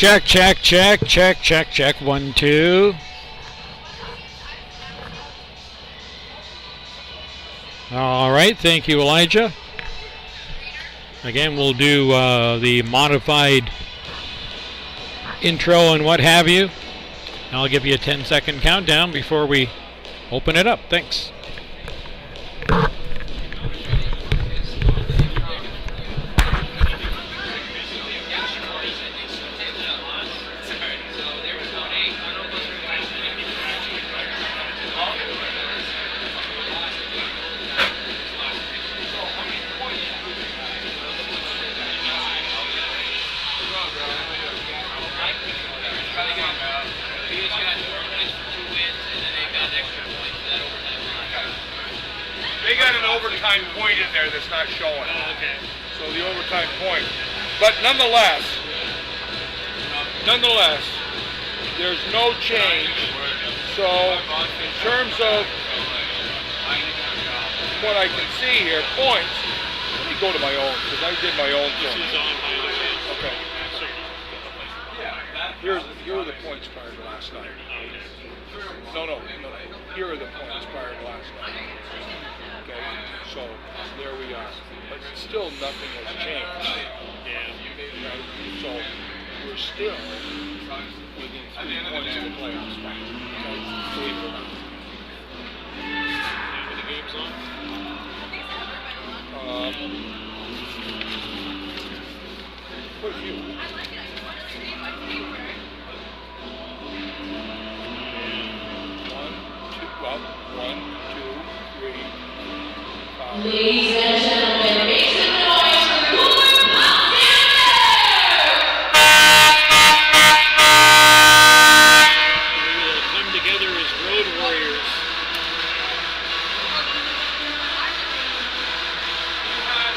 Check, check, check, check, check, check. 1, 2. All right, thank you, Elijah. Again, we'll do the modified intro and what have you. I'll give you a 10-second countdown before we open it up. Thanks. They got an overtime point in there that's not showing. Oh, okay. So the overtime point. But nonetheless, there's no change. So in terms of what I can see here, points, let me go to my own, because I did my own thing. Okay. Here are the points prior to last night. No. Here are the points prior to last night. Okay, so there we are. But still nothing has changed. Yeah. Right? So we're still within 3 points of the playoffs. Okay? Believe it or not. How many games on? Quite a few. One, two, three, 5. Ladies and gentlemen, make some noise for Cooler Mountain! We will come together as road warriors. You had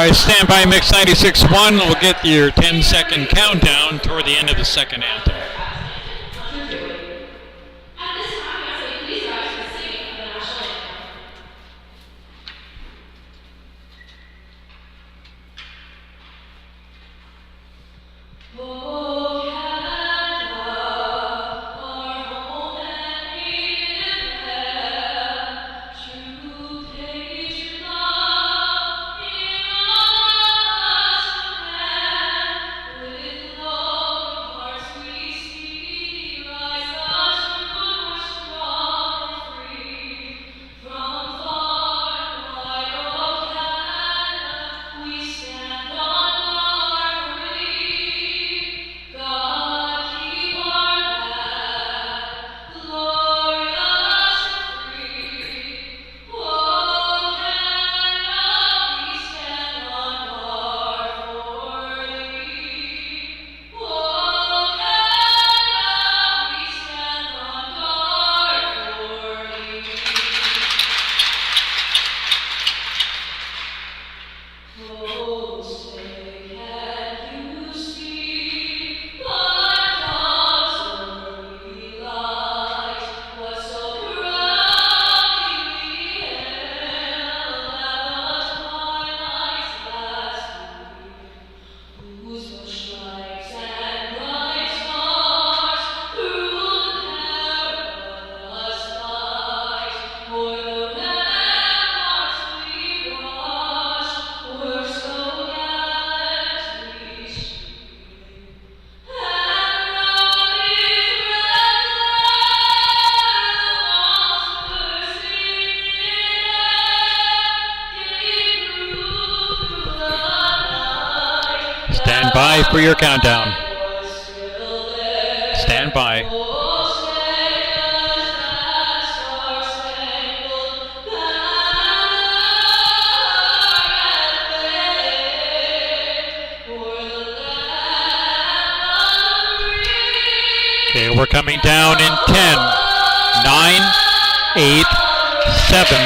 right, stand by, Mix 96.1. We'll get your 10-second countdown toward the end of the second anthem. Stand by for your countdown. Stand by. Okay, we're coming down in 10, 9, 8, 7,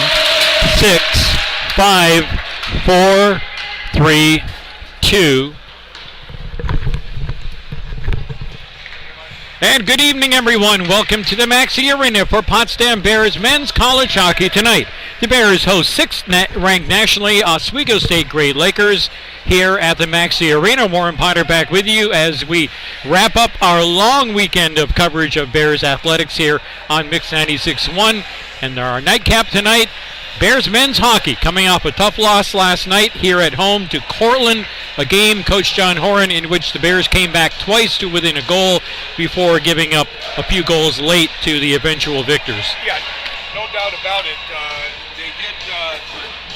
6, 5, 4, 3, 2. And good evening, everyone. Welcome to the Maxey Arena for Potsdam Bears men's college hockey tonight. The Bears host 6th ranked nationally Oswego State Great Lakers here at the Maxey Arena. Warren Potter back with you as we wrap up our long weekend of coverage of Bears athletics here on Mix 96.1. And our nightcap tonight, Bears men's hockey coming off a tough loss last night here at home to Cortland, a game, Coach John Horan, in which the Bears came back twice to within a goal before giving up a few goals late to the eventual victors. Yeah, no doubt about it.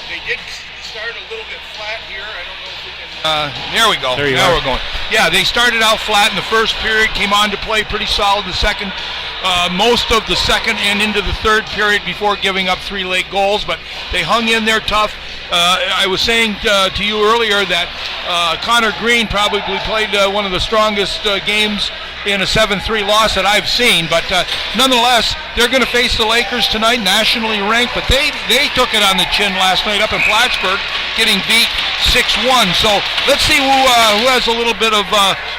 They did start a little bit flat here. I don't know if we can... there we go. Now we're going. Yeah, they started out flat in the first period, came on to play pretty solid in the second. Most of the second and into the third period before giving up 3 late goals, but they hung in there tough. I was saying to you earlier that Connor Green probably played one of the strongest games in a 7-3 loss that I've seen, but nonetheless, they're going to face the Lakers tonight, nationally ranked, but they took it on the chin last night up in Plattsburgh, getting beat 6-1. So let's see who has a little bit of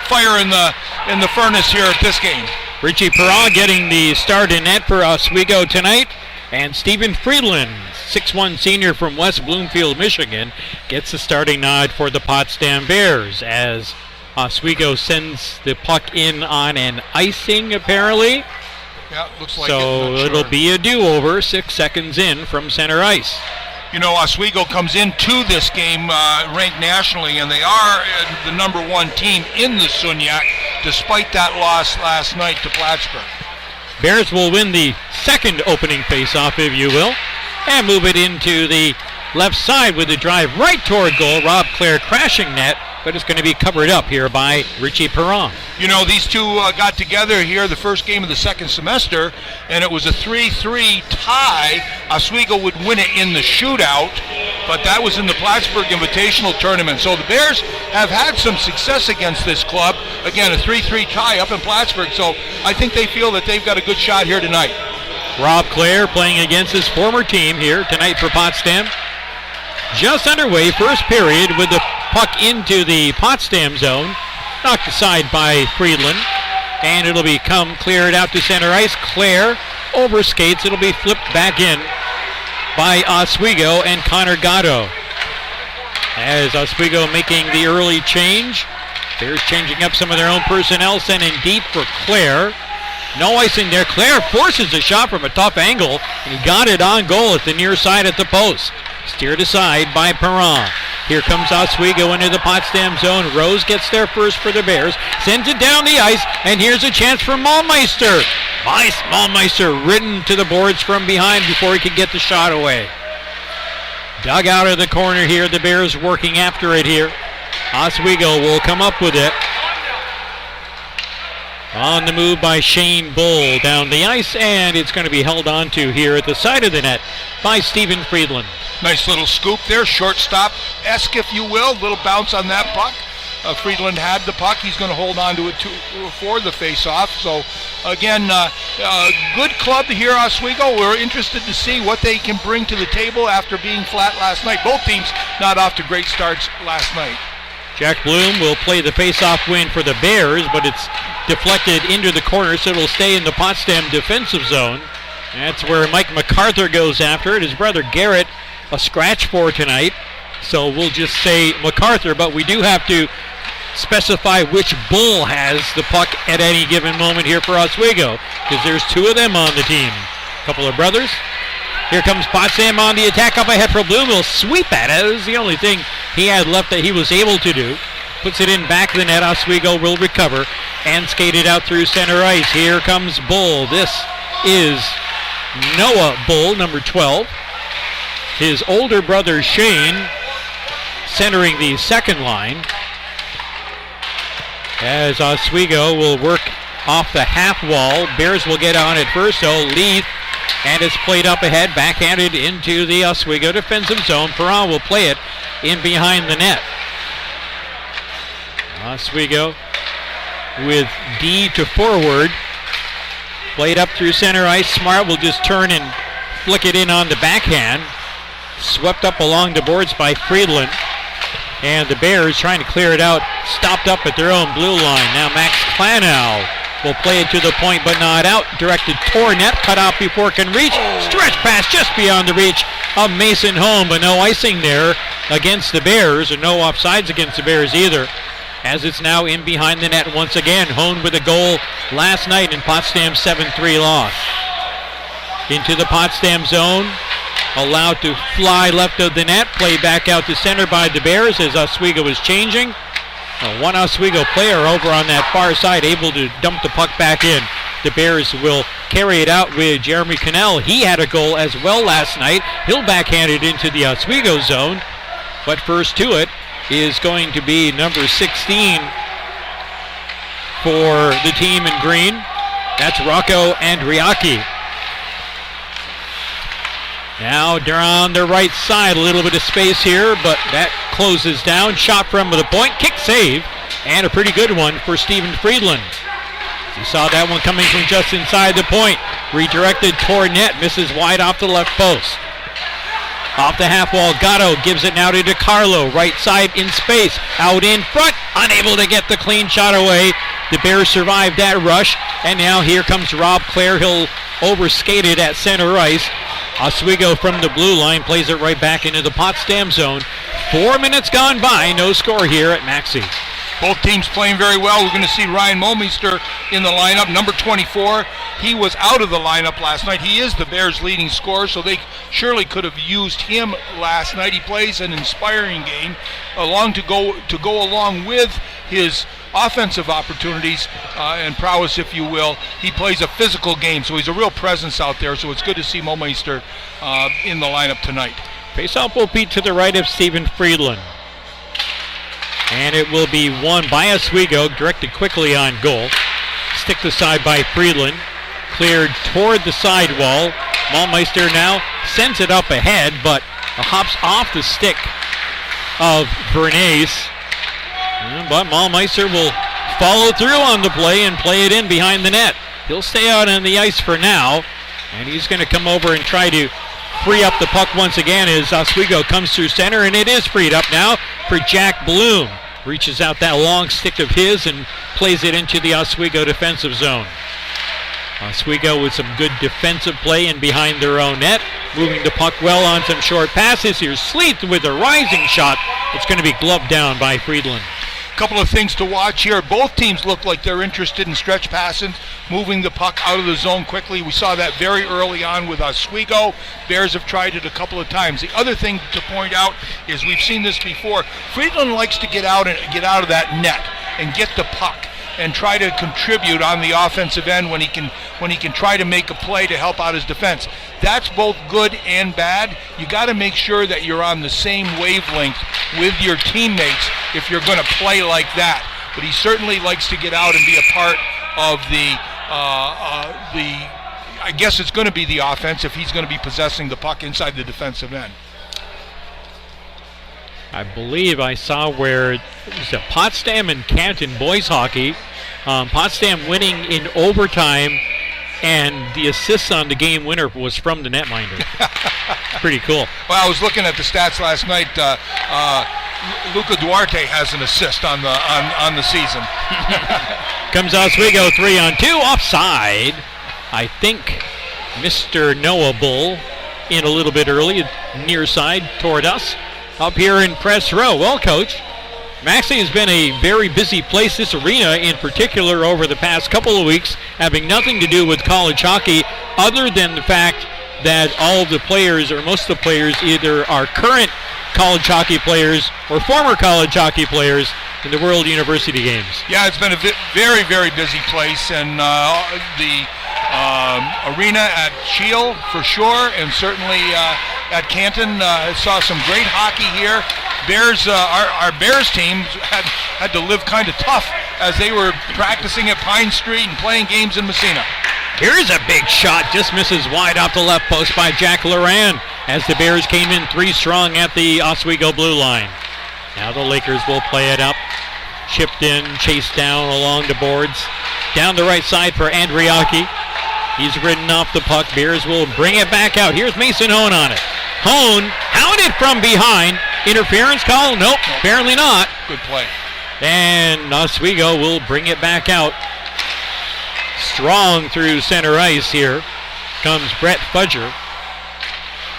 fire in the furnace here at this game. Richie Perron getting the start in net for Oswego tonight. And Stephen Friedland, 6'1" senior from West Bloomfield, Michigan, gets the starting nod for the Potsdam Bears as Oswego sends the puck in on an icing, apparently. Yeah, looks like so it'll be a do-over 6 seconds in from center ice. You know, Oswego comes into this game ranked nationally, and they are the #1 team in the Sunyak, despite that loss last night to Plattsburgh. Bears will win the second opening face-off, if you will, and move it into the left side with a drive right toward goal. Rob Clare crashing net, but it's going to be covered up here by Richie Perron. You know, these two got together here the first game of the second semester, and it was a 3-3 tie. Oswego would win it in the shootout, but that was in the Plattsburgh Invitational Tournament. So the Bears have had some success against this club. Again, a 3-3 tie up in Plattsburgh, so I think they feel that they've got a good shot here tonight. Rob Clare playing against his former team here tonight for Potsdam. just underway. First period with the puck into the Potsdam zone. Knocked aside by Friedland. And it'll become cleared out to center ice. Claire overskates. It'll be flipped back in by Oswego and Connor Gatto. As Oswego making the early change. Bears changing up some of their own personnel. Sending deep for Claire. No icing there. Claire forces a shot from a tough angle. And he got it on goal at the near side at the post. Steered aside by Perron. Here comes Oswego into the Potsdam zone. Rose gets there first for the Bears. Sends it down the ice. And here's a chance for Maulmeister. Maulmeister ridden to the boards from behind before he could get the shot away. Dug out of the corner here. The Bears working after it here. Oswego will come up with it. On the move by Shane Bull down the ice, and it's going to be held on to here at the side of the net by Stephen Friedland. Nice little scoop there, shortstop-esque, if you will. Little bounce on that puck. Friedland had the puck. He's going to hold on to it for the face-off. So, again, good club here, Oswego. We're interested to see what they can bring to the table after being flat last night. Both teams not off to great starts last night. Jack Bloom will play the face-off win for the Bears, but it's deflected into the corner, so it'll stay in the Potsdam defensive zone. That's where Mike MacArthur goes after it. His brother Garrett, a scratch for tonight. So we'll just say MacArthur, but we do have to specify which Bull has the puck at any given moment here for Oswego, because there's two of them on the team. A couple of brothers. Here comes Potsdam on the attack up ahead for Bloom. He'll sweep at it. It was the only thing he had left that he was able to do. Puts it in back of the net. Oswego will recover and skate it out through center ice. Here comes Bull. This is Noah Bull, number 12. His older brother Shane centering the second line. As Oswego will work off the half wall. Bears will get on it first, so Leith. And it's played up ahead, backhanded into the Oswego defensive zone. Perron will play it in behind the net. Oswego with D to forward. Played up through center ice. Smart will just turn and flick it in on the backhand. Swept up along the boards by Friedland. And the Bears trying to clear it out. Stopped up at their own blue line. Now Max Klanow will play it to the point, but not out. Directed toward net, cut off before it can reach. Stretch pass just beyond the reach of Mason Home, but no icing there against the Bears, or no offsides against the Bears either. As it's now in behind the net once again. Hone with a goal last night in Potsdam's 7-3 loss. Into the Potsdam zone. Allowed to fly left of the net. Play back out to center by the Bears as Oswego is changing. One Oswego player over on that far side able to dump the puck back in. The Bears will carry it out with Jeremy Cannell. He had a goal as well last night. He'll backhand it into the Oswego zone. But first to it is going to be number 16 for the team in green. That's Rocco Andriaki. Now they're on the right side, a little bit of space here, but that closes down. Shot from the point, kick save, and a pretty good one for Stephen Friedland. You saw that one coming from just inside the point. Redirected toward net, misses wide off the left post. Off the half wall, Gatto gives it now to DiCarlo, right side in space, out in front, unable to get the clean shot away. The Bears survived that rush, and now here comes Rob Clare. He'll overskate it at center ice. Oswego from the blue line plays it right back into the Potsdam zone. 4 minutes gone by, no score here at Maxey. Both teams playing very well. We're going to see Ryan Maulmeister in the lineup, number 24. He was out of the lineup last night. He is the Bears' leading scorer, so they surely could have used him last night. He plays an inspiring game to go along with his offensive opportunities and prowess, if you will. He plays a physical game, so he's a real presence out there, so it's good to see Maulmeister in the lineup tonight. Faceoff will be to the right of Stephen Friedland. And it will be won by Oswego, directed quickly on goal. Sticked aside by Friedland. Cleared toward the sidewall. Maulmeister now sends it up ahead, but hops off the stick of Bernays. But Maulmeister will follow through on the play and play it in behind the net. He'll stay out on the ice for now, and he's going to come over and try to free up the puck once again as Oswego comes through center, and it is freed up now for Jack Bloom. Reaches out that long stick of his and plays it into the Oswego defensive zone. Oswego with some good defensive play in behind their own net, moving the puck well on some short passes. Here's Sleeth with a rising shot. It's going to be gloved down by Friedland. Couple of things to watch here. Both teams look like they're interested in stretch passing, moving the puck out of the zone quickly. We saw that very early on with Oswego. Bears have tried it a couple of times. The other thing to point out is we've seen this before. Friedland likes to get out of that net and get the puck and try to contribute on the offensive end when he can try to make a play to help out his defense. That's both good and bad. You got to make sure that you're on the same wavelength with your teammates if you're going to play like that. But he certainly likes to get out and be a part of the I guess it's going to be the offense if he's going to be possessing the puck inside the defensive end. I believe I saw where it was a Potsdam and Canton boys hockey. Potsdam winning in overtime, and the assist on the game winner was from the netminder. Pretty cool. Well, I was looking at the stats last night. Luca Duarte has an assist on the season. Comes Oswego 3-on-2, offside. I think Mr. Noah Bull in a little bit early, near side toward us. Up here in press row. Well, Coach, Maxie has been a very busy place, this arena in particular, over the past couple of weeks, having nothing to do with college hockey other than the fact that all of the players, or most of the players, either are current college hockey players or former college hockey players in the World University Games. Yeah, it's been a very, very busy place, and the arena at Shield for sure, and certainly at Canton saw some great hockey here. Bears, our Bears team had to live kind of tough as they were practicing at Pine Street and playing games in Messina. Here's a big shot, just misses wide off the left post by Jack Loran as the Bears came in 3 strong at the Oswego blue line. Now the Lakers will play it up. Chipped in, chased down along the boards. Down the right side for Andriaki. He's ridden off the puck. Bears will bring it back out. Here's Mason Hone on it. Hone hounded from behind. Interference call? Nope, apparently not. Good play. And Oswego will bring it back out. Strong through center ice here comes Brett Fudger.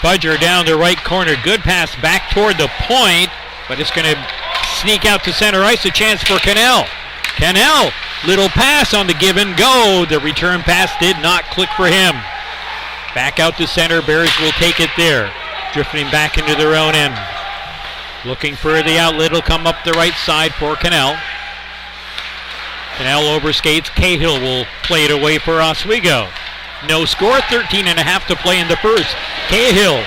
Fudger down the right corner. Good pass back toward the point, but it's going to sneak out to center ice. A chance for Cannell. Cannell, little pass on the give and go. The return pass did not click for him. Back out to center. Bears will take it there. Drifting back into their own end. Looking for the outlet. It'll come up the right side for Cannell. Cannell overskates. Cahill will play it away for Oswego. No score. 13.5 to play in the first. Cahill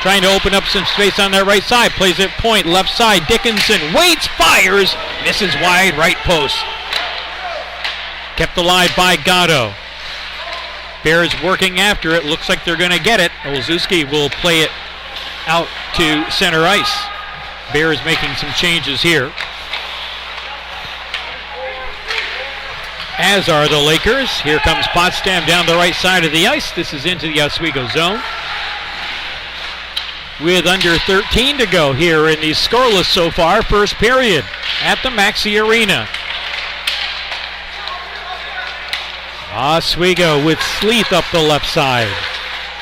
trying to open up some space on that right side. Plays it point. Left side. Dickinson waits. Fires. Misses wide right post. Kept alive by Gatto. Bears working after it. Looks like they're going to get it. Olszewski will play it out to center ice. Bears making some changes here. As are the Lakers. Here comes Potsdam down the right side of the ice. This is into the Oswego zone. With under 13 to go here in the scoreless so far first period at the Maxey Arena. Oswego with Sleeth up the left side.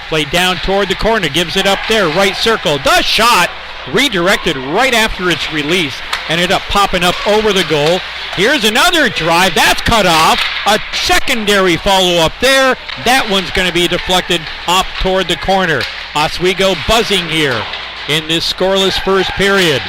Played down toward the corner, gives it up there, right circle. The shot redirected right after its release. Ended up popping up over the goal. Here's another drive. That's cut off. A secondary follow-up there. That one's going to be deflected off toward the corner. Oswego buzzing here in this scoreless first period.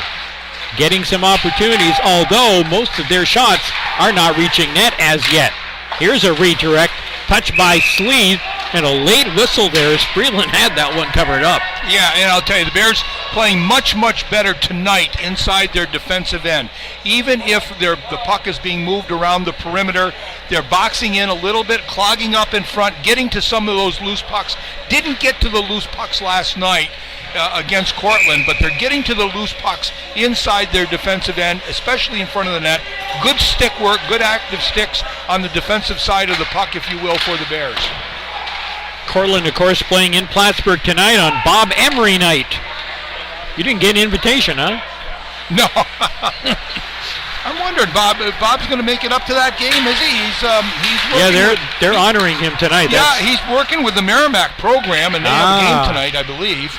Getting some opportunities, although most of their shots are not reaching net as yet. Here's a redirect. Touched by Sleeth, and a late whistle there as Freeland had that one covered up. Yeah, and I'll tell you, the Bears playing much, much better tonight inside their defensive end. Even if the puck is being moved around the perimeter, they're boxing in a little bit, clogging up in front, getting to some of those loose pucks. Didn't get to the loose pucks last night against Cortland, but they're getting to the loose pucks inside their defensive end, especially in front of the net. Good stick work, good active sticks on the defensive side of the puck, if you will, for the Bears. Cortland, of course, playing in Plattsburgh tonight on Bob Emery night. You didn't get an invitation, huh? No. I'm wondering, if Bob's going to make it up to that game, is he? He's working they're honoring him tonight. Yeah, he's working with the Merrimack program, and they have a game tonight, I believe.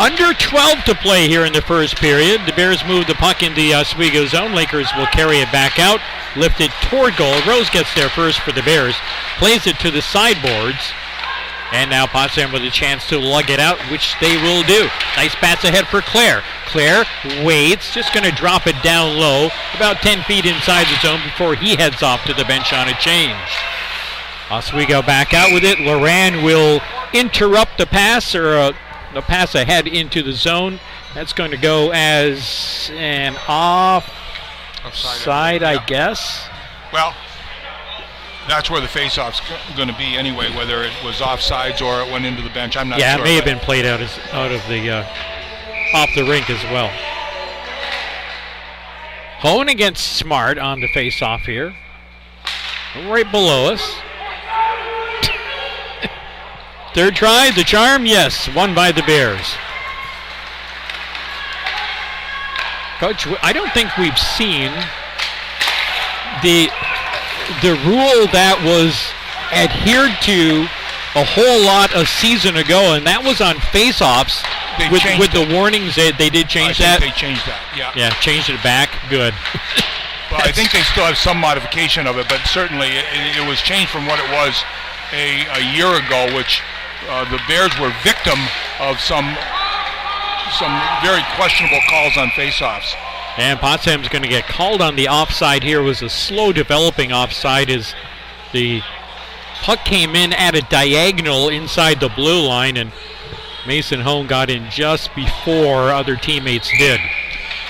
Under 12 to play here in the first period. The Bears move the puck in the Oswego zone. Lakers will carry it back out, lift it toward goal. Rose gets there first for the Bears, plays it to the sideboards, and now Potsdam with a chance to lug it out, which they will do. Nice pass ahead for Claire. Claire waits, just going to drop it down low, about 10 feet inside the zone before he heads off to the bench on a change. Oswego back out with it. Loran will interrupt the pass, or the pass ahead into the zone. That's going to go as an offside, I guess. Well, that's where the face-off's going to be anyway, whether it was offsides or it went into the bench. I'm not sure. Yeah, it may have been played out of the off the rink as well. Hone against Smart on the face-off here. Right below us. Third try, the charm, yes, won by the Bears. Coach, I don't think we've seen the rule that was adhered to a whole lot a season ago, and that was on face-offs with the warnings. They did change that? They changed that, yeah. Yeah, changed it back. Good. Well, I think they still have some modification of it, but certainly it was changed from what it was a year ago, which the Bears were victim of some very questionable calls on face-offs. And Potsdam's going to get called on the offside here. It was a slow developing offside as the puck came in at a diagonal inside the blue line, and Mason Hone got in just before other teammates did.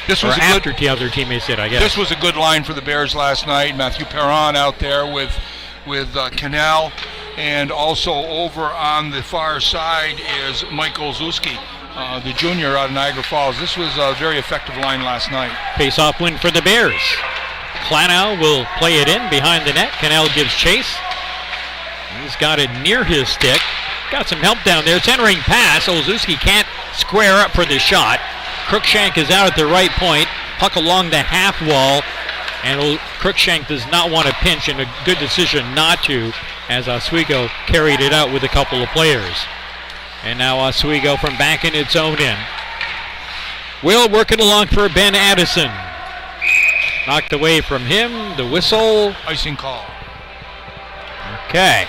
After other teammates did, I guess. This was a good line for the Bears last night. Matthew Perron out there with Cannell. And also over on the far side is Michael Zuski, the junior out of Niagara Falls. This was a very effective line last night. Face-off win for the Bears. Klanow will play it in behind the net. Cannell gives chase. He's got it near his stick. Got some help down there. Centering pass. Olszewski can't square up for the shot. Cruikshank is out at the right point. Puck along the half wall. And Cruikshank does not want to pinch, and a good decision not to, as Oswego carried it out with a couple of players. And now Oswego from back in its own end. Will work it along for Ben Addison. Knocked away from him. The whistle. Icing call. Okay.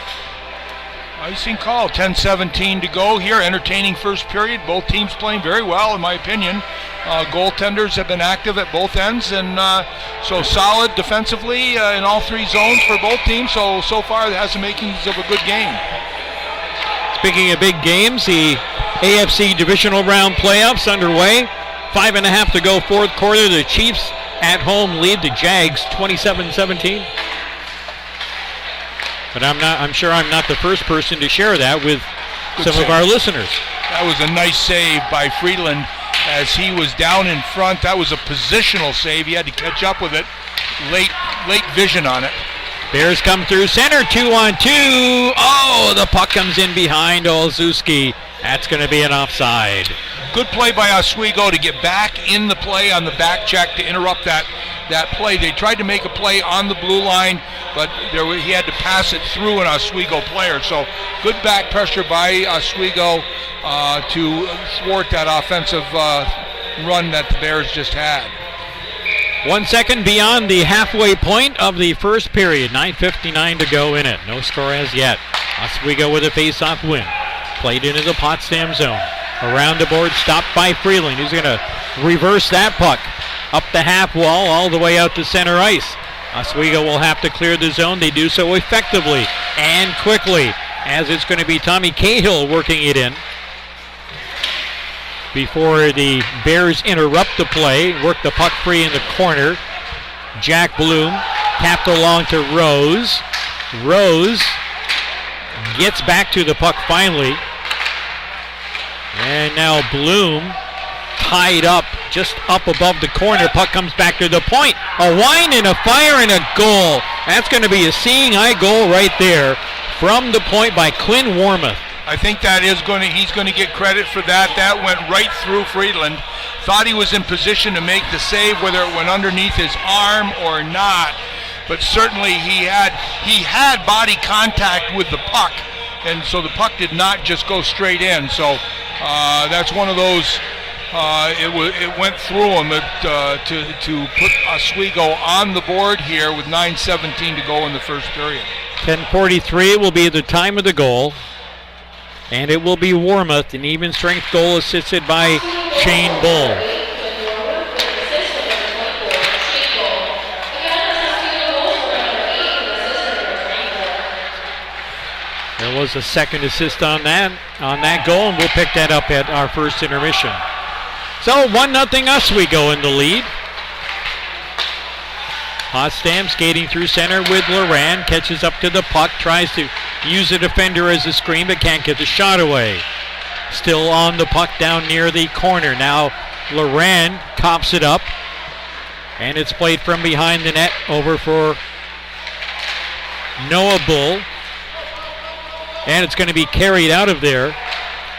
Icing call. 10:17 to go here. Entertaining first period. Both teams playing very well, in my opinion. Goaltenders have been active at both ends, and so solid defensively in all three zones for both teams. So far it has the makings of a good game. Speaking of big games, the AFC Divisional Round playoffs underway. 5.5 to go, fourth quarter. The Chiefs at home lead the Jags 27-17. But I'm sure I'm not the first person to share that with some of our listeners. That was a nice save by Friedland as he was down in front. That was a positional save. He had to catch up with it. Late vision on it. Bears come through center, 2-on-2. Oh, the puck comes in behind Olszewski. That's going to be an offside. Good play by Oswego to get back in the play on the back check to interrupt that play. They tried to make a play on the blue line, but he had to pass it through an Oswego player. So good back pressure by Oswego to thwart that offensive run that the Bears just had. 1 second beyond the halfway point of the first period. 9:59 to go in it. No score as yet. Oswego with a face-off win. Played into the Potsdam zone. Around the board, stopped by Freeland. He's going to reverse that puck up the half wall all the way out to center ice. Oswego will have to clear the zone. They do so effectively and quickly, as it's going to be Tommy Cahill working it in before the Bears interrupt the play. Work the puck free in the corner. Jack Bloom tapped along to Rose. Rose gets back to the puck finally. And now Bloom tied up just up above the corner. Puck comes back to the point. A wind and a fire and a goal. That's going to be a seeing eye goal right there from the point by Quinn Warmoth. I think he's going to get credit for that. That went right through Friedland. Thought he was in position to make the save, whether it went underneath his arm or not. But certainly he had body contact with the puck, and so the puck did not just go straight in. So that's one of those. It went through him to put Oswego on the board here with 9:17 to go in the first period. 10:43 will be the time of the goal, and it will be Warmoth, an even strength goal assisted by Shane Bull. There was a second assist on that goal, and we'll pick that up at our first intermission. So 1-0 Oswego in the lead. Potsdam skating through center with Loran, catches up to the puck, tries to use a defender as a screen, but can't get the shot away. Still on the puck down near the corner. Now Loran cops it up, and it's played from behind the net over for Noah Bull. And it's going to be carried out of there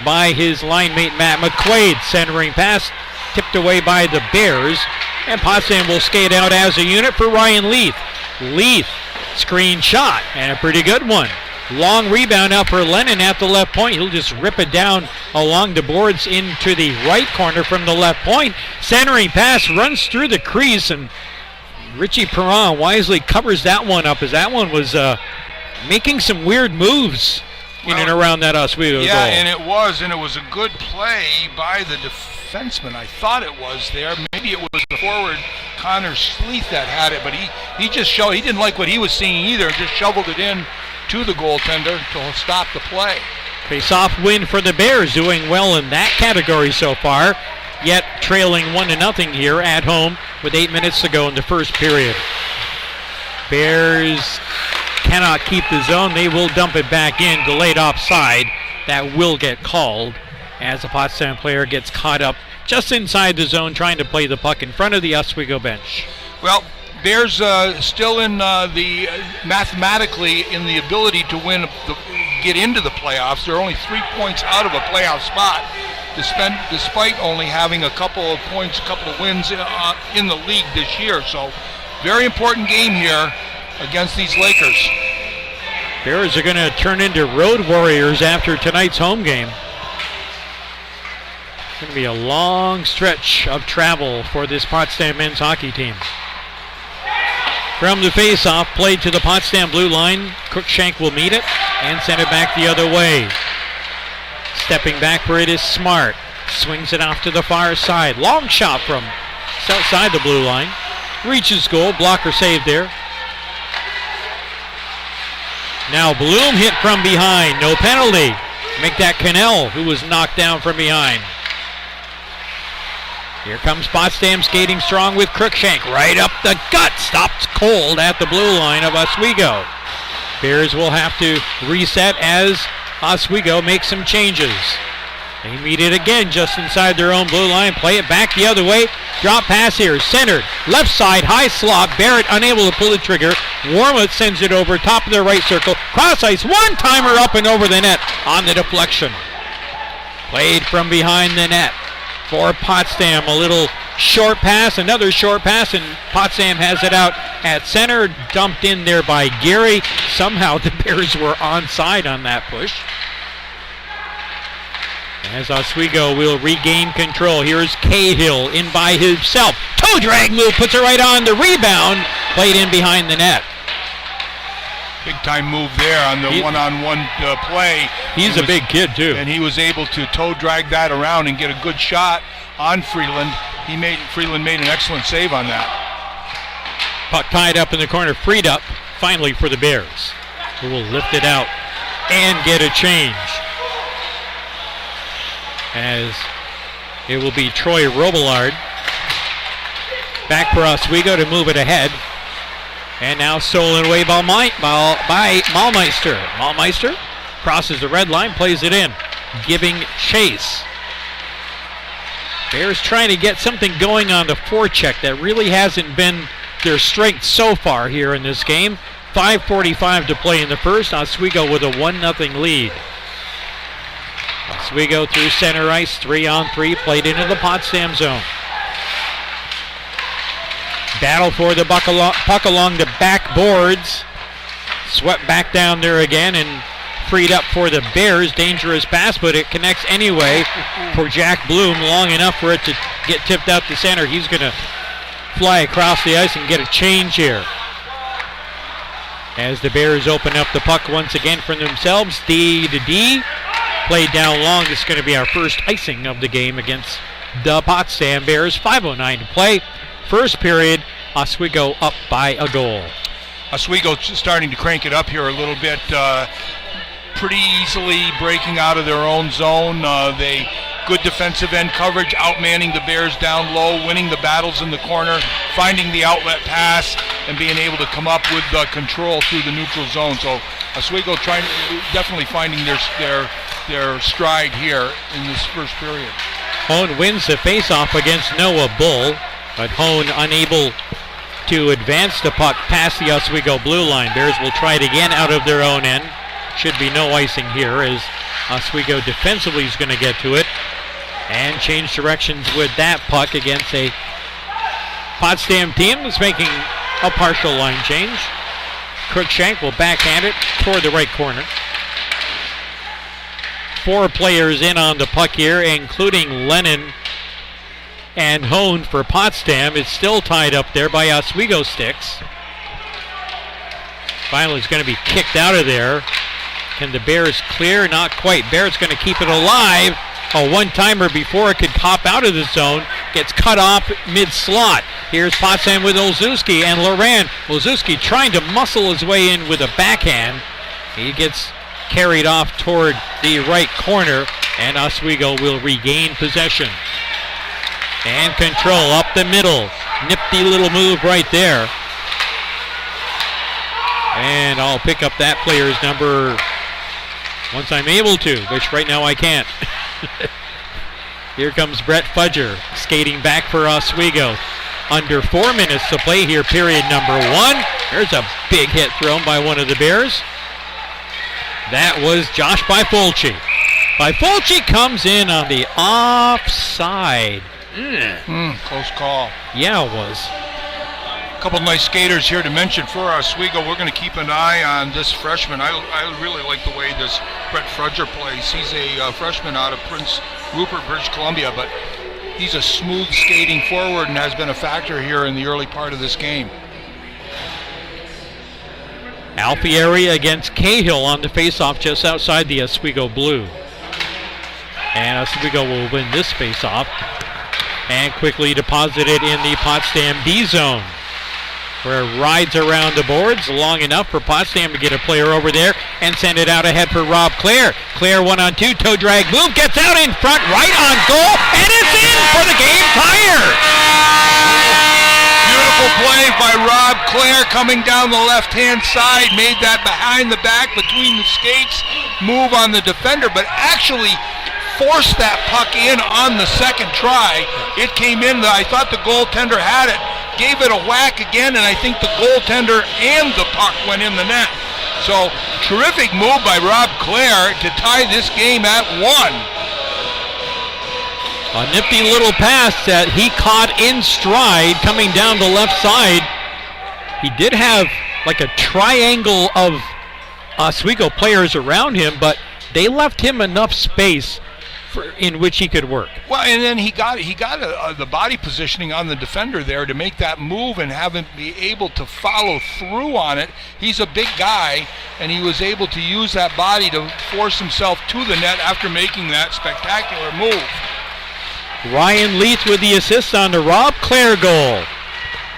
by his line mate Matt McQuaid. Centering pass tipped away by the Bears. And Potsdam will skate out as a unit for Ryan Leith. Leith, screen shot, and a pretty good one. Long rebound now for Lennon at the left point. He'll just rip it down along the boards into the right corner from the left point. Centering pass runs through the crease, and Richie Perron wisely covers that one up, as that one was making some weird moves in and around that Oswego goal. Yeah, and it was a good play by the defenseman. I thought it was there. Maybe it was the forward Connor Sleeth that had it, but he didn't like what he was seeing either. Just shoveled it in to the goaltender to stop the play. Face-off win for the Bears, doing well in that category so far, yet trailing 1-0 here at home with 8 minutes to go in the first period. Bears cannot keep the zone. They will dump it back in. Delayed offside. That will get called as the Potsdam player gets caught up just inside the zone trying to play the puck in front of the Oswego bench. Well, Bears still in mathematically in the ability to get into the playoffs. They're only 3 points out of a playoff spot, despite only having a couple of points, a couple of wins in the league this year. So, very important game here against these Lakers. Bears are going to turn into road warriors after tonight's home game. It's going to be a long stretch of travel for this Potsdam men's hockey team. From the face-off, played to the Potsdam blue line. Cruikshank will meet it and send it back the other way. Stepping back for it is Smart. Swings it off to the far side. Long shot from outside the blue line. Reaches goal. Blocker save there. Now Bloom hit from behind. No penalty. Make that Cannell, who was knocked down from behind. Here comes Potsdam skating strong with Cruikshank. Right up the gut. Stopped cold at the blue line of Oswego. Bears will have to reset as Oswego makes some changes. They meet it again just inside their own blue line. Play it back the other way. Drop pass here. Centered. Left side. High slot. Barrett unable to pull the trigger. Warmoth sends it over. Top of the right circle. Cross ice. One-timer up and over the net on the deflection. Played from behind the net for Potsdam. A little short pass. Another short pass. And Potsdam has it out at center. Dumped in there by Gary. Somehow the Bears were onside on that push. As Oswego will regain control. Here's Cahill in by himself. Toe drag move, puts it right on the rebound. Played in behind the net. Big time move there on the one-on-one play. He's a big kid too. And he was able to toe drag that around and get a good shot on Freeland. Freeland made an excellent save on that. Puck tied up in the corner, freed up finally for the Bears, who will lift it out and get a change. As it will be Troy Robillard back for Oswego to move it ahead. And now stolen away by Malmeister. Malmeister crosses the red line, plays it in, giving chase. Bears trying to get something going on the forecheck that really hasn't been their strength so far here in this game. 5:45 to play in the first. Oswego with a 1-0 lead. Oswego through center ice, 3-on-3, played into the Potsdam zone. Battle for the puck along the backboards. Swept back down there again and freed up for the Bears. Dangerous pass, but it connects anyway for Jack Bloom long enough for it to get tipped out to center. He's going to fly across the ice and get a change here. As the Bears open up the puck once again for themselves. D to D. Played down long. This is going to be our first icing of the game against the Potsdam Bears. 5:09 to play. First period, Oswego up by a goal. Oswego starting to crank it up here a little bit. Pretty easily breaking out of their own zone. They good defensive end coverage, outmanning the Bears down low, winning the battles in the corner, finding the outlet pass, and being able to come up with control through the neutral zone. So Oswego definitely finding their stride here in this first period. Hone wins the faceoff against Noah Bull, but Hone unable to advance the puck past the Oswego blue line. Bears will try it again out of their own end. Should be no icing here as Oswego defensively is going to get to it and change directions with that puck against a Potsdam team that's making a partial line change. Cruikshank will backhand it toward the right corner. 4 players in on the puck here, including Lennon and Hone for Potsdam. It's still tied up there by Oswego sticks. Finally, it's going to be kicked out of there. Can the Bears clear? Not quite. Bears going to keep it alive. A one-timer before it could pop out of the zone. Gets cut off mid-slot. Here's Potsdam with Olszewski and Loran. Olszewski trying to muscle his way in with a backhand. He gets carried off toward the right corner, and Oswego will regain possession. And control up the middle. Nifty little move right there. And I'll pick up that player's number once I'm able to, which right now I can't. Here comes Brett Fudger skating back for Oswego. Under 4 minutes to play here, period number 1. There's a big hit thrown by one of the Bears. That was Josh Bifulci. Bifulci comes in on the offside. Close call. Yeah, it was. A couple nice skaters here to mention for Oswego. We're going to keep an eye on this freshman. I really like the way this Brett Fudger plays. He's a freshman out of Prince Rupert, British Columbia, but he's a smooth skating forward and has been a factor here in the early part of this game. Alfieri against Cahill on the faceoff just outside the Oswego blue. And Oswego will win this faceoff and quickly deposit it in the Potsdam D zone, where it rides around the boards long enough for Potsdam to get a player over there and send it out ahead for Rob Clare. Clare 1-on-2, toe drag move, gets out in front, right on goal, and it's in for the game tire. Beautiful play by Rob Clare coming down the left-hand side, made that behind the back between the skates move on the defender, but actually forced that puck in on the second try. It came in, I thought the goaltender had it, gave it a whack again, and I think the goaltender and the puck went in the net. So, terrific move by Rob Clare to tie this game at 1. A nifty little pass that he caught in stride coming down the left side. He did have like a triangle of Oswego players around him, but they left him enough space in which he could work. Well, and then he got the body positioning on the defender there to make that move and have him be able to follow through on it. He's a big guy, and he was able to use that body to force himself to the net after making that spectacular move. Ryan Leith with the assist on the Rob Clare goal.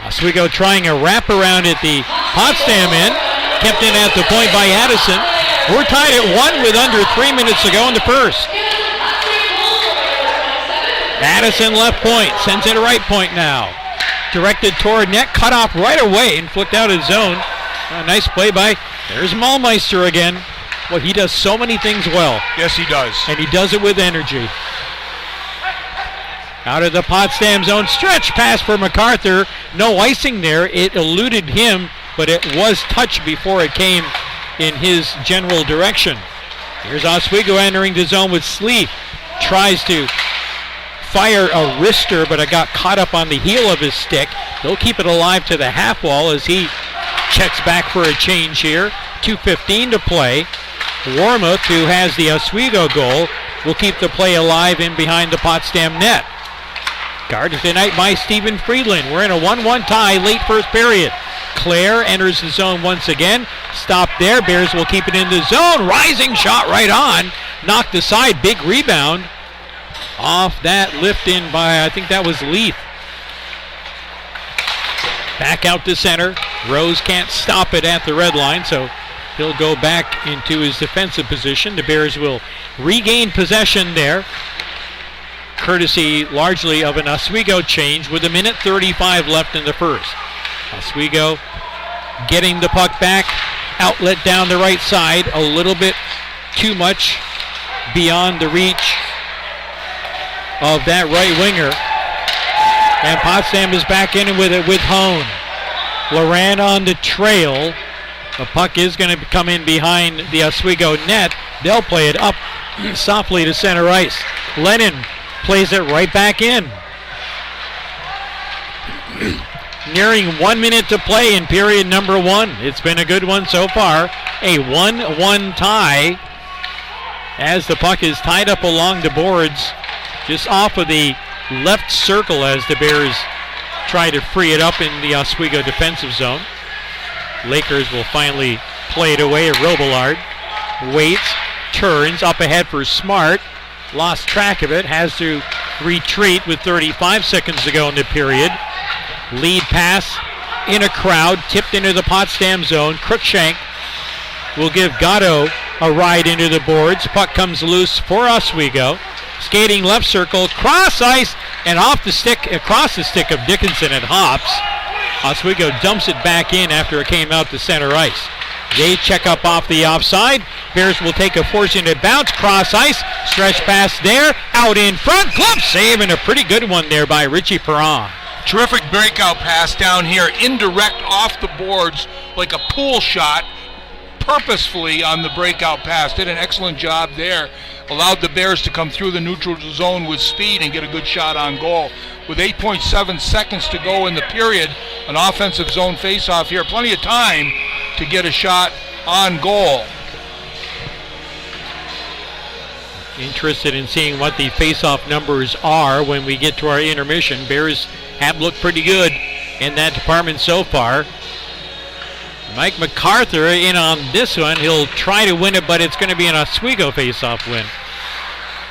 Oswego trying a wraparound at the Potsdam end. Kept in at the point by Addison. We're tied at 1 with under 3 minutes to go in the first. Addison left point, sends it right point now. Directed toward net, cut off right away and flicked out his zone. A nice play by, there's Malmeister again. Well, he does so many things well. Yes, he does. And he does it with energy. Out of the Potsdam zone, stretch pass for MacArthur. No icing there. It eluded him but it was touched before it came in his general direction. Here's Oswego entering the zone with Sleeth. Tries to fire a wrister, but it got caught up on the heel of his stick. They'll keep it alive to the half wall as he checks back for a change here. 2:15 to play. Warmouth, who has the Oswego goal, will keep the play alive in behind the Potsdam net. Guarded tonight by Stephen Friedland. We're in a 1-1 tie, late first period. Clare enters the zone once again. Stop there. Bears will keep it in the zone. Rising shot right on. Knocked aside. Big rebound. Off that lift in by, I think that was Leith. Back out to center. Rose can't stop it at the red line, so he'll go back into his defensive position. The Bears will regain possession there, courtesy largely of an Oswego change with 1:35 left in the first. Oswego getting the puck back, outlet down the right side, a little bit too much beyond the reach of that right winger. And Potsdam is back in with it with Hone. Loran on the trail. The puck is going to come in behind the Oswego net. They'll play it up softly to center ice. Lennon plays it right back in. Nearing 1 minute to play in period number one. It's been a good one so far. A 1-1 tie as the puck is tied up along the boards just off of the left circle as the Bears try to free it up in the Oswego defensive zone. Lakers will finally play it away. Robillard waits, turns up ahead for Smart. Lost track of it, has to retreat with 35 seconds to go in the period. Lead pass in a crowd, tipped into the Potsdam zone. Cruikshank will give Gatto a ride into the boards. Puck comes loose for Oswego. Skating left circle, cross ice, and off the stick, across the stick of Dickinson and Hops. Oswego dumps it back in after it came out to center ice. They check up off the offside. Bears will take a fortunate bounce, cross ice, stretch pass there, out in front, glove save, and a pretty good one there by Richie Perron. Terrific breakout pass down here, indirect off the boards like a pool shot, purposefully on the breakout pass. Did an excellent job there. Allowed the Bears to come through the neutral zone with speed and get a good shot on goal. With 8.7 seconds to go in the period, an offensive zone faceoff here. Plenty of time to get a shot on goal. Interested in seeing what the faceoff numbers are when we get to our intermission. Bears have looked pretty good in that department so far. Mike MacArthur in on this one. He'll try to win it, but it's going to be an Oswego faceoff win.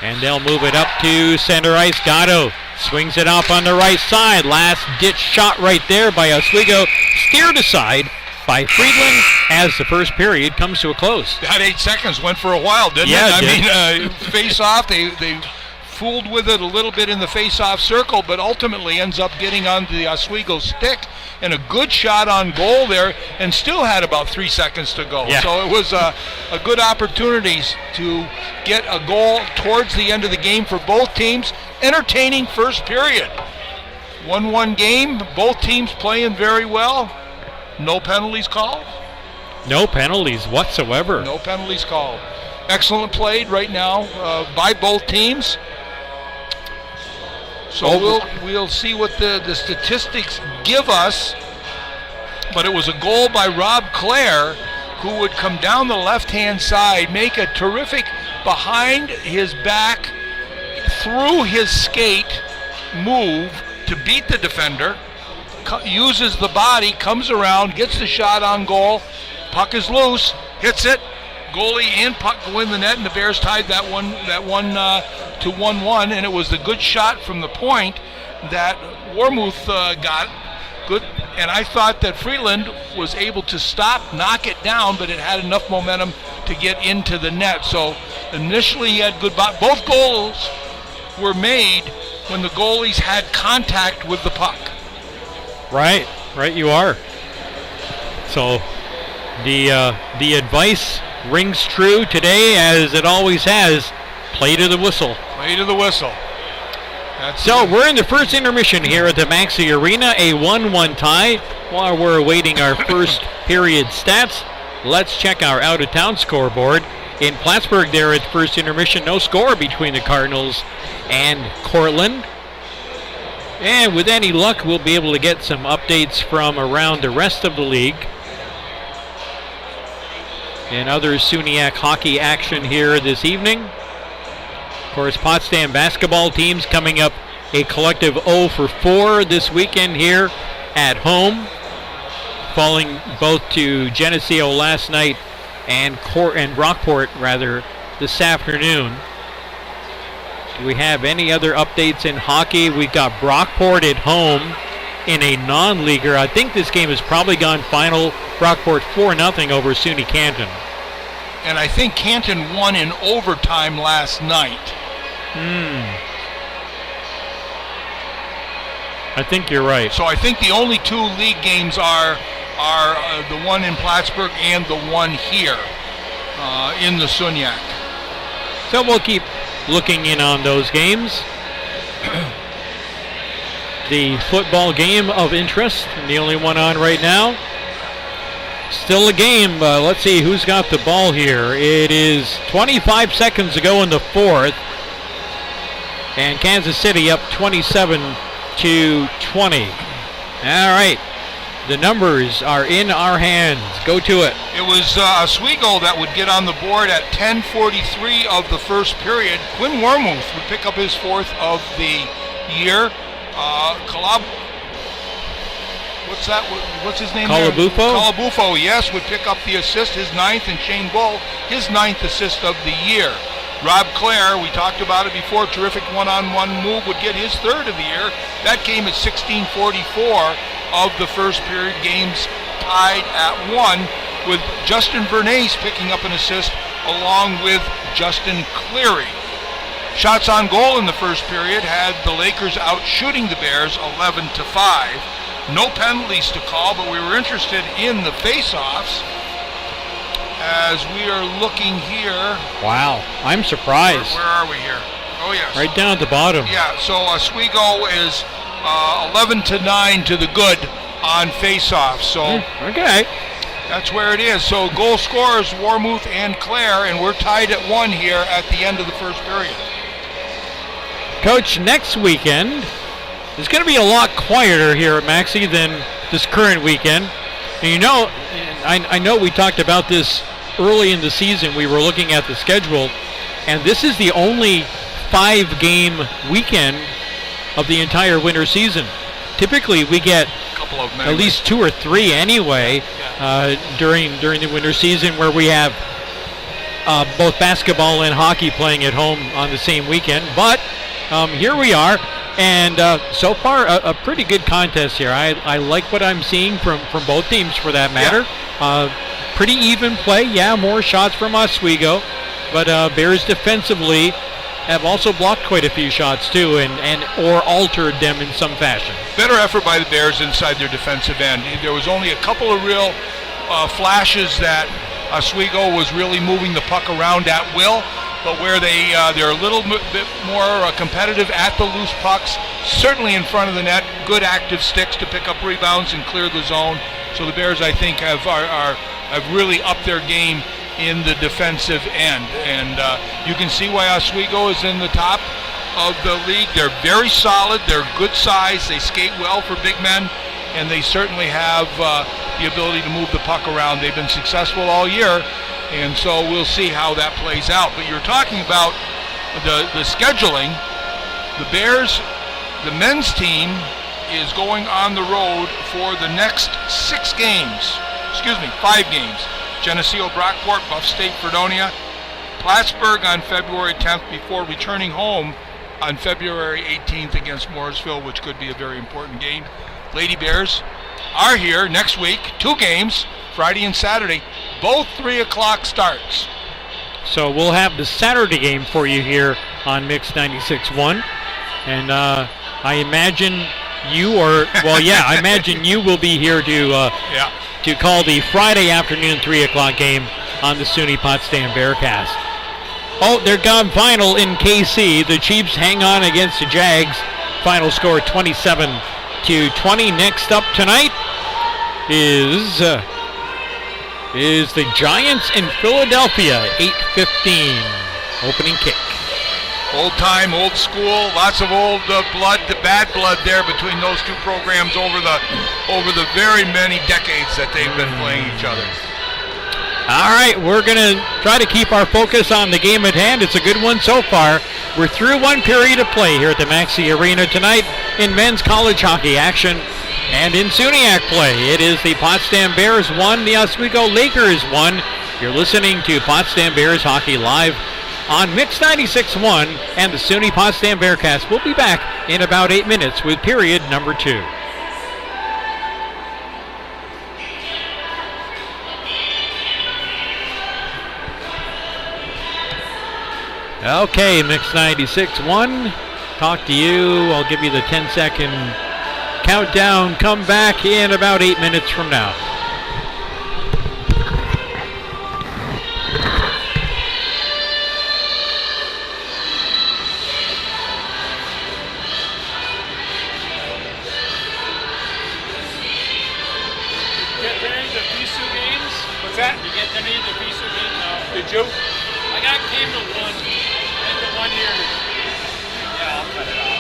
And they'll move it up to center ice. Gatto swings it off on the right side. Last ditch shot right there by Oswego. Steered aside by Friedland as the first period comes to a close. That 8 seconds went for a while, didn't it? I mean, face-off, they fooled with it a little bit in the face-off circle, but ultimately ends up getting onto the Oswego stick, and a good shot on goal there, and still had about 3 seconds to go. Yeah. So it was a good opportunity to get a goal towards the end of the game for both teams. Entertaining first period. 1-1 game, both teams playing very well. No penalties called. No penalties whatsoever. No penalties called. Excellent played right now by both teams. So we'll see what the statistics give us. But it was a goal by Rob Clare, who would come down the left-hand side, make a terrific behind his back, through his skate move to beat the defender. Uses the body, comes around, gets the shot on goal. Puck is loose, hits it. Goalie and puck go in the net, and the Bears tied that one to 1-1. And it was the good shot from the point that Warmouth got good. And I thought that Freeland was able to stop, knock it down, but it had enough momentum to get into the net. So initially he had good. Both goals were made when the goalies had contact with the puck. Right you are. So the advice rings true today, as it always has. Play to the whistle. Play to the whistle. So we're in the first intermission here at the Maxi Arena, a 1-1 tie. While we're awaiting our first period stats, let's check our out-of-town scoreboard. In Plattsburgh there at first intermission, no score between the Cardinals and Cortland. And with any luck, we'll be able to get some updates from around the rest of the league. And other SUNYAC hockey action here this evening. Of course, Potsdam basketball teams coming up a collective 0 for 4 this weekend here at home, falling both to Geneseo last night and Rockport this afternoon. Do we have any other updates in hockey? We've got Brockport at home in a non-leaguer. I think this game has probably gone final. Brockport 4-0 over SUNY Canton. And I think Canton won in overtime last night. I think you're right. So I think the only 2 league games are the one in Plattsburgh and the one here in the SUNYAC. So we'll keep looking in on those games. The football game of interest, and the only one on right now. Still a game. Let's see who's got the ball here. It is 25 seconds to go in the fourth. And Kansas City up 27-20. All right. The numbers are in our hands. Go to it. It was Oswego that would get on the board at 10:43 of the first period. Quinn Wormuth would pick up his 4th of the year. What's his name? Calabufo, yes, would pick up the assist, his 9th, and Shane Bull, his 9th assist of the year. Rob Clare, we talked about it before, terrific one-on-one move, would get his 3rd of the year. That came at 16:44 of the first period. Games tied at 1, with Justin Bernays picking up an assist along with Justin Cleary. Shots on goal in the first period had the Lakers out shooting the Bears 11-5. No penalties to call, but we were interested in the face-offs as we are looking here. Wow, I'm surprised. Where are we here? Oh, yes. Right down at the bottom. Yeah, so Oswego is 11-9 to the good on face-offs. So okay. That's where it is. So goal scorers, Wormuth and Clare, and we're tied at 1 here at the end of the first period. Coach, next weekend is going to be a lot quieter here at Maxie than this current weekend. And you know, I know we talked about this early in the season. We were looking at the schedule, and this is the only 5-game weekend of the entire winter season. Typically, we get at least 2 or 3 anyway during the winter season, where we have both basketball and hockey playing at home on the same weekend. But here we are, and so far a pretty good contest here. I like what I'm seeing from both teams, for that matter. Yeah. Pretty even play. Yeah, more shots from Oswego, but Bears defensively have also blocked quite a few shots too, or altered them in some fashion. Better effort by the Bears inside their defensive end. There was only a couple of real flashes that Oswego was really moving the puck around at will, but where they're a little bit more competitive at the loose pucks, certainly in front of the net, good active sticks to pick up rebounds and clear the zone. So the Bears, I think, have really upped their game in the defensive end, and you can see why Oswego is in the top of the league. They're very solid, they're good size, they skate well for big men, and they certainly have the ability to move the puck around. They've been successful all year, and so we'll see how that plays out. But you're talking about the scheduling. The Bears, the men's team, is going on the road for the next 5 games. Geneseo, Brockport, Buff State, Fredonia, Plattsburgh on February 10th, before returning home on February 18th against Morrisville, which could be a very important game. Lady Bears are here next week, 2 games, Friday and Saturday, both 3 o'clock starts. So we'll have the Saturday game for you here on Mix 96.1, and I imagine I imagine you will be here to call the Friday afternoon 3 o'clock game on the SUNY Potsdam Bearcast. Oh, they're gone final in KC. The Chiefs hang on against the Jags. Final score 27-20. Next up tonight, is the Giants in Philadelphia. 8:15 opening kick. Old time, old school, lots of old blood, the bad blood there between those two programs over the very many decades that they've been playing each other. All right, we're going to try to keep our focus on the game at hand. It's a good one so far. We're through one period of play here at the Maxey Arena tonight in men's college hockey action. And in SUNYAC play, it is the Potsdam Bears 1, the Oswego Lakers 1. You're listening to Potsdam Bears Hockey Live on Mix 96.1 and the SUNY Potsdam Bearcast. We'll be back in about 8 minutes with period number 2. Okay, Mix 96.1. Talk to you. I'll give you the 10-second countdown. Come back in about 8 minutes from now. Get any of the FISU games? What's that? You get any of the FISU games? No. Did you? I came to one. And the 1 year. Yeah, I'll cut it off.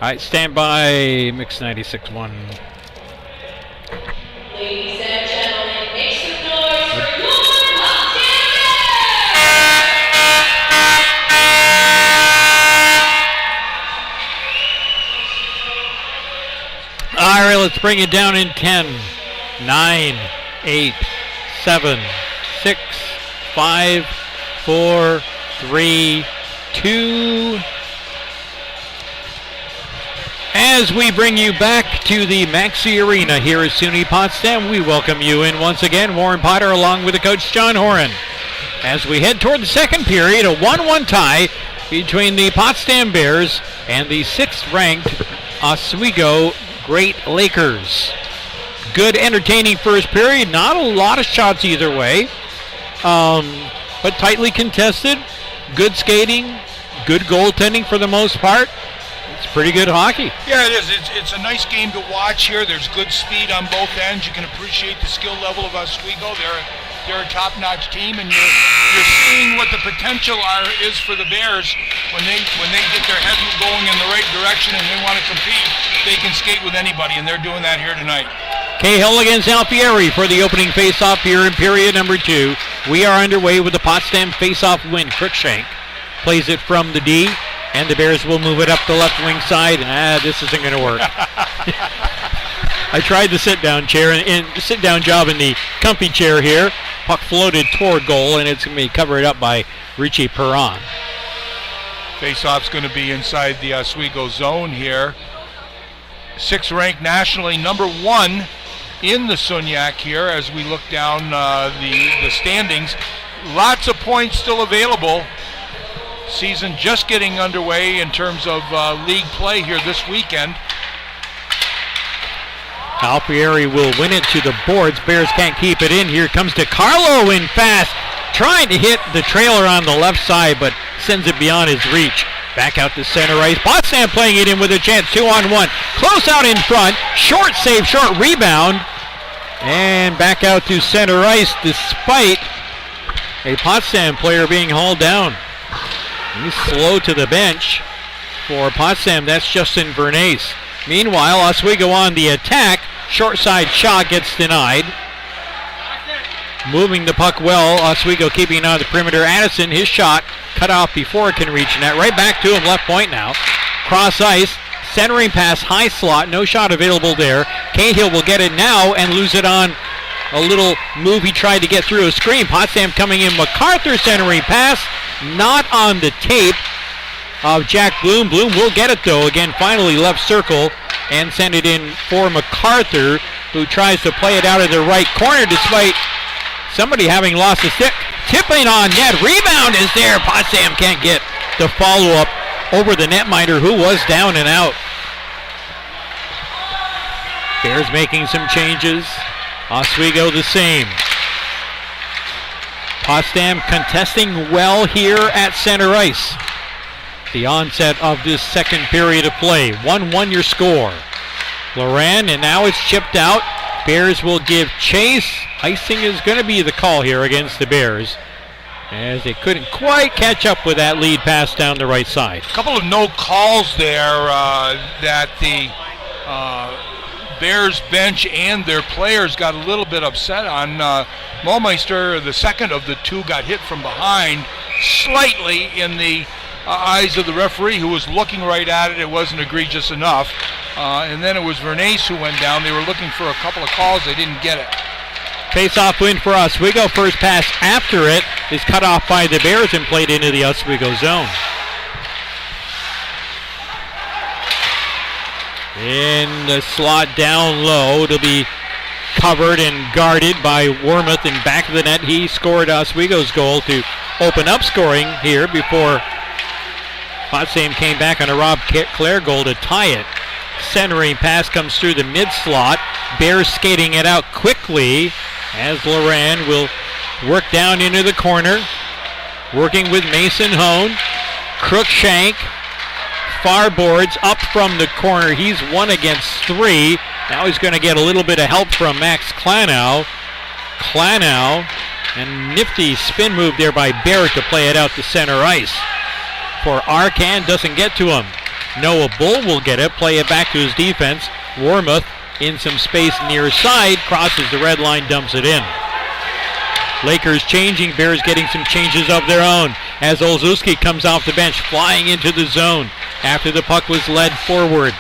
right, stand by. Mix 96.1. Ladies and gentlemen, make some noise for your Potsdam All right, let's bring it down in 10, 9, 8, 7, 6, 5, 4, 3, 2. As we bring you back to the Maxi Arena here at SUNY Potsdam, we welcome you in once again. Warren Potter along with the coach John Horan. As we head toward the second period, a 1-1 tie between the Potsdam Bears and the 6th-ranked Oswego Great Lakers. Good, entertaining first period. Not a lot of shots either way, but tightly contested. Good skating, good goaltending for the most part. It's pretty good hockey. Yeah, it is. It's a nice game to watch here. There's good speed on both ends. You can appreciate the skill level of Oswego. They're a top-notch team, and you're seeing what the potential is for the Bears when they get their head going in the right direction and they want to compete. They can skate with anybody, and they're doing that here tonight. Cahill against Alfieri for the opening face-off here in period number 2. We are underway with the Potsdam face-off win. Cruikshank plays it from the D, and the Bears will move it up the left wing side. This isn't going to work. I tried the sit-down chair and sit-down job in the comfy chair here. Puck floated toward goal, and it's going to be covered up by Richie Perron. Face-off's going to be inside the Oswego zone here. 6th ranked nationally, number 1 in the SUNYAC here as we look down the standings. Lots of points still available. Season just getting underway in terms of league play here this weekend. Alfieri will win it to the boards. Bears can't keep it in. Here comes DeCarlo in fast, trying to hit the trailer on the left side, but sends it beyond his reach. Back out to center ice. Potsdam playing it in with a chance. 2-on-1. Close out in front. Short save, short rebound. And back out to center ice despite a Potsdam player being hauled down. He's slow to the bench for Potsdam. That's Justin Bernays. Meanwhile, Oswego on the attack. Short side shot gets denied. Moving the puck well. Oswego keeping it on the perimeter. Addison, his shot cut off before it can reach net. Right back to him, left point now. Cross ice. Centering pass, high slot. No shot available there. Cahill will get it now and lose it on a little move he tried to get through a screen. Potsdam coming in. MacArthur centering pass. Not on the tape of Jack Bloom. Bloom will get it though. Again, finally left circle and send it in for MacArthur, who tries to play it out of the right corner despite somebody having lost a stick. Tipping on net. Rebound is there. Potsdam can't get the follow-up over the netminder, who was down and out. Bears making some changes. Oswego the same. Potsdam contesting well here at center ice. The onset of this second period of play. 1-1 your score. Loran, and now it's chipped out. Bears will give chase. Icing is going to be the call here against the Bears, as they couldn't quite catch up with that lead pass down the right side. A couple of no calls there that the Bears bench and their players got a little bit upset on. Mollmeister, the second of the two, got hit from behind slightly in the eyes of the referee, who was looking right at it. It wasn't egregious enough. And then it was Vernace who went down. They were looking for a couple of calls. They didn't get it. Face-off win for Oswego. First pass after it is cut off by the Bears and played into the Oswego zone. In the slot down low, it'll be covered and guarded by Wormuth in back of the net. He scored Oswego's goal to open up scoring here before Potsdam came back on a Rob Clare goal to tie it. Centering pass comes through the mid-slot. Bears skating it out quickly as Loran will work down into the corner. Working with Mason Hone. Cruikshank. Far boards up from the corner. He's 1 against 3. Now he's going to get a little bit of help from Max Klanow. Klanow, and nifty spin move there by Barrett to play it out to center ice. For Arcan, doesn't get to him. Noah Bull will get it, play it back to his defense. Warmouth in some space near side, crosses the red line, dumps it in. Lakers changing, Bears getting some changes of their own as Olszewski comes off the bench, flying into the zone after the puck was led forward.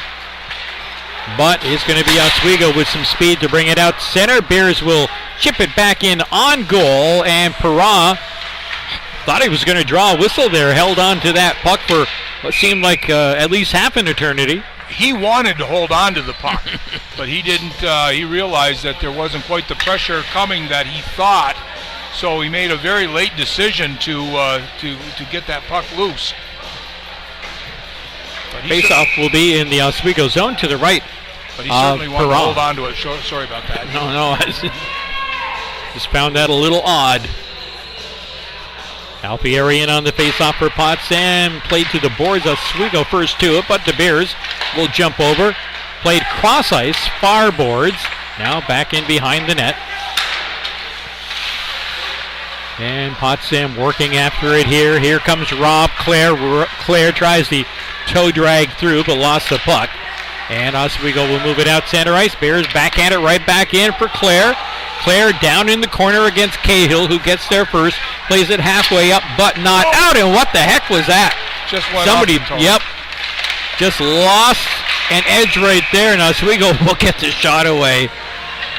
But it's going to be Oswego with some speed to bring it out center. Bears will chip it back in on goal, and Perra thought he was going to draw a whistle there, held on to that puck for what seemed like at least half an eternity. He wanted to hold on to the puck, but he didn't. He realized that there wasn't quite the pressure coming that he thought, so he made a very late decision to get that puck loose. Face-off will be in the Oswego zone to the right. But he certainly wanted to hold on to it. Sorry about that. No, I just found that a little odd. Alfieri in on the face-off for Potsdam. Played to the boards. Oswego first to it, but the Bears will jump over. Played cross ice, far boards. Now back in behind the net. And Potsdam working after it here. Here comes Rob Clare. Clare tries the toe drag through, but lost the puck. And Oswego will move it out center ice. Bears backhand it right back in for Clare. Clare down in the corner against Cahill, who gets there first. Plays it halfway up, but not out. And what the heck was that? Just went Somebody, off the toe. yep. Just lost an edge right there, and Oswego will get the shot away.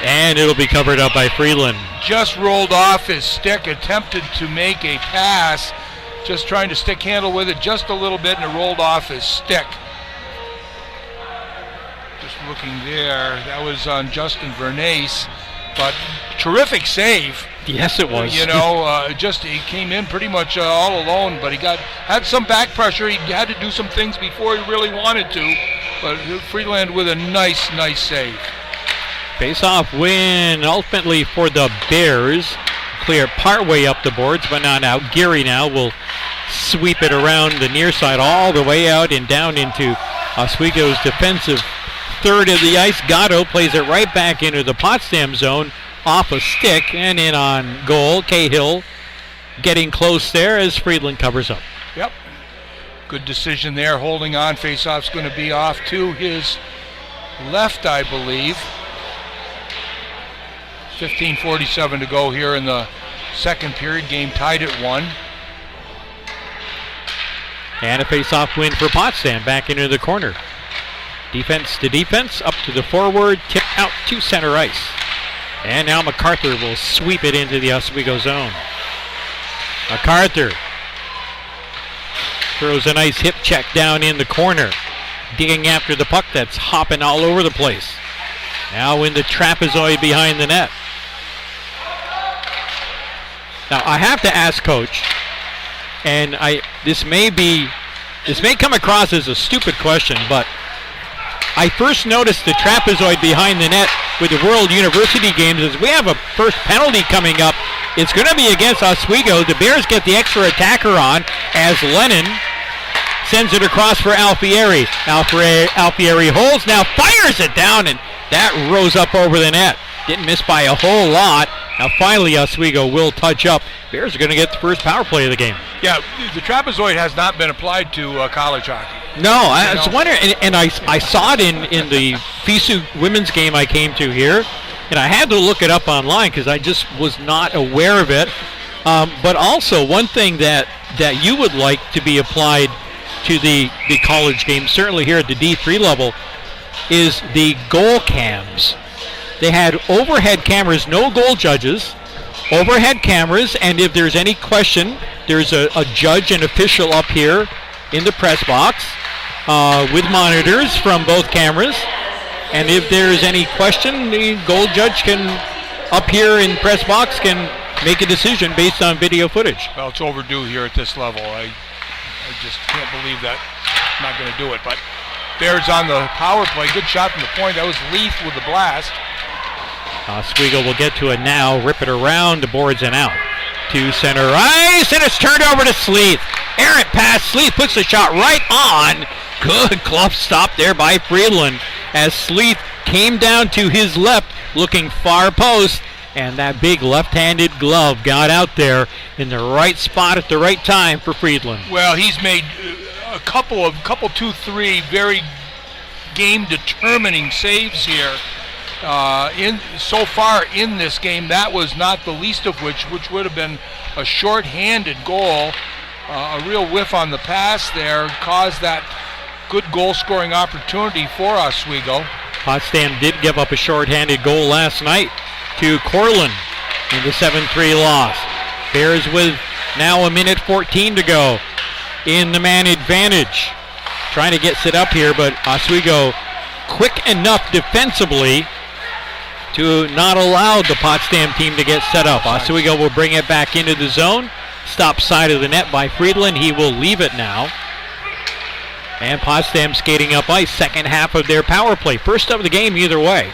And it'll be covered up by Freeland. Just rolled off his stick, attempted to make a pass, just trying to stick handle with it just a little bit, and it rolled off his stick. Just looking there, that was on Justin Vernace, but terrific save. Yes, it was. You know, he came in pretty much all alone, but he had some back pressure. He had to do some things before he really wanted to, but Freeland with a nice save. Face-off win ultimately for the Bears. Clear partway up the boards, but not out. Geary now will sweep it around the near side all the way out and down into Oswego's defensive third of the ice. Gatto plays it right back into the Potsdam zone off a stick and in on goal. Cahill getting close there as Friedland covers up. Yep. Good decision there, holding on. Face-off's going to be off to his left, I believe. 15:47 to go here in the second period. Game tied at 1. And a face-off win for Potsdam back into the corner. Defense to defense, up to the forward, tipped out to center ice. And now MacArthur will sweep it into the Oswego zone. MacArthur throws a nice hip check down in the corner, digging after the puck that's hopping all over the place. Now in the trapezoid behind the net. Now I have to ask Coach, and this may come across as a stupid question, but I first noticed the trapezoid behind the net with the World University games as we have a first penalty coming up. It's going to be against Oswego. The Bears get the extra attacker on as Lennon sends it across for Alfieri. Alfieri holds, now fires it down, and that rose up over the net. Didn't miss by a whole lot. Now finally Oswego will touch up. Bears are going to get the first power play of the game. Yeah, the trapezoid has not been applied to college hockey. No, I was wondering, and I saw it in the FISU women's game I came to here, and I had to look it up online because I just was not aware of it. But also one thing that you would like to be applied to the college game, certainly here at the D3 level, is the goal cams. They had overhead cameras, no goal judges, overhead cameras, and if there's any question, there's a judge and official up here in the press box with monitors from both cameras. And if there's any question, the goal judge can, up here in press box, can make a decision based on video footage. Well, it's overdue here at this level. I just can't believe that. I'm not going to do it, but Bears on the power play. Good shot from the point. That was Leaf with the blast. Oswego will get to it now, rip it around the boards and out to center ice, and it's turned over to Sleeth. Errant pass, Sleeth puts the shot right on. Good glove stop there by Friedland as Sleeth came down to his left, looking far post, and that big left-handed glove got out there in the right spot at the right time for Friedland. Well, he's made a couple 2-3 very game-determining saves here. So far in this game, that was not the least of which would have been a short-handed goal. A real whiff on the pass there caused that good goal-scoring opportunity for Oswego. Potsdam did give up a short-handed goal last night to Cortland in the 7-3 loss. Bears with now 1:14 to go in the man advantage. Trying to get set up here, but Oswego quick enough defensively to not allow the Potsdam team to get set up. Oswego will bring it back into the zone. Stop side of the net by Friedland. He will leave it now. And Potsdam skating up ice. Second half of their power play. First of the game either way.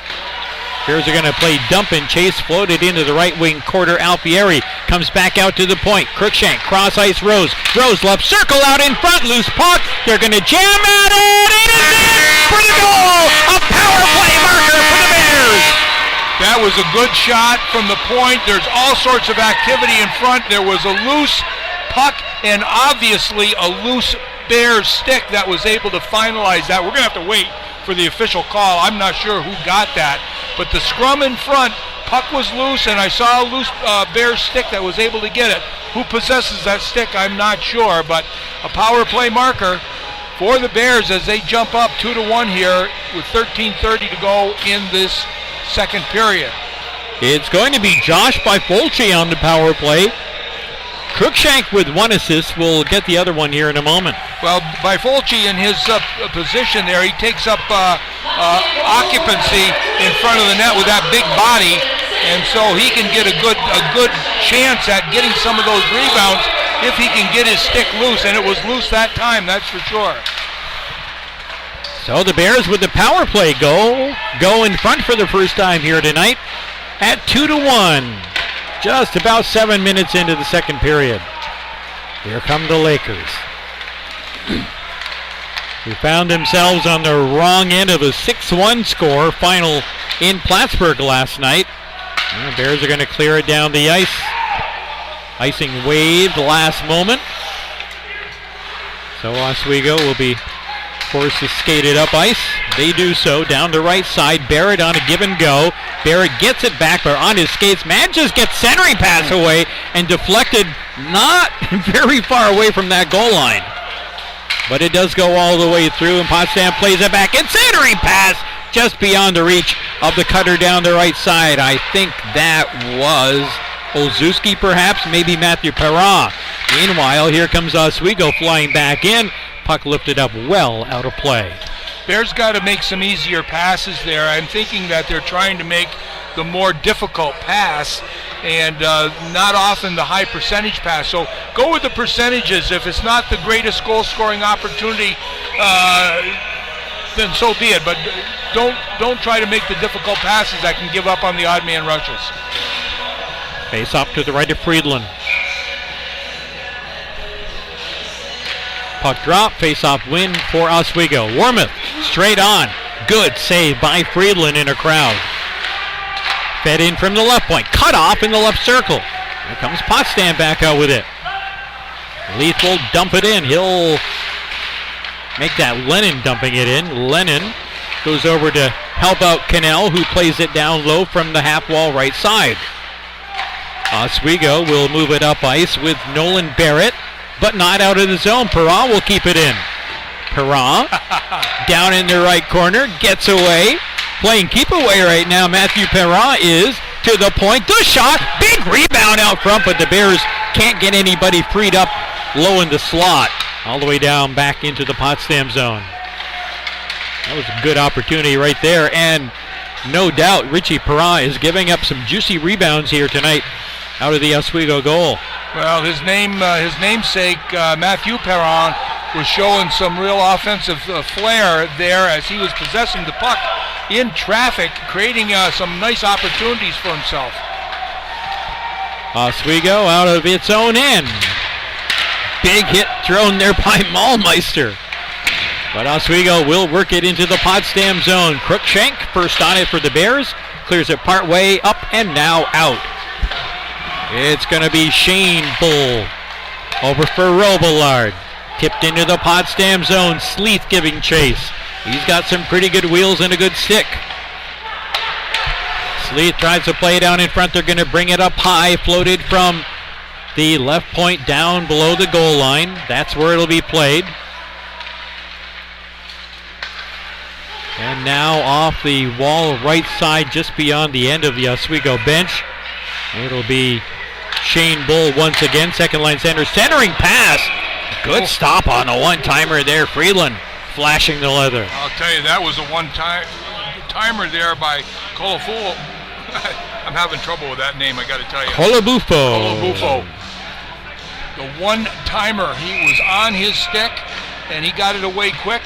Bears are going to play dump and chase. Floated into the right wing quarter. Alfieri comes back out to the point. Crookshank, cross ice, Rose. Rose left circle out in front. Loose puck. They're going to jam at it. It is in for the goal. A power play marker for the Bears. That was a good shot from the point. There's all sorts of activity in front. There was a loose puck and obviously a loose Bears stick that was able to finalize that. We're going to have to wait for the official call. I'm not sure who got that. But the scrum in front, puck was loose, and I saw a loose Bears stick that was able to get it. Who possesses that stick, I'm not sure. But a power play marker for the Bears as they jump up 2-1 here with 13:30 to go in this second period. It's going to be Josh Byfolchi on the power play. Crookshank with one assist will get the other one here in a moment. Well, Byfolchi in his position there, he takes up occupancy in front of the net with that big body, and so he can get a good chance at getting some of those rebounds if he can get his stick loose, and it was loose that time, that's for sure. So the Bears with the power play go in front for the first time here tonight at 2-1. Just about 7 minutes into the second period. Here come the Lakers. Who found themselves on the wrong end of a 6-1 score final in Plattsburgh last night. And the Bears are going to clear it down the ice. Icing waved last moment. So Oswego will be forced to skate it up ice. They do so down the right side. Barrett on a give and go. Barrett gets it back, but on his skates, manages gets centering pass away and deflected not very far away from that goal line. But it does go all the way through, and Potsdam plays it back. And centering pass just beyond the reach of the cutter down the right side. I think that was Olszewski perhaps, maybe Matthew Perra. Meanwhile, here comes Oswego flying back in. Puck lifted up well out of play. Bears got to make some easier passes there. I'm thinking that they're trying to make the more difficult pass and not often the high percentage pass. So go with the percentages. If it's not the greatest goal scoring opportunity, then so be it. But don't try to make the difficult passes that can give up on the odd man rushes. Face off to the right of Friedland. Puck drop, face-off win for Oswego. Wormuth straight on. Good save by Friedland in a crowd. Fed in from the left point. Cut off in the left circle. Here comes Potsdam back out with it. Leith will dump it in. He'll make that Lennon dumping it in. Lennon goes over to help out Cannell, who plays it down low from the half wall right side. Oswego will move it up ice with Nolan Barrett, but not out of the zone. Perra will keep it in. Perra down in the right corner, gets away. Playing keep away right now, Matthew Perra is to the point. The shot, big rebound out front, but the Bears can't get anybody freed up low in the slot. All the way down back into the Potsdam zone. That was a good opportunity right there, and no doubt Richie Perra is giving up some juicy rebounds here tonight out of the Oswego goal. Well, his namesake, Matthew Perron, was showing some real offensive flair there as he was possessing the puck in traffic, creating some nice opportunities for himself. Oswego out of its own end. Big hit thrown there by Maulmeister. But Oswego will work it into the Potsdam zone. Crookshank first on it for the Bears. Clears it part way up and now out. It's going to be Shane Bull over for Robillard. Tipped into the Potsdam zone. Sleeth giving chase. He's got some pretty good wheels and a good stick. Sleeth tries to play down in front. They're going to bring it up high. Floated from the left point down below the goal line. That's where it'll be played. And now off the wall right side just beyond the end of the Oswego bench. It'll be Shane Bull once again. Second line center. Centering pass. Good stop on the one-timer there. Friedland flashing the leather. I'll tell you, that was a one-timer there by Colafullo. I'm having trouble with that name, I got to tell you. Colabufo. The one-timer. He was on his stick, and he got it away quick,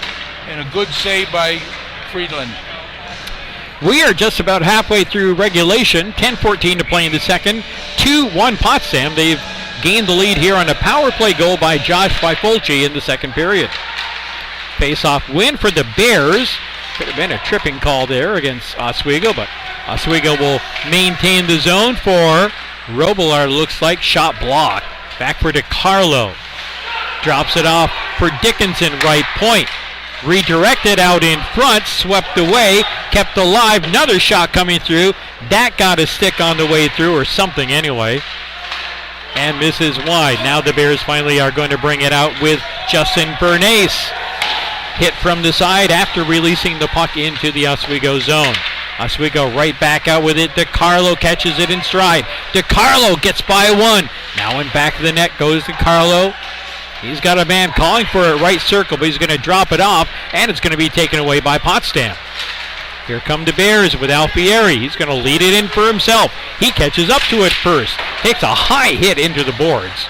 and a good save by Friedland. We are just about halfway through regulation. 10-14 to play in the second. 2-1 Potsdam. They've gained the lead here on a power play goal by Josh Fifolci in the second period. Face-off win for the Bears. Could have been a tripping call there against Oswego, but Oswego will maintain the zone for Robillard. Looks like shot blocked. Back for DeCarlo. Drops it off for Dickinson, right point. Redirected out in front, swept away, kept alive. Another shot coming through. That got a stick on the way through, or something anyway. And misses wide. Now the Bears finally are going to bring it out with Justin Bernays. Hit from the side after releasing the puck into the Oswego zone. Oswego right back out with it. DeCarlo catches it in stride. DeCarlo gets by one. Now in back of the net goes DeCarlo. He's got a man calling for it right circle, but he's going to drop it off, and it's going to be taken away by Potsdam. Here come the Bears with Alfieri. He's going to lead it in for himself. He catches up to it first. Takes a high hit into the boards.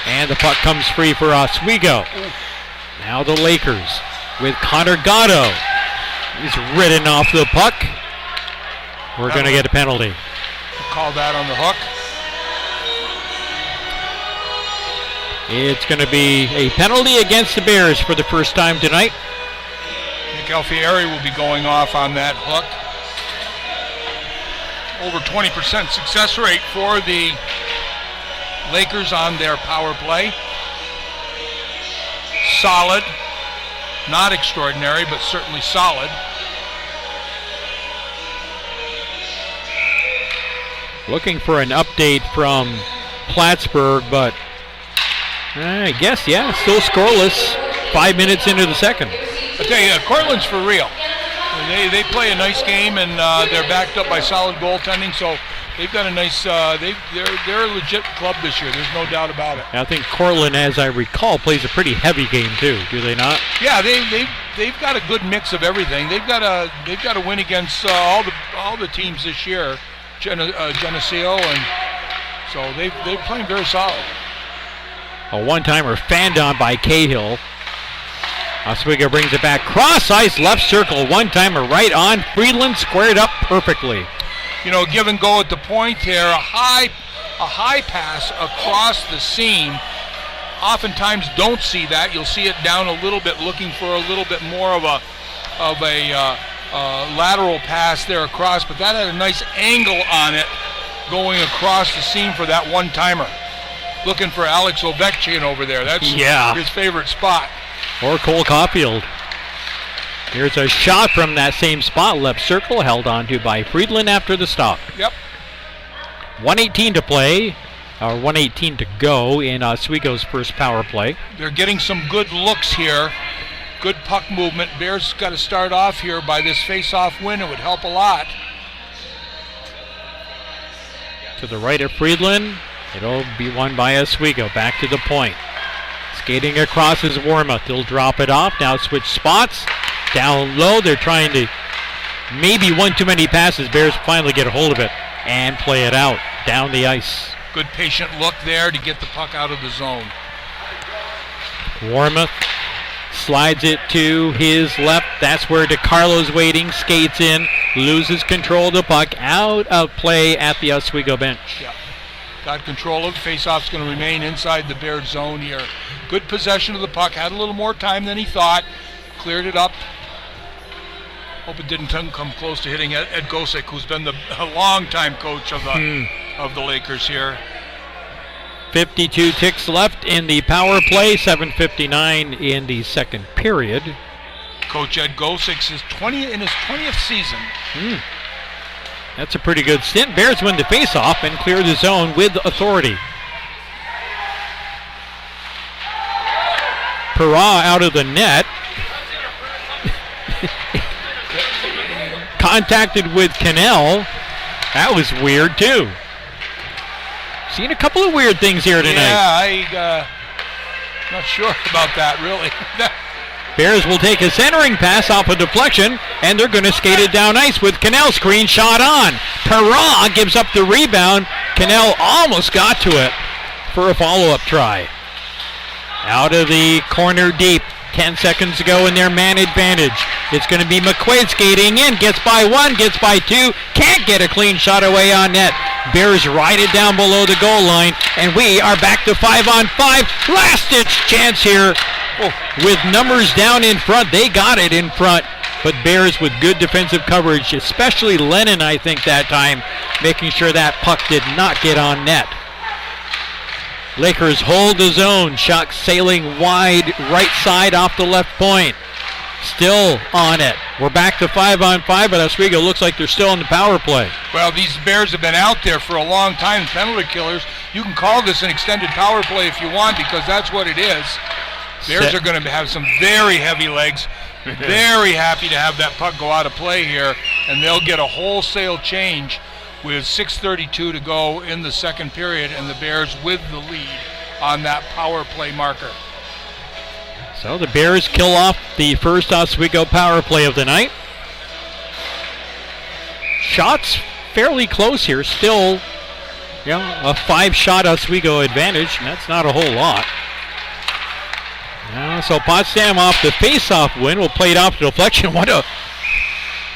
And the puck comes free for Oswego. Now the Lakers with Connor Gatto. He's ridden off the puck. We're going to get a penalty. Call that on the hook. It's going to be a penalty against the Bears for the first time tonight. Nick Alfieri will be going off on that hook. Over 20% success rate for the Lakers on their power play. Solid. Not extraordinary, but certainly solid. Looking for an update from Plattsburgh, but I guess, yeah, still scoreless. 5 minutes into the second. I tell you, Cortland's for real. They play a nice game, and they're backed up by solid goaltending, so they've got a nice. They're a legit club this year. There's no doubt about it. I think Cortland, as I recall, plays a pretty heavy game too. Do they not? Yeah, they've got a good mix of everything. They've got to win against all the teams this year, Geneseo, and so they're playing very solid. A one-timer fanned on by Cahill. Oswego brings it back. Cross ice, left circle. One-timer right on. Friedland squared up perfectly. You know, give and go at the point here. A high pass across the seam. Oftentimes don't see that. You'll see it down a little bit, looking for a little bit more of a lateral pass there across. But that had a nice angle on it, going across the seam for that one-timer. Looking for Alex Ovechkin over there. That's his favorite spot. Or Cole Caulfield. Here's a shot from that same spot. Left circle held onto by Friedland after the stop. Yep. 1:18 to play, or 1:18 to go in Oswego's first power play. They're getting some good looks here. Good puck movement. Bears got to start off here by this face-off win. It would help a lot. To the right of Friedland. It'll be won by Oswego. Back to the point. Skating across is Warmuth. He'll drop it off. Now switch spots. Down low. They're trying to maybe one too many passes. Bears finally get a hold of it and play it out down the ice. Good patient look there to get the puck out of the zone. Warmuth slides it to his left. That's where DeCarlo's waiting. Skates in. Loses control of the puck. Out of play at the Oswego bench. Yeah. Got control of it. Faceoff's going to remain inside the Bears zone here. Good possession of the puck. Had a little more time than he thought. Cleared it up. Hope it didn't come close to hitting Ed Gosek, who's been a long-time coach of the Lakers here. 7:52 ticks left in the power play, 7:59 in the second period. Coach Ed Gosick is in his 20th season. That's a pretty good stint. Bears win the faceoff and clear the zone with authority. Perra out of the net. Contacted with Cannell. That was weird too. Seen a couple of weird things here tonight. Yeah, I'm not sure about that really. Bears will take a centering pass off a deflection, and they're going to skate it down ice with Cannell. Screen shot on. Perra gives up the rebound. Cannell almost got to it for a follow-up try. Out of the corner deep. 10 seconds to go in their man advantage. It's going to be McQuaid skating in. Gets by one, gets by two. Can't get a clean shot away on net. Bears ride it down below the goal line, and we are back to 5-on-5. Last-ditch chance here. With numbers down in front. They got it in front, but Bears with good defensive coverage, especially Lennon, I think, that time, making sure that puck did not get on net. Lakers hold the zone. Shot sailing wide, right side off the left point. Still on it. We're back to 5-on-5, but Oswego looks like they're still in the power play. Well, these Bears have been out there for a long time, penalty killers. You can call this an extended power play if you want, because that's what it is. Bears are going to have some very heavy legs. Very happy to have that puck go out of play here, and they'll get a wholesale change with 6:32 to go in the second period, and the Bears with the lead on that power play marker. So the Bears kill off the first Oswego power play of the night. Shots fairly close here. Still, a 5-shot Oswego advantage, and that's not a whole lot. So Potsdam off the face-off win will play it off the deflection. What a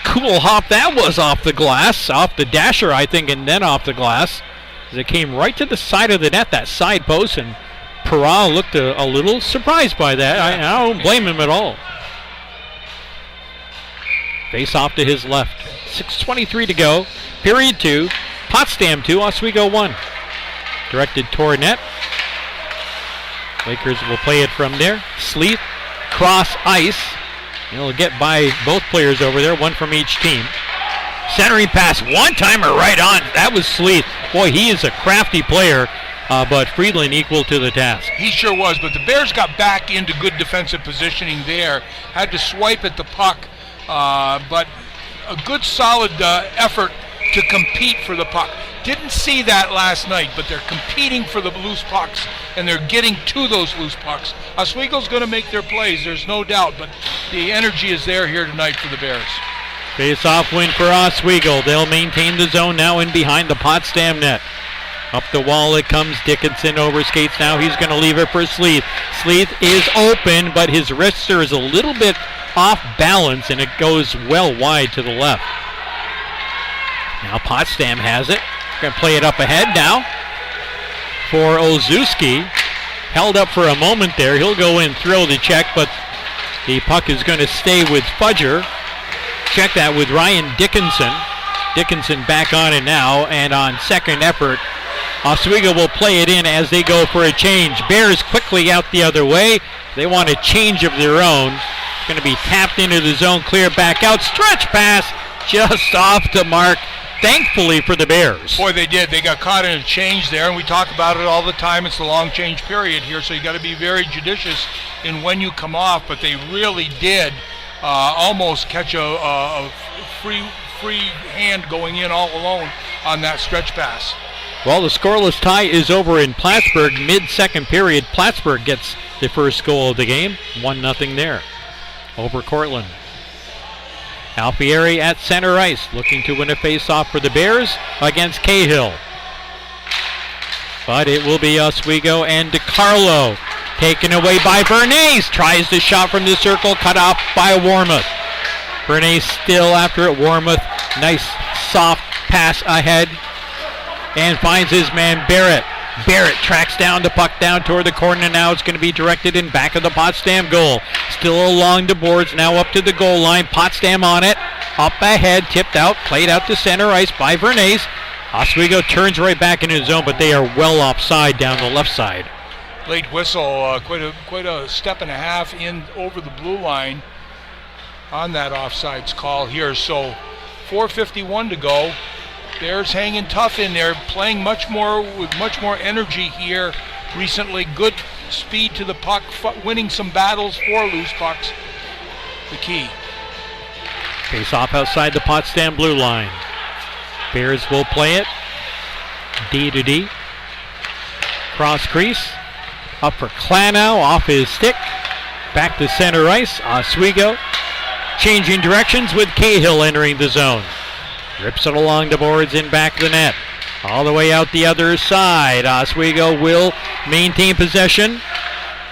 cool hop that was off the glass, off the dasher, I think, and then off the glass. As it came right to the side of the net, that side post, and Perra looked a little surprised by that. I don't blame him at all. Face off to his left. 6:23 to go. Period 2. Potsdam 2, Oswego 1. Directed toward net. Lakers will play it from there. Sleeth, cross ice. He'll get by both players over there, one from each team. Centering pass, one-timer right on. That was Sleeth. Boy, he is a crafty player, but Friedland equal to the task. He sure was, but the Bears got back into good defensive positioning there. Had to swipe at the puck, but a good solid effort to compete for the puck. Didn't see that last night, but they're competing for the loose pucks, and they're getting to those loose pucks. Oswego's going to make their plays, there's no doubt, but the energy is there here tonight for the Bears. Face-off win for Oswego. They'll maintain the zone now in behind the Potsdam net. Up the wall it comes. Dickinson over skates now. He's going to leave it for Sleeth. Sleeth is open, but his wrister is a little bit off balance, and it goes well wide to the left. Now Potsdam has it. Going to play it up ahead now for Olszewski. Held up for a moment there. He'll go in, throw the check, but the puck is going to stay with Fudger. Check that with Ryan Dickinson. Dickinson back on it now, and on second effort, Oswego will play it in as they go for a change. Bears quickly out the other way. They want a change of their own. It's going to be tapped into the zone, clear back out. Stretch pass just off the mark. Thankfully for the Bears. Boy, they did. They got caught in a change there, and we talk about it all the time. It's the long change period here, so you got to be very judicious in when you come off, but they really did almost catch a free hand going in all alone on that stretch pass. Well, the scoreless tie is over in Plattsburgh. Mid-second period, Plattsburgh gets the first goal of the game. 1-0 there over Cortland. Alfieri at center ice, looking to win a face-off for the Bears against Cahill. But it will be Oswego and DiCarlo. Taken away by Bernays. Tries the shot from the circle, cut off by Warmoth. Bernays still after it. Warmoth, nice soft pass ahead. And finds his man Barrett. Barrett tracks down the puck down toward the corner. Now it's going to be directed in back of the Potsdam goal. Still along the boards, now up to the goal line. Potsdam on it. Up ahead, tipped out, played out to center ice by Bernays. Oswego turns right back into the zone, but they are well offside down the left side. Late whistle, quite a step and a half in over the blue line on that offsides call here. So 4:51 to go. Bears hanging tough in there, playing with much more energy here recently. Good speed to the puck, winning some battles for loose pucks. The key. Face off outside the Potsdam blue line. Bears will play it. D to D. Cross crease. Up for Klanow, off his stick. Back to center ice. Oswego changing directions with Cahill entering the zone. Rips it along the boards and back of the net. All the way out the other side. Oswego will maintain possession.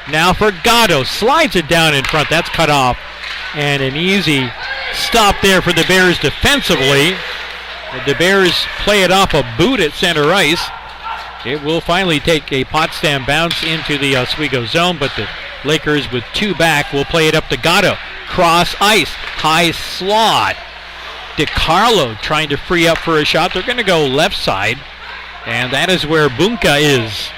Now for Gatto. Slides it down in front. That's cut off. And an easy stop there for the Bears defensively. The Bears play it off a boot at center ice. It will finally take a Potsdam bounce into the Oswego zone, but the Lakers with two back will play it up to Gatto. Cross ice. High slot. DiCarlo trying to free up for a shot. They're going to go left side, and that is where Bunka is.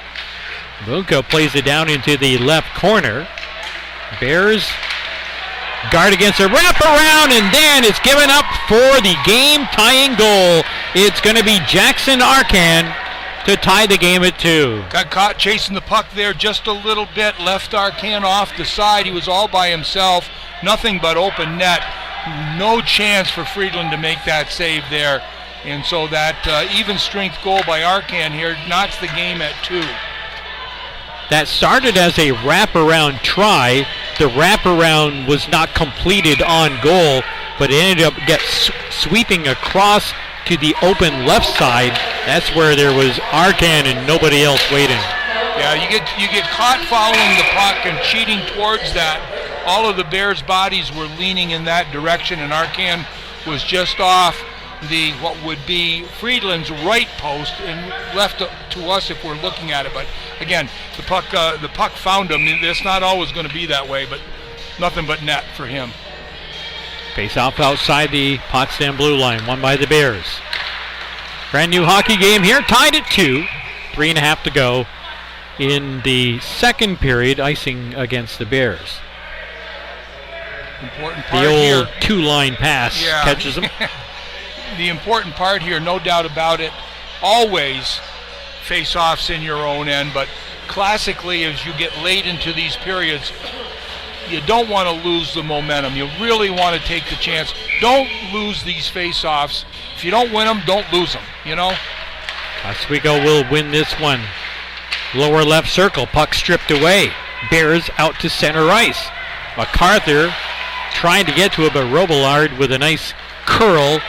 Bunka plays it down into the left corner. Bears guard against a wraparound, and then it's given up for the game-tying goal. It's going to be Jackson Arcan to tie the game at 2. Got caught chasing the puck there just a little bit. Left Arcan off the side. He was all by himself. Nothing but open net. No chance for Friedland to make that save there. And so that even strength goal by Arcan here knocks the game at 2. That started as a wraparound try. The wraparound was not completed on goal, but it ended up sweeping across to the open left side. That's where there was Arcan and nobody else waiting. Yeah, you get caught following the puck and cheating towards that. All of the Bears' bodies were leaning in that direction, and Arcan was just off the what would be Friedland's right post and left to us if we're looking at it. But again, the puck found him. It's not always going to be that way, but nothing but net for him. Face off outside the Potsdam blue line, won by the Bears. Brand new hockey game here, tied at 2. 3.5 to go in the second period, icing against the Bears. Important part the here. old two-line pass catches them. The important part here, no doubt about it, always face-offs in your own end, but classically as you get late into these periods, you don't want to lose the momentum. You really want to take the chance. Don't lose these face-offs. If you don't win them, don't lose them, you know? Oswego will win this one. Lower left circle, puck stripped away. Bears out to center ice. MacArthur trying to get to it, but Robillard with a nice curl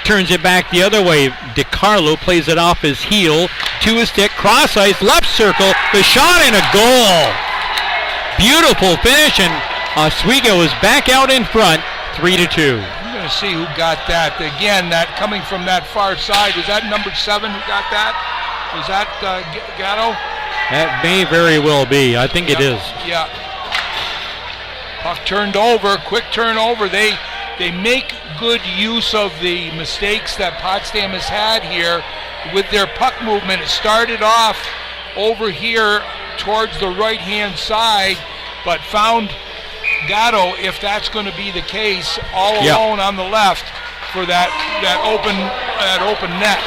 turns it back the other way. DiCarlo plays it off his heel to his stick, cross ice, left circle, the shot and a goal. Beautiful finish, and Oswego is back out in front, 3-2. I'm going to see who got that. Again, that coming from that far side. Was that number 7 who got that? Was that Gatto? That may very well be. I think it is. Yeah. Puck turned over, quick turnover. They make good use of the mistakes that Potsdam has had here with their puck movement. It started off over here towards the right-hand side, but found Gatto, if that's going to be the case, all alone on the left for that open net.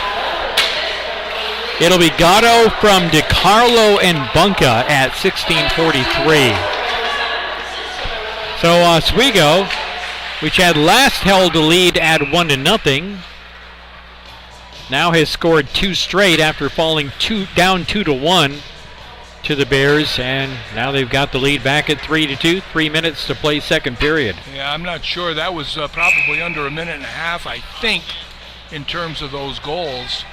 It'll be Gatto from DiCarlo and Bunka at 16:43. So Oswego, which had last held the lead at 1-0, now has scored 2 straight after falling down 2-1 to the Bears, and now they've got the lead back at 3-2. 3 minutes to play second period. Yeah, I'm not sure. That was probably under a minute and a half, I think, in terms of those goals.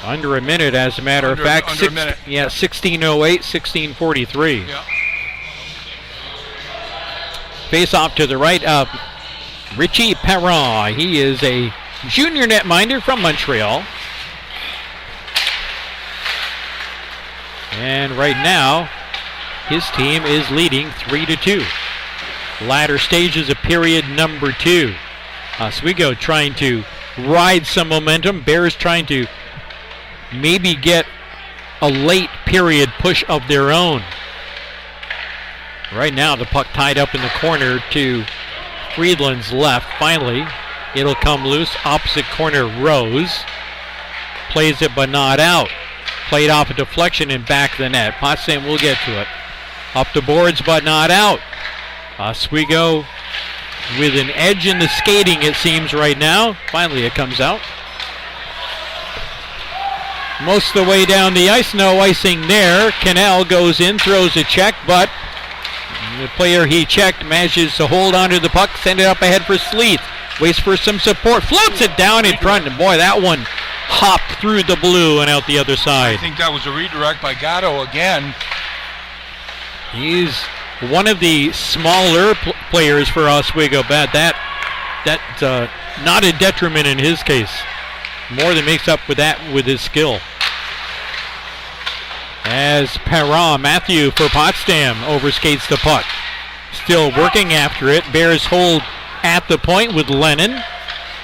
Under a minute, as a matter of fact. Under a minute. Yeah, 16:08, 16:43. Yeah. Face off to the right of Richie Perron. He is a junior netminder from Montreal. And right now, his team is leading 3-2. Latter stages of period number 2. Oswego trying to ride some momentum. Bears trying to maybe get a late period push of their own. Right now, the puck tied up in the corner to Friedland's left. Finally, it'll come loose. Opposite corner, Rose. Plays it, but not out. Played off a deflection and back of the net. Potsdam will get to it. Up the boards, but not out. Oswego with an edge in the skating, it seems, right now. Finally, it comes out. Most of the way down the ice, no icing there. Cannell goes in, throws a check, but the player he checked manages to hold onto the puck, send it up ahead for Sleeth. Waits for some support, floats it down in front, and boy, that one hopped through the blue and out the other side. I think that was a redirect by Gatto again. He's one of the smaller players for Oswego, but that's not a detriment in his case. More than makes up for that with his skill. As Perron, Matthew for Potsdam overskates the puck. Still working after it. Bears hold at the point with Lennon.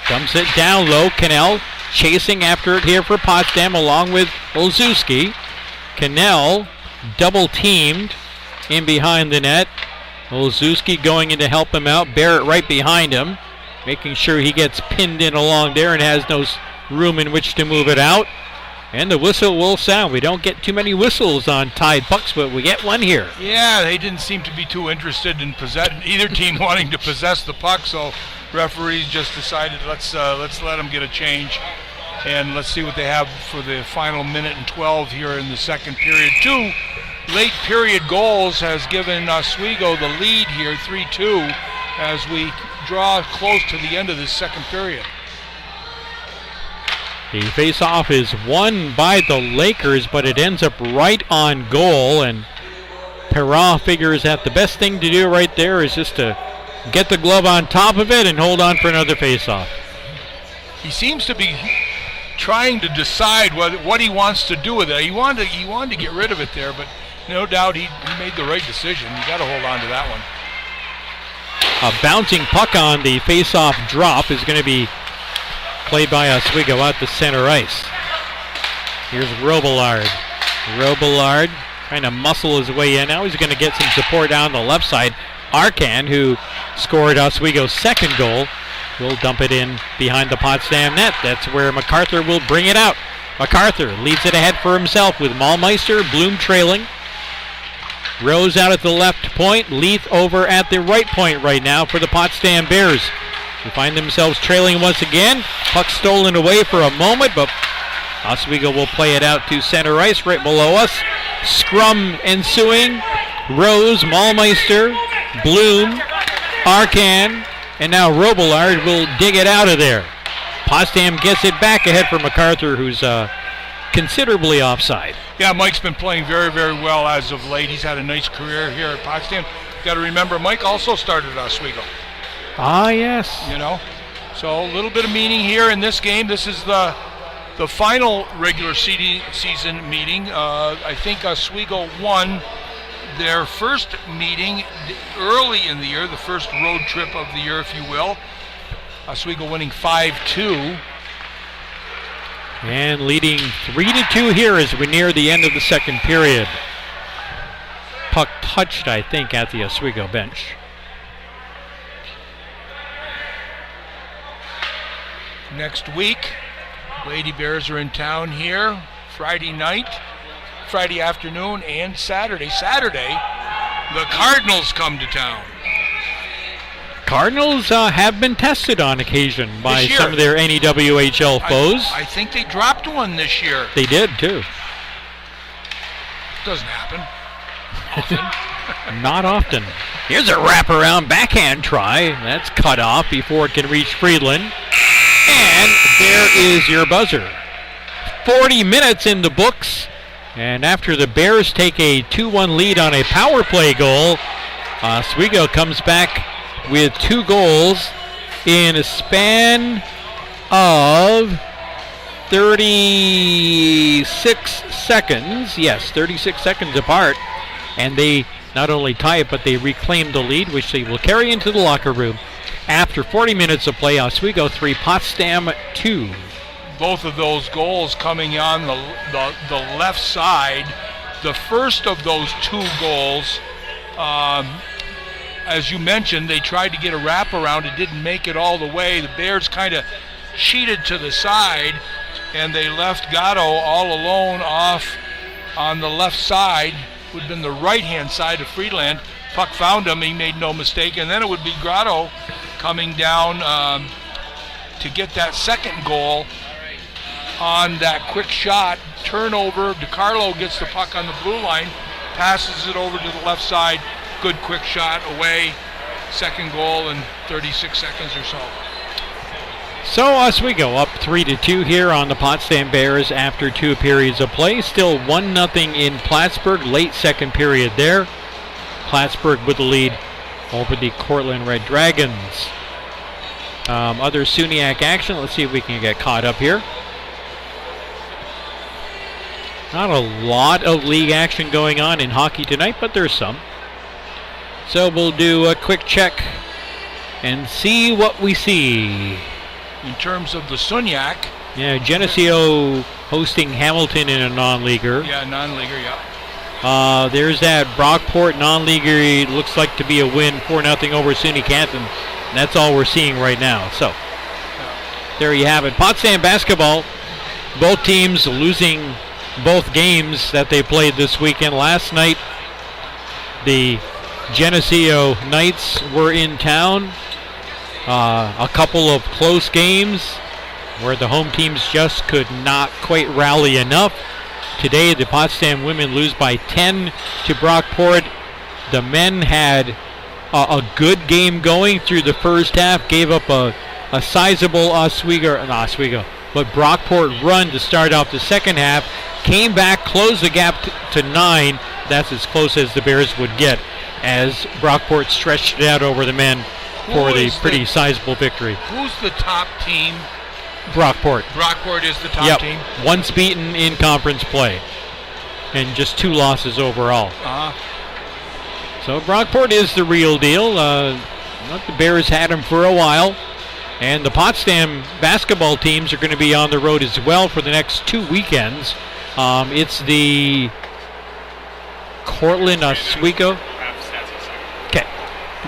Dumps it down low. Cannell chasing after it here for Potsdam along with Olszewski. Cannell double teamed in behind the net. Olszewski going in to help him out. Barrett right behind him, making sure he gets pinned in along there and has no room in which to move it out. And the whistle will sound. We don't get too many whistles on tied pucks, but we get one here. Yeah, they didn't seem to be too interested in either team wanting to possess the puck, so referees just decided let's let them get a change, and let's see what they have for the final minute and 12 here in the second period. 2 late period goals has given Oswego the lead here, 3-2, as we draw close to the end of this second period. The face-off is won by the Lakers, but it ends up right on goal, and Perron figures that the best thing to do right there is just to get the glove on top of it and hold on for another face-off. He seems to be trying to decide what he wants to do with it. He wanted to get rid of it there, but no doubt he made the right decision. You got to hold on to that one. A bouncing puck on the face-off drop is going to be played by Oswego out to center ice. Here's Robillard. Robillard trying to muscle his way in. Now he's going to get some support down the left side. Arcan, who scored Oswego's second goal, will dump it in behind the Potsdam net. That's where MacArthur will bring it out. MacArthur leads it ahead for himself with Mahlmeister, Bloom trailing. Rose out at the left point. Leith over at the right point right now for the Potsdam Bears. They find themselves trailing once again. Puck stolen away for a moment, but Oswego will play it out to center ice right below us. Scrum ensuing. Rose, Mahlmeister, Bloom, Arcan, and now Robillard will dig it out of there. Potsdam gets it back ahead for MacArthur, who's considerably offside. Yeah, Mike's been playing very, very well as of late. He's had a nice career here at Potsdam. Got to remember, Mike also started at Oswego. Ah, yes. You know, so a little bit of meaning here in this game. This is the final regular season meeting. I think Oswego won their first meeting early in the year, the first road trip of the year, if you will. Oswego winning 5-2. And leading 3-2 here as we near the end of the second period. Puck touched, I think, at the Oswego bench. Next week, Lady Bears are in town here Friday night, Friday afternoon, and Saturday. Saturday, the Cardinals come to town. Cardinals have been tested on occasion by some of their NEWHL foes. I think they dropped one this year. They did, too. Doesn't happen often. Not often. Here's a wraparound backhand try. That's cut off before it can reach Friedland. And there is your buzzer. 40 minutes in the books. And after the Bears take a 2-1 lead on a power play goal, Oswego comes back with 2 goals in a span of 36 seconds. Yes, 36 seconds apart. And they not only tie it, but they reclaim the lead, which they will carry into the locker room. After 40 minutes of play, Oswego 3, Potsdam 2. both of those goals coming on the left side. The first of those 2 goals, as you mentioned, they tried to get a wraparound. It didn't make it all the way. The Bears kind of cheated to the side, and they left Gatto all alone off on the left side, would have been the right-hand side of Friedland. Puck found him. He made no mistake. And then it would be Grotto coming down to get that second goal on that quick shot. Turnover. DiCarlo gets the puck on the blue line, passes it over to the left side. Good quick shot away. Second goal in 36 seconds or so. So Oswego up 3-2 here on the Potsdam Bears after 2 periods of play. Still 1-0 in Plattsburgh, late second period there. Plattsburgh with the lead over the Cortland Red Dragons. Other SUNYAC action. Let's see if we can get caught up here. Not a lot of league action going on in hockey tonight, but there's some. So we'll do a quick check and see what we see. In terms of the SUNYAC. Yeah, Geneseo hosting Hamilton in a non-leaguer. Yeah, non-leaguer, yeah. There's that Brockport non-leaguer. Looks like to be a win, 4-0 over SUNY Canton. And that's all we're seeing right now. So, there you have it. Potsdam basketball, both teams losing both games that they played this weekend. Last night, the Geneseo Knights were in town. A couple of close games where the home teams just could not quite rally enough. Today, the Potsdam women lose by 10 to Brockport. The men had a good game going through the first half, gave up a sizable but Brockport run to start off the second half, came back, closed the gap to 9. That's as close as the Bears would get as Brockport stretched it out over the men for the pretty sizable victory. Who's the top team? Brockport. Brockport is the top team? Once beaten in conference play. And just 2 losses overall. So Brockport is the real deal. The Bears had him for a while. And the Potsdam basketball teams are going to be on the road as well for the next 2 weekends. It's the Cortland Oswego.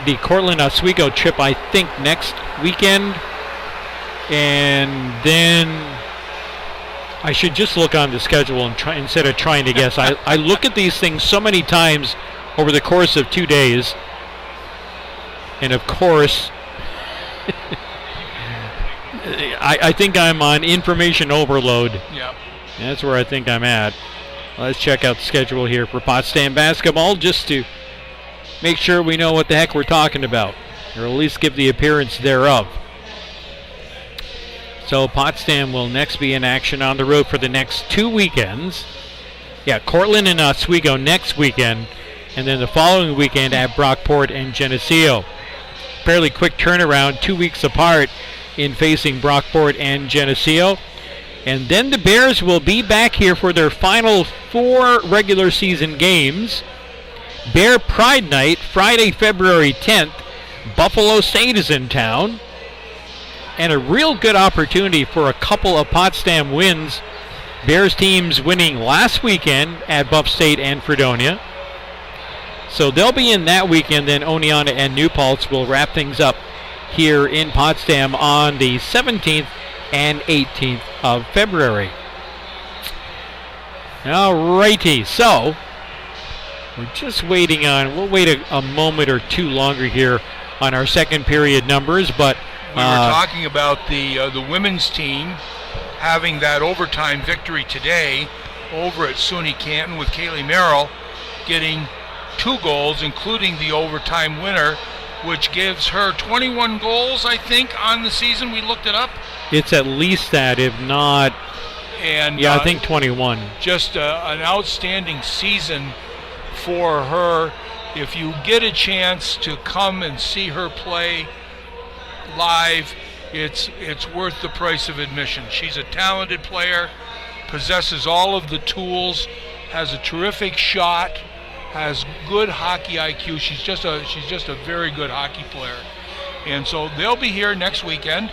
The Cortland Oswego trip, I think, next weekend. And then I should just look on the schedule and try instead of trying to guess. I look at these things so many times over the course of 2 days. And of course, I think I'm on information overload. Yep. That's where I think I'm at. Let's check out the schedule here for Potsdam basketball just to make sure we know what the heck we're talking about, or at least give the appearance thereof. So Potsdam will next be in action on the road for the next 2 weekends. Yeah, Cortland and Oswego next weekend, and then the following weekend at Brockport and Geneseo. Fairly quick turnaround, 2 weeks apart in facing Brockport and Geneseo. And then the Bears will be back here for their final 4 regular season games. Bear Pride Night, Friday, February 10th. Buffalo State is in town. And a real good opportunity for a couple of Potsdam wins. Bears teams winning last weekend at Buff State and Fredonia. So they'll be in that weekend. Then Oneonta and New Paltz will wrap things up here in Potsdam on the 17th and 18th of February. All righty, so we're just waiting on, we'll wait a moment or 2 longer here on our second period numbers, but we were talking about the women's team having that overtime victory today over at SUNY Canton with Kaylee Merrill getting 2 goals, including the overtime winner, which gives her 21 goals, I think, on the season. We looked it up. It's at least that, if not, and I think 21. Just an outstanding season for her. If you get a chance to come and see her play live, it's worth the price of admission. She's a talented player, possesses all of the tools, has a terrific shot, has good hockey IQ. She's just a very good hockey player. And so they'll be here next weekend.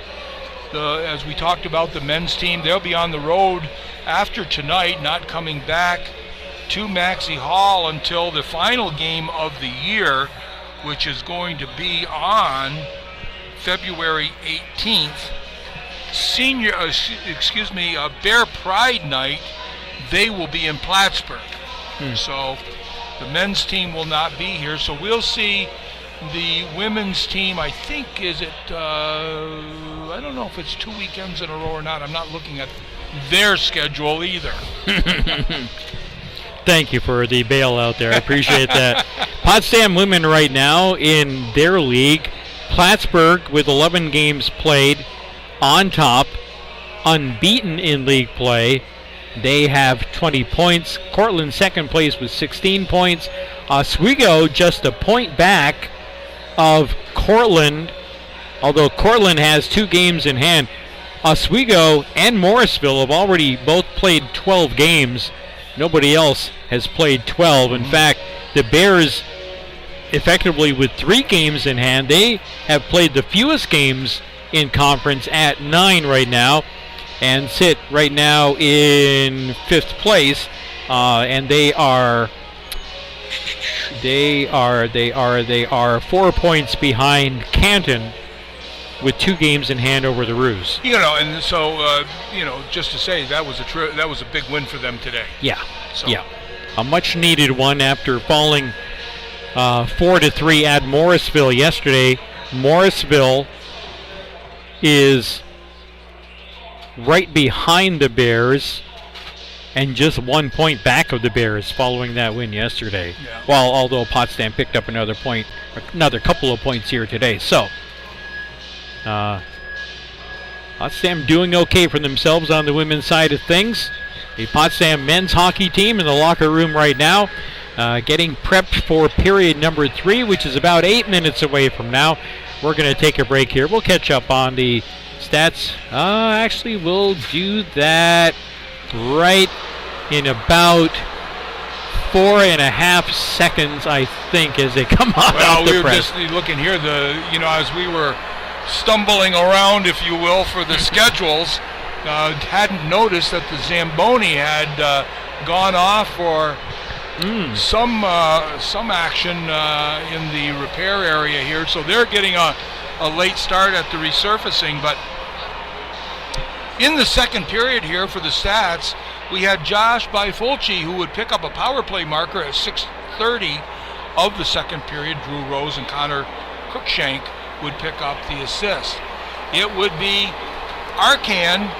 as we talked about, the men's team, they'll be on the road after tonight, not coming back to Maxey Hall until the final game of the year, which is going to be on February 18th. Bear Pride night, they will be in Plattsburgh. So the men's team will not be here. So we'll see the women's team. I think, I don't know if it's 2 weekends in a row or not. I'm not looking at their schedule either. Thank you for the bailout there. I appreciate that. Potsdam women right now in their league, Plattsburgh with 11 games played on top, unbeaten in league play. They have 20 points. Cortland second place with 16 points. Oswego just a point back of Cortland, although Cortland has 2 games in hand. Oswego and Morrisville have already both played 12 games. Nobody else has played 12. In fact, the Bears, effectively with 3 games in hand, they have played the fewest games in conference at 9 right now, and sit right now in 5th place, and they are 4 points behind Canton with 2 games in hand over the Roos. And so just to say that was a big win for them today. Yeah, a much needed one after falling 4-3 at Morrisville yesterday. Morrisville is right behind the Bears and just 1 point back of the Bears following that win yesterday. Yeah. Well, although Potsdam picked up another couple of points here today. So, Potsdam doing okay for themselves on the women's side of things. The Potsdam men's hockey team in the locker room right now, getting prepped for period number 3, which is about 8 minutes away from now. We're going to take a break here. We'll catch up on the stats. Actually, we'll do that right in about 4.5 seconds, I think, as they come out. Well, the we were press. just looking here. As we were stumbling around, if you will, for the schedules, hadn't noticed that the Zamboni had gone off for some action in the repair area here. So they're getting a late start at the resurfacing. But in the second period here for the stats, we had Josh Bifulci, who would pick up a power play marker at 6:30 of the second period. Drew Rose and Connor Cruikshank would pick up the assist. It would be Arcan,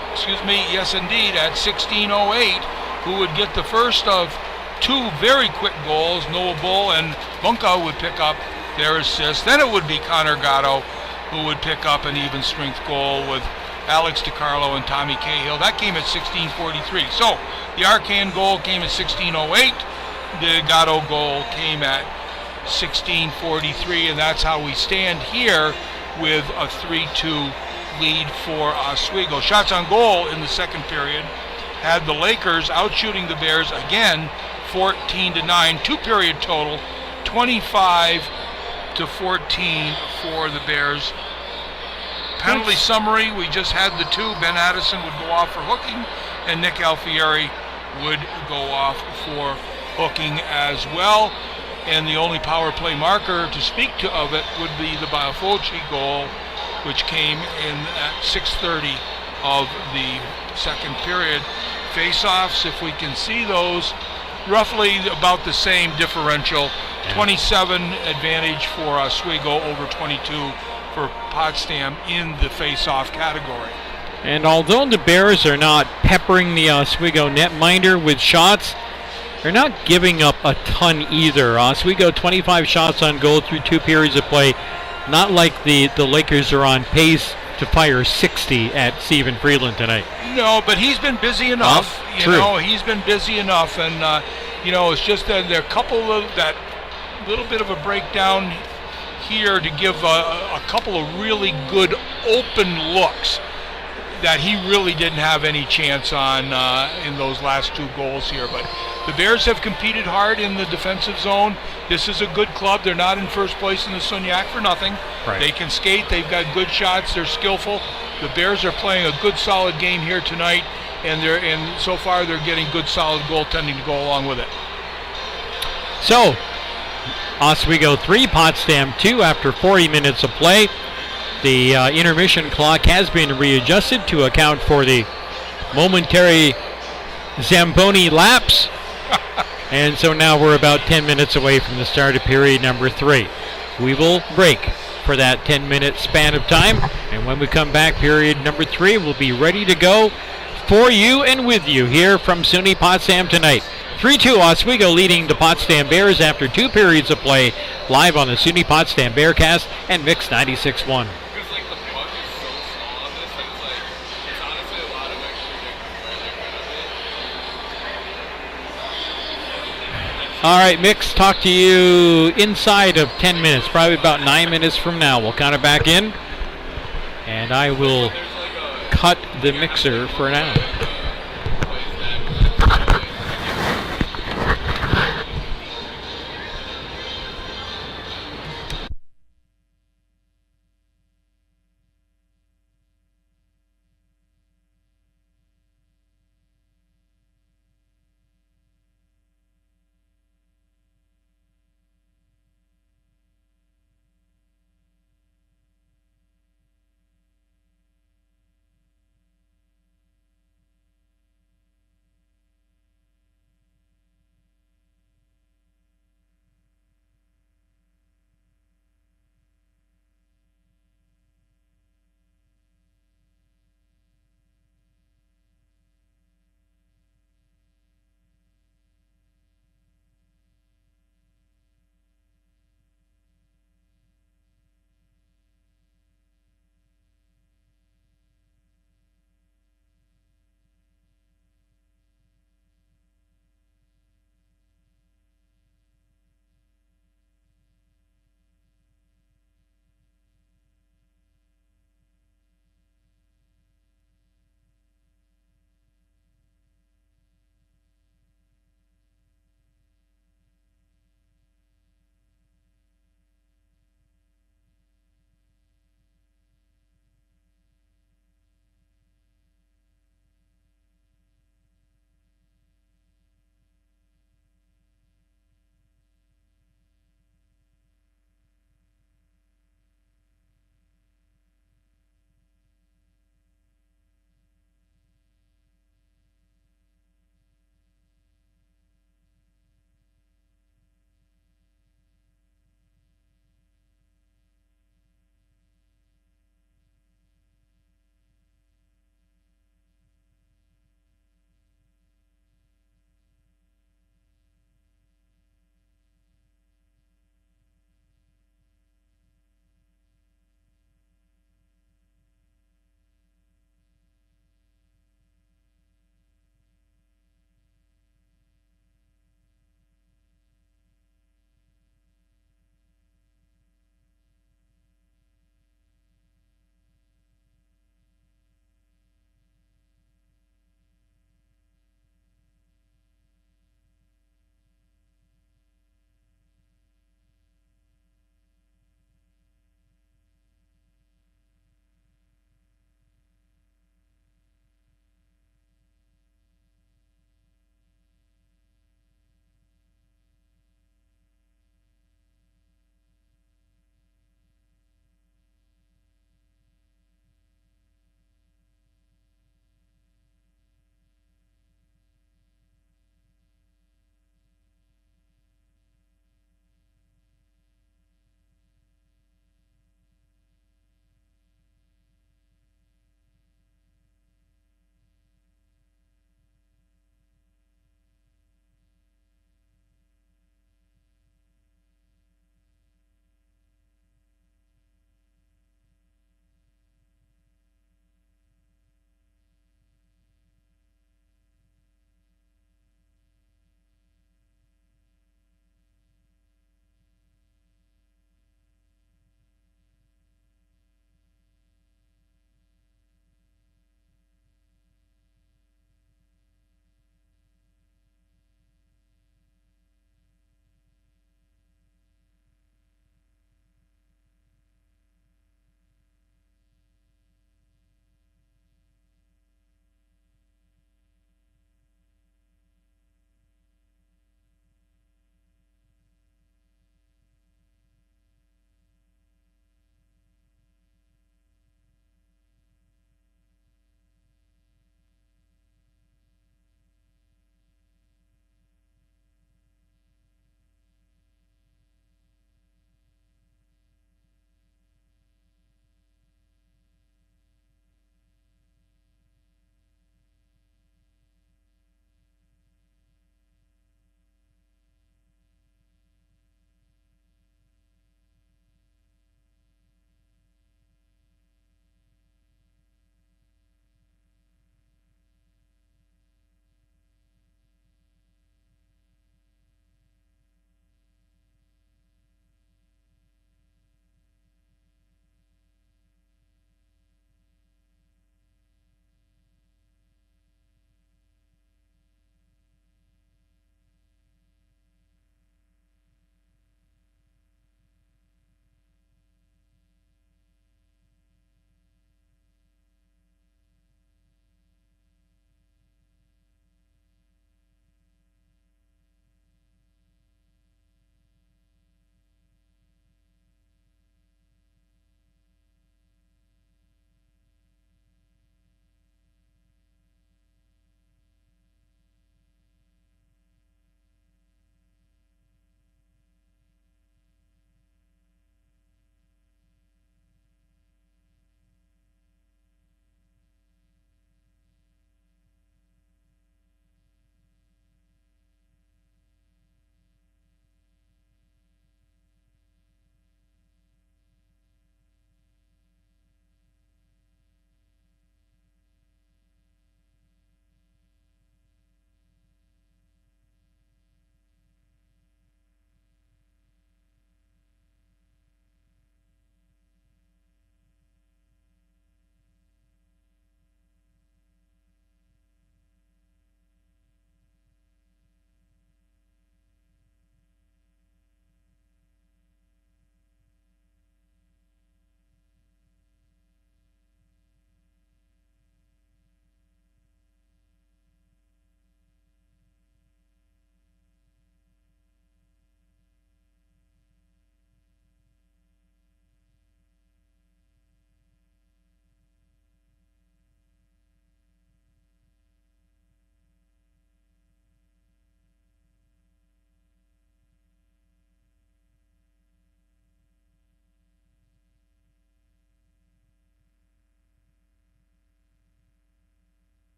yes indeed, at 16:08, who would get the first of 2 very quick goals. Noah Bull and Bunka would pick up their assists. Then it would be Connor Gatto, who would pick up an even strength goal with Alex DiCarlo and Tommy Cahill. That came at 16:43. So the Arcan goal came at 16:08. The Gatto goal came at 16:43, and that's how we stand here with a 3-2 lead for Oswego. Shots on goal in the second period had the Lakers outshooting the Bears again, 14-9. 2-period total, 25-14 for the Bears. Penalty summary, we just had the 2. Ben Addison would go off for hooking, and Nick Alfieri would go off for hooking as well. And the only power play marker to speak of it would be the Bifulci goal, which came in at 6:30 of the second period. Face-offs, if we can see those, roughly about the same differential. 27 advantage for Oswego over 22 for Potsdam in the face-off category. And although the Bears are not peppering the Oswego netminder with shots, they're not giving up a ton either. Oswego 25 shots on goal through 2 periods of play. Not like the Lakers are on pace to fire 60 at Stephen Freeland tonight. No, but he's been busy enough. He's been busy enough, and it's just that there are a couple of that little bit of a breakdown here to give a couple of really good open looks that he really didn't have any chance on in those last 2 goals here. But The Bears have competed hard in the defensive zone. This is a good club. They're not in first place in the Sunyak for nothing. Right. They can skate. They've got good shots. They're skillful. The Bears are playing a good, solid game here tonight, and so far they're getting good, solid goaltending to go along with it. So, Oswego 3, Potsdam 2 after 40 minutes of play. The intermission clock has been readjusted to account for the momentary Zamboni lapse. And so now we're about 10 minutes away from the start of period number 3. We will break for that 10-minute span of time. And when we come back, period number 3 will be ready to go for you and with you here from SUNY Potsdam tonight. 3-2 Oswego leading the Potsdam Bears after 2 periods of play, live on the SUNY Potsdam Bearcast and Mix 96.1. All right, Mix, talk to you inside of 10 minutes, probably about 9 minutes from now. We'll count it back in, and I will cut the mixer for now.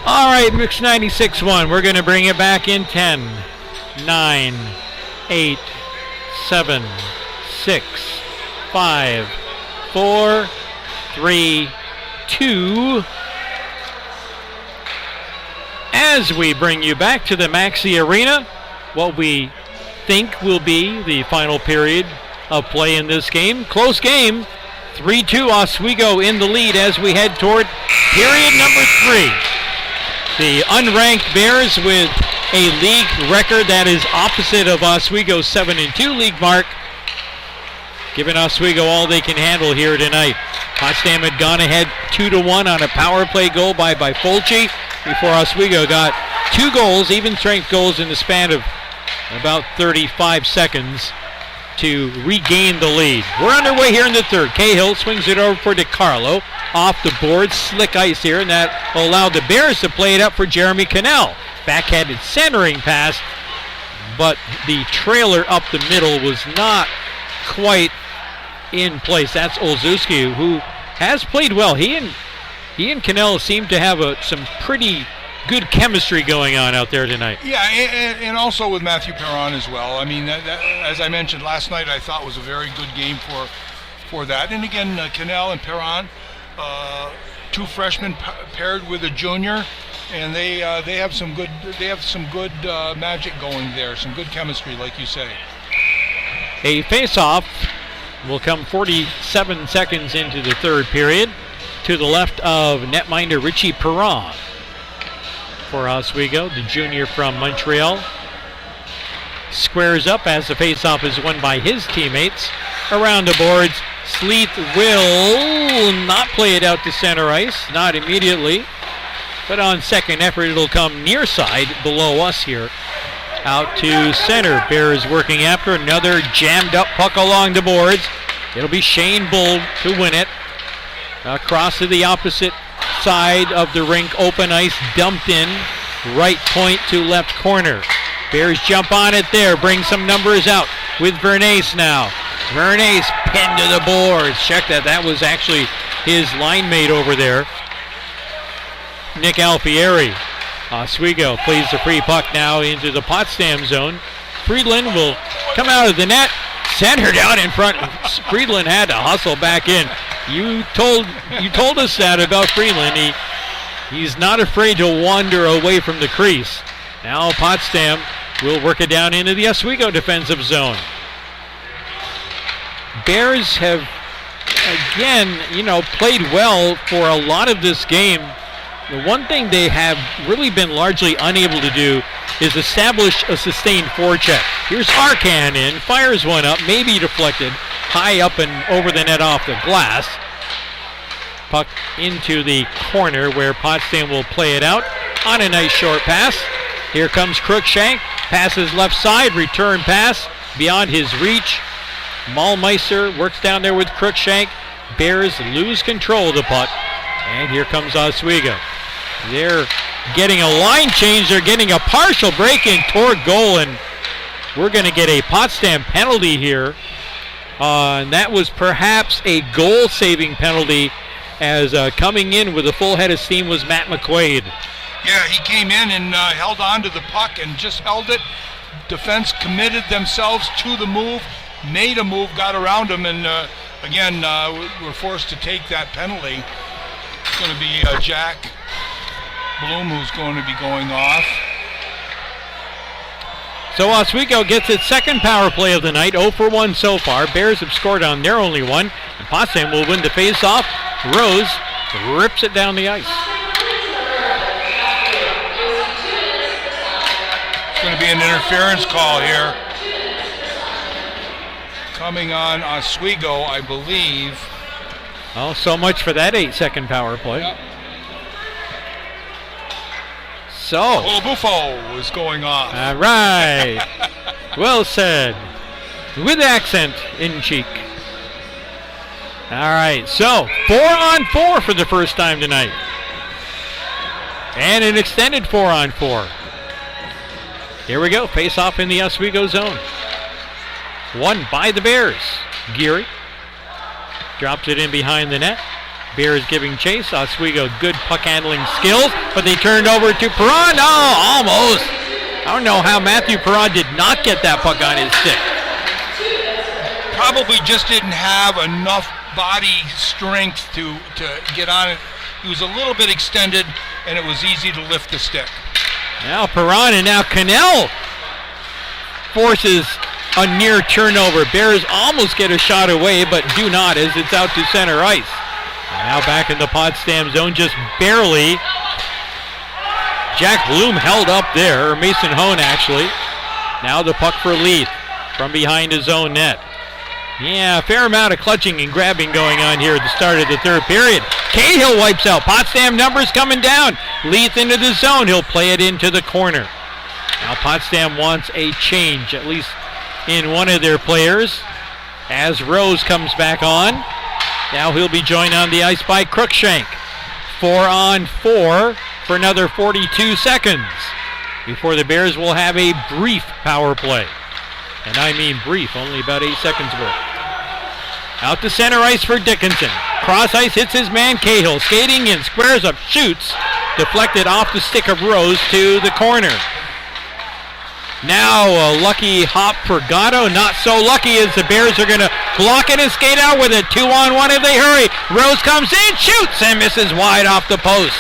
All right, Mix 96-1. We're going to bring it back in 10, 9, 8, 7, 6, 5, 4, 3, 2. As we bring you back to the Maxi Arena, what we think will be the final period of play in this game. Close game, 3-2 Oswego in the lead as we head toward period number 3. The unranked Bears with a league record that is opposite of Oswego's 7-2 league mark, giving Oswego all they can handle here tonight. Potsdam had gone ahead 2-1 on a power play goal by Fulci before Oswego got 2 goals, even strength goals, in the span of about 35 seconds to regain the lead. We're underway here in the third. Cahill swings it over for DiCarlo. Off the board, slick ice here, and that allowed the Bears to play it up for Jeremy Cannell. Backhanded centering pass, but the trailer up the middle was not quite in place. That's Olszewski, who has played well. He and Cannell seem to have some pretty good chemistry going on out there tonight. Yeah, and also with Matthew Perron as well. I mean, that, as I mentioned last night, I thought was a very good game for that. And again, Cannell and Perron, 2 freshmen paired with a junior, and they have some good magic going there, some good chemistry, like you say. A face-off will come 47 seconds into the third period to the left of netminder Richie Perron. For Oswego, the junior from Montreal squares up as the faceoff is won by his teammates. Around the boards, Sleeth will not play it out to center ice, not immediately, but on second effort it'll come near side below us here. Out to center, Bears working after another jammed up puck along the boards. It'll be Shane Bull to win it. Across to the opposite side of the rink, open ice, dumped in, right point to left corner. Bears jump on it there, bring some numbers out with Vernace now. Vernace pinned to the boards. Check that was actually his line mate over there, Nick Alfieri. Oswego plays the free puck now into the Potsdam zone. Friedland will come out of the net, send her down in front. Friedland had to hustle back in. You told us that about Friedland. He's not afraid to wander away from the crease. Now Potsdam will work it down into the Oswego defensive zone. Bears have, again, played well for a lot of this game. The one thing they have really been largely unable to do is establish a sustained forecheck. Here's Arcan in, fires one up, maybe deflected, high up and over the net off the glass. Puck into the corner where Potsdam will play it out on a nice short pass. Here comes Cruikshank, passes left side, return pass beyond his reach. Maulmeister works down there with Cruikshank. Bears lose control of the puck, and here comes Oswego. They're getting a line change. They're getting a partial break in toward goal, and we're going to get a Potsdam penalty here. And that was perhaps a goal-saving penalty, as coming in with a full head of steam was Matt McQuaid. Yeah, he came in and held on to the puck and just held it. Defense committed themselves to the move, made a move, got around him, and again, we're forced to take that penalty. It's going to be Jack Bloom who's going to be going off. So Oswego gets its second power play of the night, 0 for 1 so far. Bears have scored on their only one, and Potsdam will win the face-off. Rose rips it down the ice. It's going to be an interference call here. Coming on Oswego, I believe. Oh, so much for that 8-second power play. Yep. So. Buffo is going off. All right. Well said. With accent in cheek. All right, so 4-on-4 for the first time tonight. And an extended 4-on-4. Here we go, face off in the Oswego zone. Won by the Bears. Geary drops it in behind the net. Bears giving chase. Oswego good puck handling skills, but they turned over to Perron. Oh, almost. I don't know how Matthew Perron did not get that puck on his stick. Probably just didn't have enough body strength to get on it. He was a little bit extended, and it was easy to lift the stick. Now Perron, and now Cannell forces a near turnover. Bears almost get a shot away, but do not as it's out to center ice. Now back in the Potsdam zone, just barely. Jack Bloom held up there, or Mason Hone actually. Now the puck for Leith from behind his own net. Yeah, a fair amount of clutching and grabbing going on here at the start of the third period. Cahill wipes out. Potsdam numbers coming down. Leith into the zone. He'll play it into the corner. Now Potsdam wants a change, at least in one of their players, as Rose comes back on. Now he'll be joined on the ice by Cruikshank. 4-on-4 for another 42 seconds before the Bears will have a brief power play. And I mean brief, only about 8 seconds worth. Out to center ice for Dickinson. Cross ice hits his man Cahill. Skating in, squares up, shoots. Deflected off the stick of Rose to the corner. Now a lucky hop for Gatto. Not so lucky as the Bears are going to block it and skate out with it. 2-on-1 if they hurry. Rose comes in, shoots, and misses wide off the post.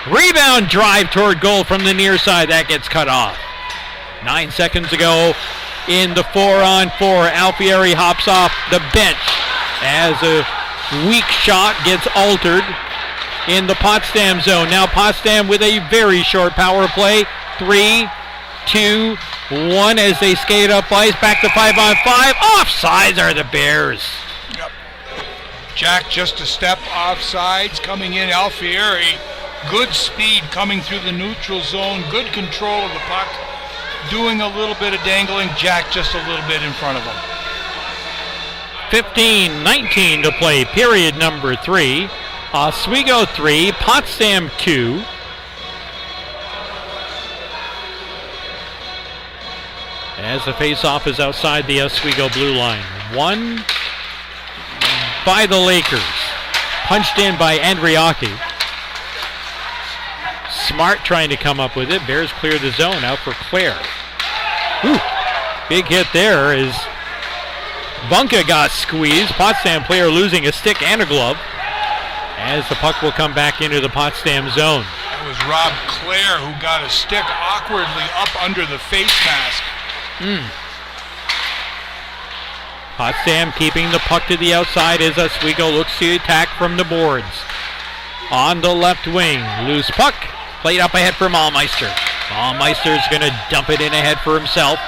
Rebound drive toward goal from the near side. That gets cut off. 9 seconds ago in the 4-on-4. Alfieri hops off the bench as a weak shot gets altered in the Potsdam zone. Now Potsdam with a very short power play. 3, 2, 1 as they skate up ice. Back to 5-on-5. Offsides are the Bears. Yep. Jack just a step offsides coming in. Alfieri, good speed coming through the neutral zone. Good control of the puck. Doing a little bit of dangling. Jack just a little bit in front of him. 15-19 to play, period number 3. Oswego 3, Potsdam 2. As the face-off is outside the Oswego blue line. One by the Lakers. Punched in by Andriaki. Smart trying to come up with it. Bears clear the zone out for Claire. Ooh, big hit there as Bunka got squeezed. Potsdam player losing a stick and a glove as the puck will come back into the Potsdam zone. That was Rob Clare who got a stick awkwardly up under the face mask. Potsdam keeping the puck to the outside as Oswego looks to attack from the boards. On the left wing, loose puck. Played up ahead for Mahlmeister. Mahlmeister's going to dump it in ahead for himself.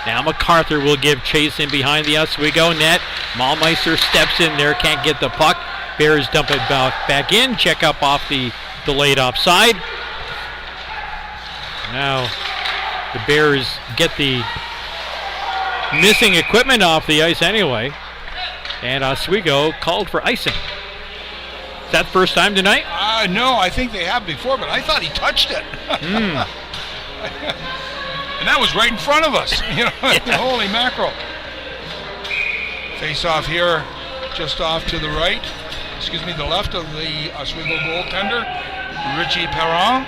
Now MacArthur will give chase in behind the Oswego net. Mahlmeister steps in there, can't get the puck. Bears dump it back in. Check up off the delayed offside. Now the Bears get the missing equipment off the ice anyway. And Oswego called for icing. Is that first time tonight? No, I think they have before, but I thought he touched it. And that was right in front of us. You know, yeah. Holy mackerel. Face off here, just off to the right. The left of the Oswego goaltender, Richie Perron.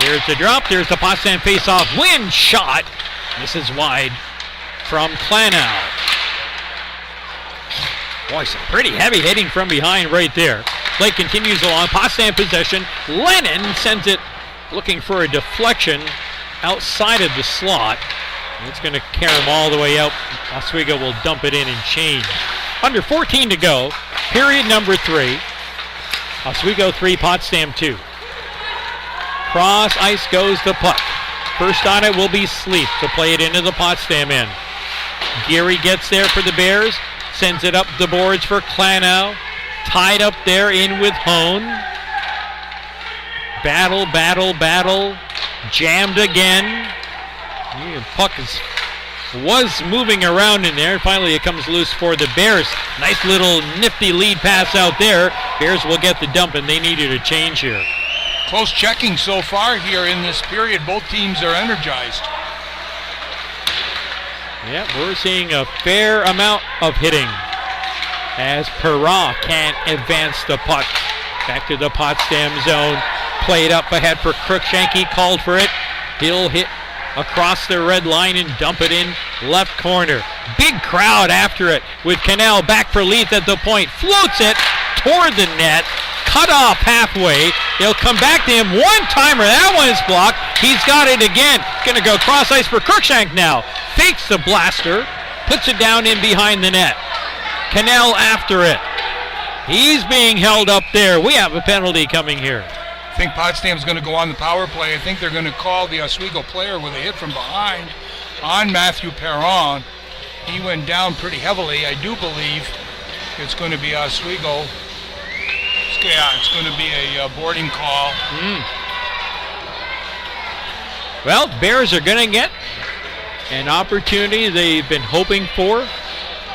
Here's the drop. There's the Potsdam face-off. Win shot. This is wide from Klanow. Boy, some pretty heavy hitting from behind right there. Play continues along. Potsdam possession. Lennon sends it looking for a deflection outside of the slot. It's going to carry him all the way out. Oswego will dump it in and change. Under 14 to go. Period number 3. Oswego 3, Potsdam 2. Cross ice goes the puck. First on it will be Sleep to play it into the Potsdam end. Geary gets there for the Bears. Sends it up the boards for Klanow. Tied up there in with Hone. Battle, battle, battle. Jammed again. The puck was moving around in there. Finally it comes loose for the Bears. Nice little nifty lead pass out there. Bears will get the dump and they needed a change here. Close checking so far here in this period. Both teams are energized. Yep, we're seeing a fair amount of hitting as Perra can't advance the puck. Back to the Potsdam zone. Played up ahead for Cruikshank. He called for it. He'll hit across the red line and dump it in left corner. Big crowd after it with Cannell back for Leith at the point. Floats it toward the net. Cut off halfway. He'll come back to him. One-timer. That one is blocked. He's got it again. Going to go cross ice for Cruikshank now. Fakes the blaster. Puts it down in behind the net. Cannell after it. He's being held up there. We have a penalty coming here. I think Potsdam's going to go on the power play. I think they're going to call the Oswego player with a hit from behind on Matthew Perron. He went down pretty heavily. I do believe it's going to be Oswego. Yeah, it's going to be a boarding call. Well, Bears are going to get an opportunity they've been hoping for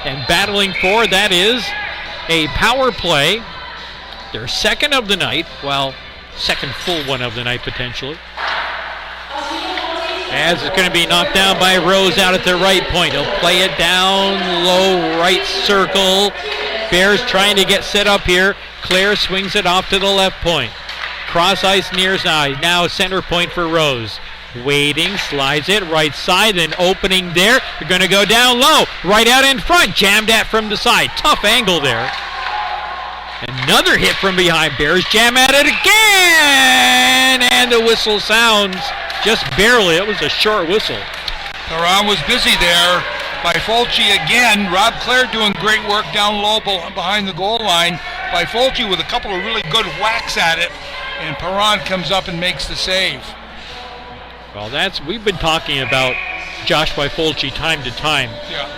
and battling for. That is a power play. Their second of the night. Well, second full one of the night potentially. As it's going to be knocked down by Rose out at the right point. He'll play it down low right circle. Bears trying to get set up here. Claire swings it off to the left point. Cross ice near side. Now center point for Rose. Waiting, slides it right side, then opening there. They're going to go down low. Right out in front. Jammed at from the side. Tough angle there. Another hit from behind. Bears jam at it again. And the whistle sounds just barely. It was a short whistle. Perron was busy there. By Fulci again. Rob Clare doing great work down low behind the goal line. By Fulci with a couple of really good whacks at it. And Perron comes up and makes the save. Well, we've been talking about Josh Fulci time to time. Yeah.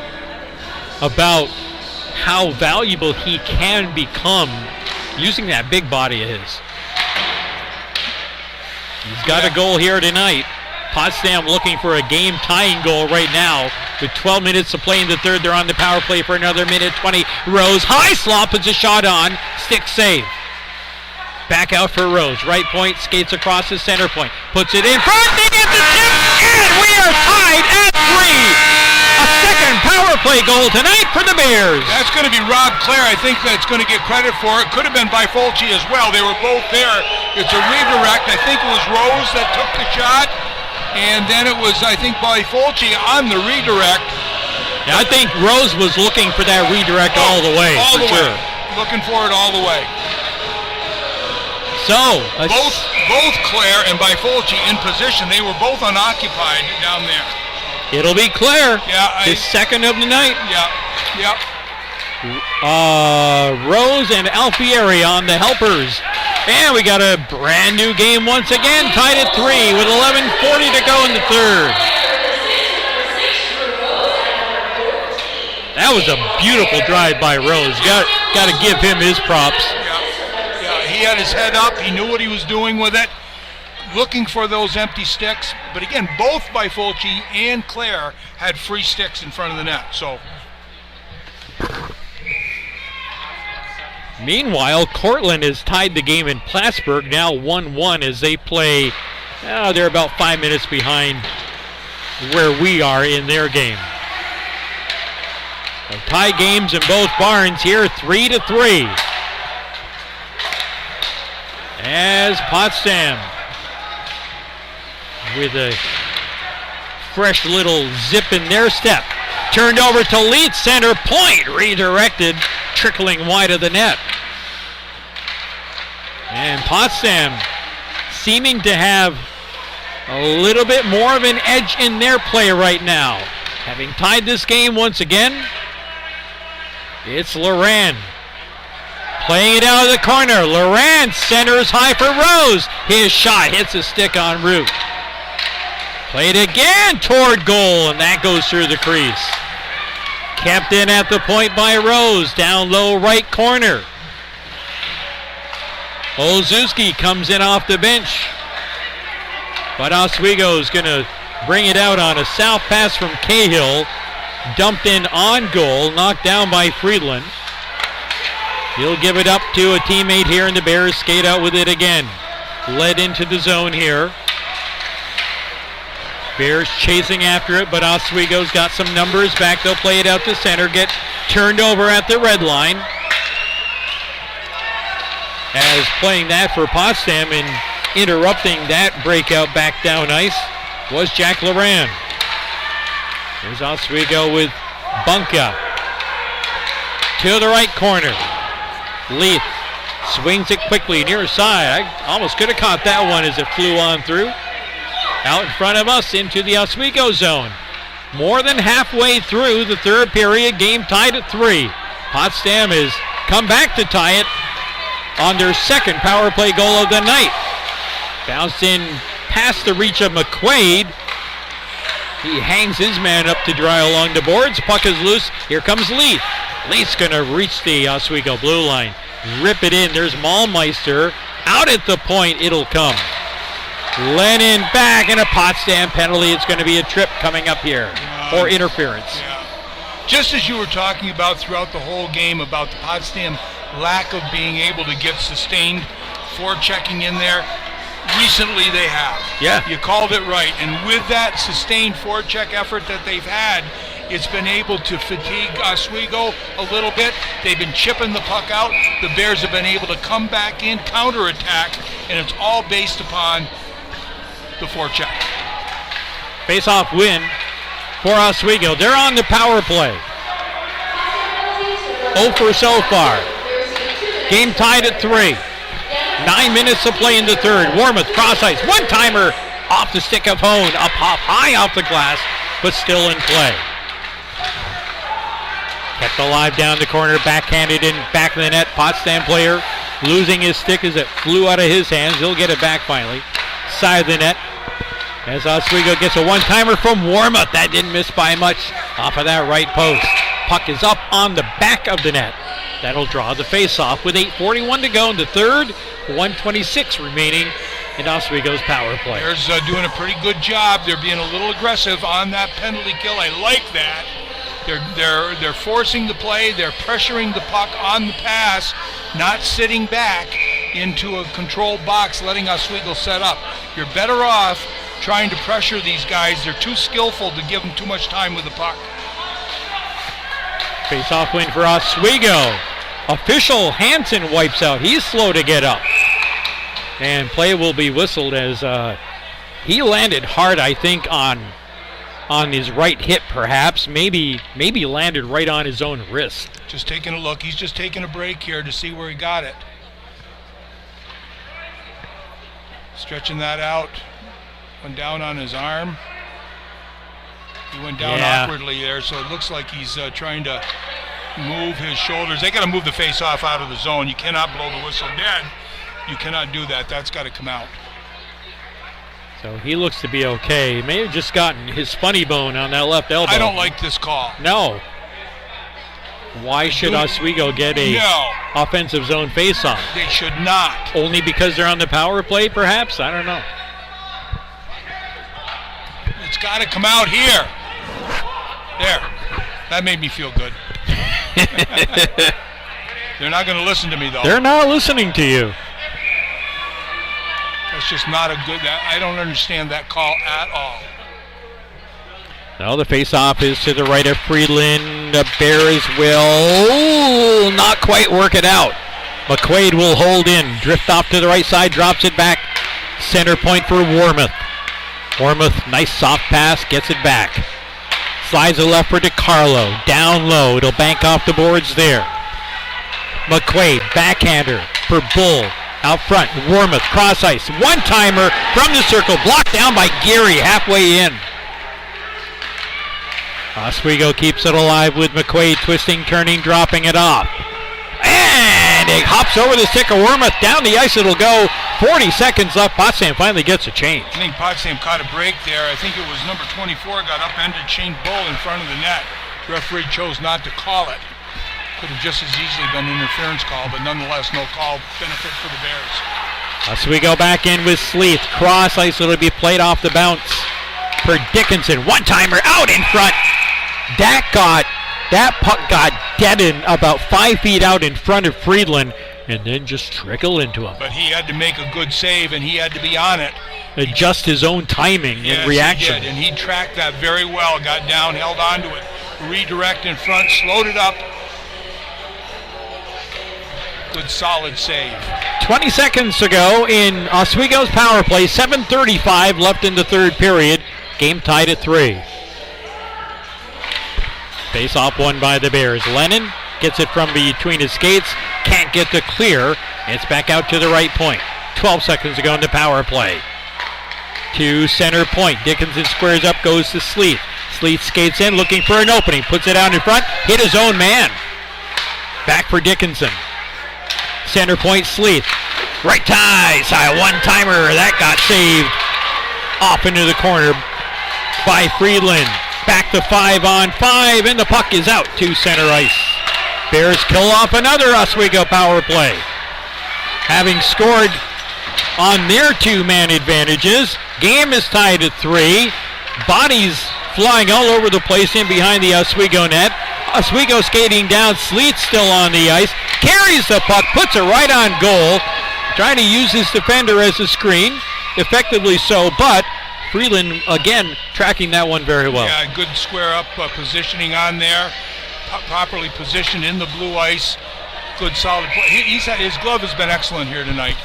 About how valuable he can become using that big body of his. He's got a goal here tonight. Potsdam looking for a game-tying goal right now. With 12 minutes to play in the third, they're on the power play for another minute 20. Rose, high slot, puts a shot on. Stick save. Back out for Rose. Right point, skates across the center point. Puts it in front, they get the tip, and we are tied at 3. A second power play goal tonight for the Bears. That's going to be Rob Clare. I think that's going to get credit for it. Could have been by Fulci as well. They were both there. It's a redirect. I think it was Rose that took the shot. And then it was, I think, by Fulci on the redirect. Yeah, I think Rose was looking for that redirect all the way. All the sure. way. Looking for it all the way. So, both Clare and by Fulci in position. They were both unoccupied down there. It'll be Clare. Yeah. His second of the night. Yeah. Rose and Alfieri on the helpers. And we got a brand new game once again, tied at 3 with 11:40 to go in the third. That was a beautiful drive by Rose. Got to give him his props. Yeah, he had his head up. He knew what he was doing with it. Looking for those empty sticks. But again, both by Fulci and Clare had free sticks in front of the net. So. Meanwhile, Cortland has tied the game in Plattsburgh, now 1-1 as they play. They're about 5 minutes behind where we are in their game. So tie games in both barns here, 3-3. As Potsdam with a fresh little zip in their step. Turned over to Leith, center point, redirected, trickling wide of the net. And Potsdam seeming to have a little bit more of an edge in their play right now. Having tied this game once again, it's Laurent. Playing it out of the corner. Laurent centers high for Rose. His shot hits a stick en route. Played again toward goal, and that goes through the crease. Kept in at the point by Rose, down low right corner. Olszewski comes in off the bench. But Oswego's going to bring it out on a south pass from Cahill. Dumped in on goal, knocked down by Friedland. He'll give it up to a teammate here, and the Bears skate out with it again. Led into the zone here. Bears chasing after it, but Oswego's got some numbers back. They'll play it out to center, get turned over at the red line. As playing that for Potsdam and interrupting that breakout back down ice was Jack Loran. Here's Oswego with Bunka. To the right corner. Leith swings it quickly near side. I almost could have caught that one as it flew on through. Out in front of us into the Oswego zone. More than halfway through the third period, game tied at 3. Potsdam has come back to tie it on their second power play goal of the night. Bounced in past the reach of McQuaid. He hangs his man up to dry along the boards. Puck is loose. Here comes Leith. Leith's going to reach the Oswego blue line. Rip it in. There's Maulmeister. Out at the point, it'll come. Lennon back, and a Potsdam penalty. It's going to be a trip coming up here, or interference. Yeah. Just as you were talking about throughout the whole game about the Potsdam lack of being able to get sustained forechecking in there, recently they have. Yeah. You called it right. And with that sustained forecheck effort that they've had, it's been able to fatigue Oswego a little bit. They've been chipping the puck out. The Bears have been able to come back in, counterattack, and it's all based upon the forecheck. Face-off win for Oswego. They're on the power play. 0 for so far. Game tied at 3. 9 minutes to play in the third. Warmouth cross ice. One-timer off the stick of Hone. Up high off the glass, but still in play. Kept alive down the corner. Backhanded in back of the net. Potsdam player losing his stick as it flew out of his hands. He'll get it back finally. Side of the net. As Oswego gets a one-timer from Warmouth. That didn't miss by much off of that right post. Puck is up on the back of the net. That'll draw the face-off with 8:41 to go in the third. 1:26 remaining in Oswego's power play. Bears doing a pretty good job. They're being a little aggressive on that penalty kill. I like that. They're forcing the play. They're pressuring the puck on the pass, not sitting back into a controlled box, letting Oswego set up. You're better off trying to pressure these guys. They're too skillful to give them too much time with the puck. Face-off win for Oswego. Official Hansen wipes out. He's slow to get up. And play will be whistled as he landed hard, I think, on his right hip, perhaps. Maybe landed right on his own wrist. Just taking a look. He's just taking a break here to see where he got it. Stretching that out. Went down on his arm. He went down awkwardly there, so it looks like he's trying to move his shoulders. They got to move the face-off out of the zone. You cannot blow the whistle dead. You cannot do that. That's got to come out. So he looks to be okay. He may have just gotten his funny bone on that left elbow. I don't like this call. No. Why should Oswego get a offensive zone face-off? They should not. Only because they're on the power play, perhaps? I don't know. It's got to come out here. There. That made me feel good. They're not going to listen to me, though. They're not listening to you. That's just not a good... I don't understand that call at all. No, the face-off is to the right of Friedland. The Bears will not quite work it out. McQuaid will hold in. Drift off to the right side. Drops it back. Center point for Warmouth. Warmouth, nice soft pass. Gets it back. Slides it left for DiCarlo. Down low. It'll bank off the boards there. McQuaid, backhander for Bull. Out front, Warmouth, cross ice. One-timer from the circle. Blocked down by Geary halfway in. Oswego keeps it alive with McQuaid twisting, turning, dropping it off. And it hops over the stick of Warmouth. Down the ice it'll go. 40 seconds left. Potsdam finally gets a change. I think Potsdam caught a break there. I think it was number 24 got upended Shane Bull in front of the net. The referee chose not to call it. Could have just as easily been an interference call, but nonetheless no call. Benefit for the Bears. Oswego back in with Sleeth. Cross ice, it'll be played off the bounce for Dickinson. One-timer out in front. That puck got deadened about 5 feet out in front of Friedland and then just trickle into him. But he had to make a good save, and he had to be on it adjust his own timing Yes, and reaction. He did, and he tracked that very well. Got down, held on to it, redirect in front, slowed it up. Good solid save. 20 seconds to go in Oswego's power play. 7:35 left in the third period. Game tied at 3. Face off won by the Bears. Lennon gets it from between his skates. Can't get the clear. It's back out to the right point. 12 seconds to go in the power play. To center point. Dickinson squares up, goes to Sleeth. Sleeth skates in, looking for an opening. Puts it out in front. Hit his own man. Back for Dickinson. Center point, Sleeth. Right ties. A one-timer. That got saved. Off into the corner by Friedland. Back to 5-on-5, and the puck is out to center ice. Bears kill off another Oswego power play. Having scored on their two-man advantages, game is tied at 3. Bodies flying all over the place in behind the Oswego net. Oswego skating down, Sleeth still on the ice, carries the puck, puts it right on goal, trying to use his defender as a screen, effectively so, but Freeland again tracking that one very well. Yeah, good square up positioning on there, properly positioned in the blue ice. Good solid play. His glove has been excellent here tonight.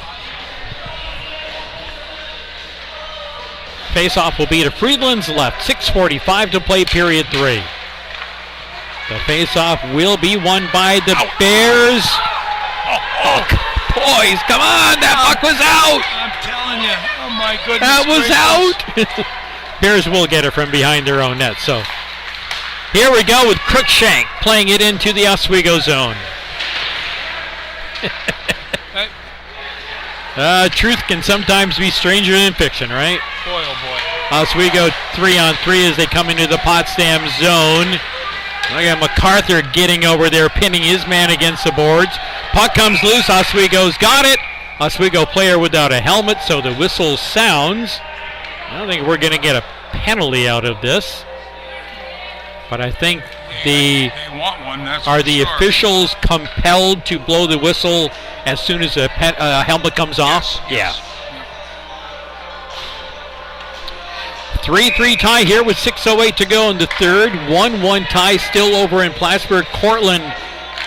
Face-off will be to Friedland's left. 6:45 to play, period 3. The face-off will be won by the Bears. Oh, boys, come on, that puck was out. I'm telling you, oh my goodness. That was gracious. out. Bears will get it from behind their own net. So here we go with Crookshank playing it into the Oswego zone. Truth can sometimes be stranger than fiction, right? Boy, oh boy. Oswego 3-on-3 as they come into the Potsdam zone. Look at MacArthur getting over there, pinning his man against the boards. Puck comes loose. Oswego's got it. Oswego player without a helmet, so the whistle sounds. I don't think we're going to get a penalty out of this. But I think They want one, that's are for the sure. officials compelled to blow the whistle as soon as a helmet comes off? Yes. Yeah. 3-3 tie here with 6:08 to go in the third. 1-1 tie still over in Plattsburgh. Cortland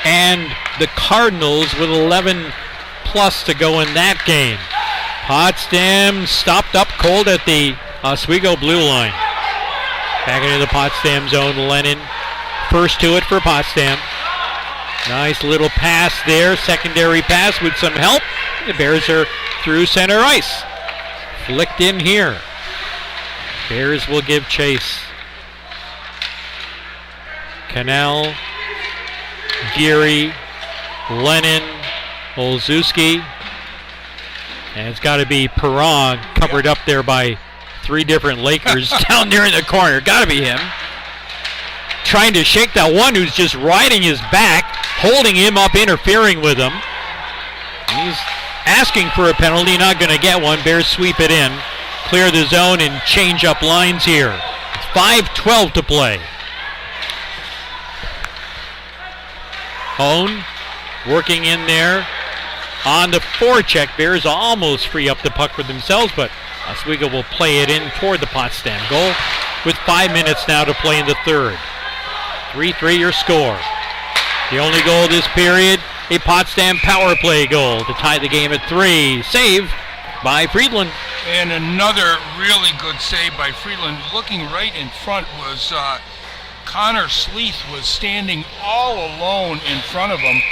and the Cardinals with 11 plus to go in that game. Potsdam stopped up cold at the Oswego blue line. Back into the Potsdam zone. Lennon first to it for Potsdam. Nice little pass there. Secondary pass with some help. The Bears are through center ice. Flicked in here. Bears will give chase. Canal, Geary, Lennon, Olszewski. And it's got to be Perron covered up there by 3 different Lakers down there in the corner. Got to be him. Trying to shake that one who's just riding his back, holding him up, interfering with him. He's asking for a penalty, not going to get one. Bears sweep it in. Clear the zone and change up lines here. It's 5:12 to play. Hone working in there on the forecheck. Bears almost free up the puck for themselves, but Oswego will play it in toward the Potsdam goal with 5 minutes now to play in the third. 3-3 your score. The only goal this period, a Potsdam power play goal to tie the game at 3. Save by Friedland. And another really good save by Freeland. Looking right in front was Connor Sleeth was standing all alone in front of him.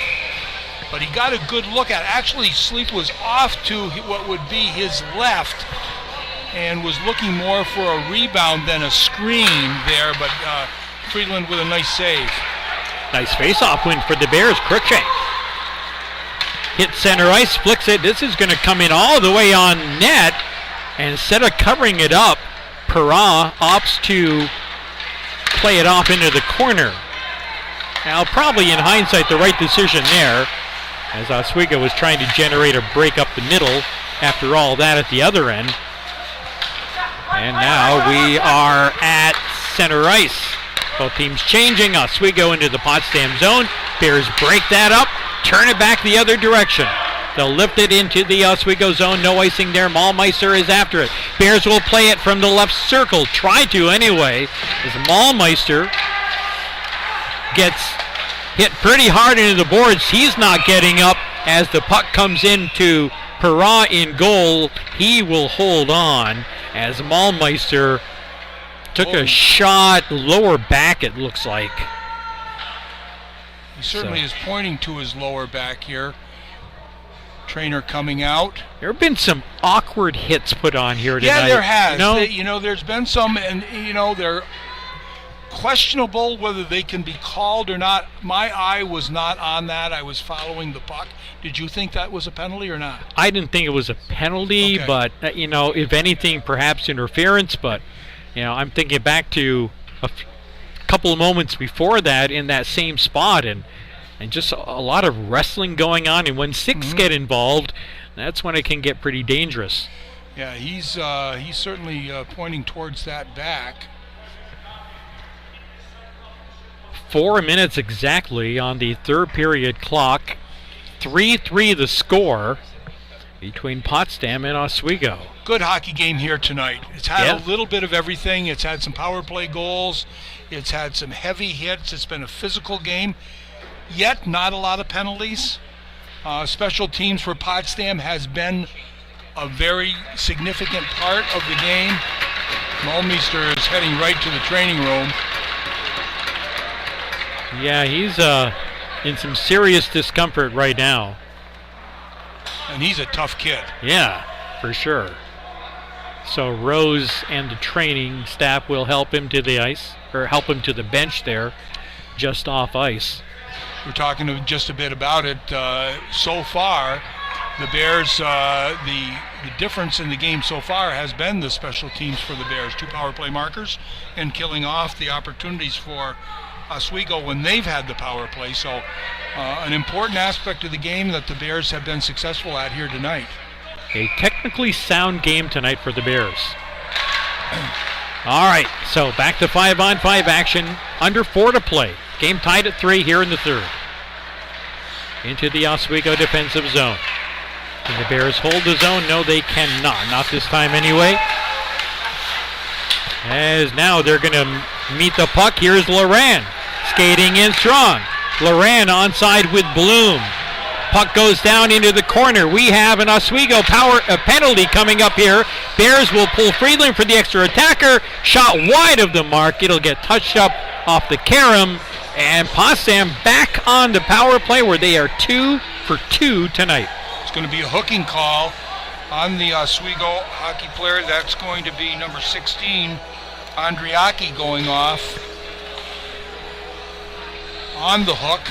But he got a good look at it. Actually, Sleeth was off to what would be his left and was looking more for a rebound than a screen there. But Freeland with a nice save. Nice face-off win for the Bears. Crookshank hit center ice, flicks it. This is going to come in all the way on net. And instead of covering it up, Perra opts to play it off into the corner. Now, probably in hindsight, the right decision there, as Oswego was trying to generate a break up the middle after all that at the other end. And now we are at center ice. Both teams changing. Oswego into the Potsdam zone. Bears break that up, turn it back the other direction. They'll lift it into the Oswego zone. No icing there. Mahlmeister is after it. Bears will play it from the left circle. Try to anyway. As Mahlmeister gets hit pretty hard into the boards. He's not getting up as the puck comes into Perra in goal. He will hold on as Mahlmeister took a shot lower back, it looks like. He certainly is pointing to his lower back here. Trainer coming out. There have been some awkward hits put on here tonight. Yeah, there has. No? There's been some, and they're questionable whether they can be called or not. My eye was not on that. I was following the puck. Did you think that was a penalty or not? I didn't think it was a penalty, Okay. but if anything, perhaps interference. But I'm thinking back to a couple of moments before that in that same spot, and just a lot of wrestling going on. And when six get involved, that's when it can get pretty dangerous. Yeah, he's certainly pointing towards that back. 4 minutes exactly on the third period clock. 3-3 the score between Potsdam and Oswego. Good hockey game here tonight. It's had a little bit of everything. It's had some power play goals. It's had some heavy hits. It's been a physical game. Yet not a lot of penalties. Special teams for Potsdam has been a very significant part of the game. Mahlmeister is heading right to the training room. Yeah, he's in some serious discomfort right now. And he's a tough kid. Yeah, for sure. So Rose and the training staff will help him to the ice, or help him to the bench there, just off ice. We're talking just a bit about it. So far, the Bears, the difference in the game so far has been the special teams for the Bears. 2 power play markers and killing off the opportunities for Oswego when they've had the power play. So an important aspect of the game that the Bears have been successful at here tonight. A technically sound game tonight for the Bears. All right, so back to 5-on-5 action. Under 4 to play. Game tied at 3 here in the third. Into the Oswego defensive zone. Can the Bears hold the zone? No, they cannot. Not this time anyway. As now they're going to meet the puck. Here's Loran skating in strong. Loran onside with Bloom. Puck goes down into the corner. We have an Oswego penalty coming up here. Bears will pull Friedland for the extra attacker. Shot wide of the mark. It'll get touched up off the carom. And Potsdam back on the power play where they are 2 for 2 tonight. It's going to be a hooking call on the Oswego hockey player. That's going to be number 16, Andriaki, going off on the hook.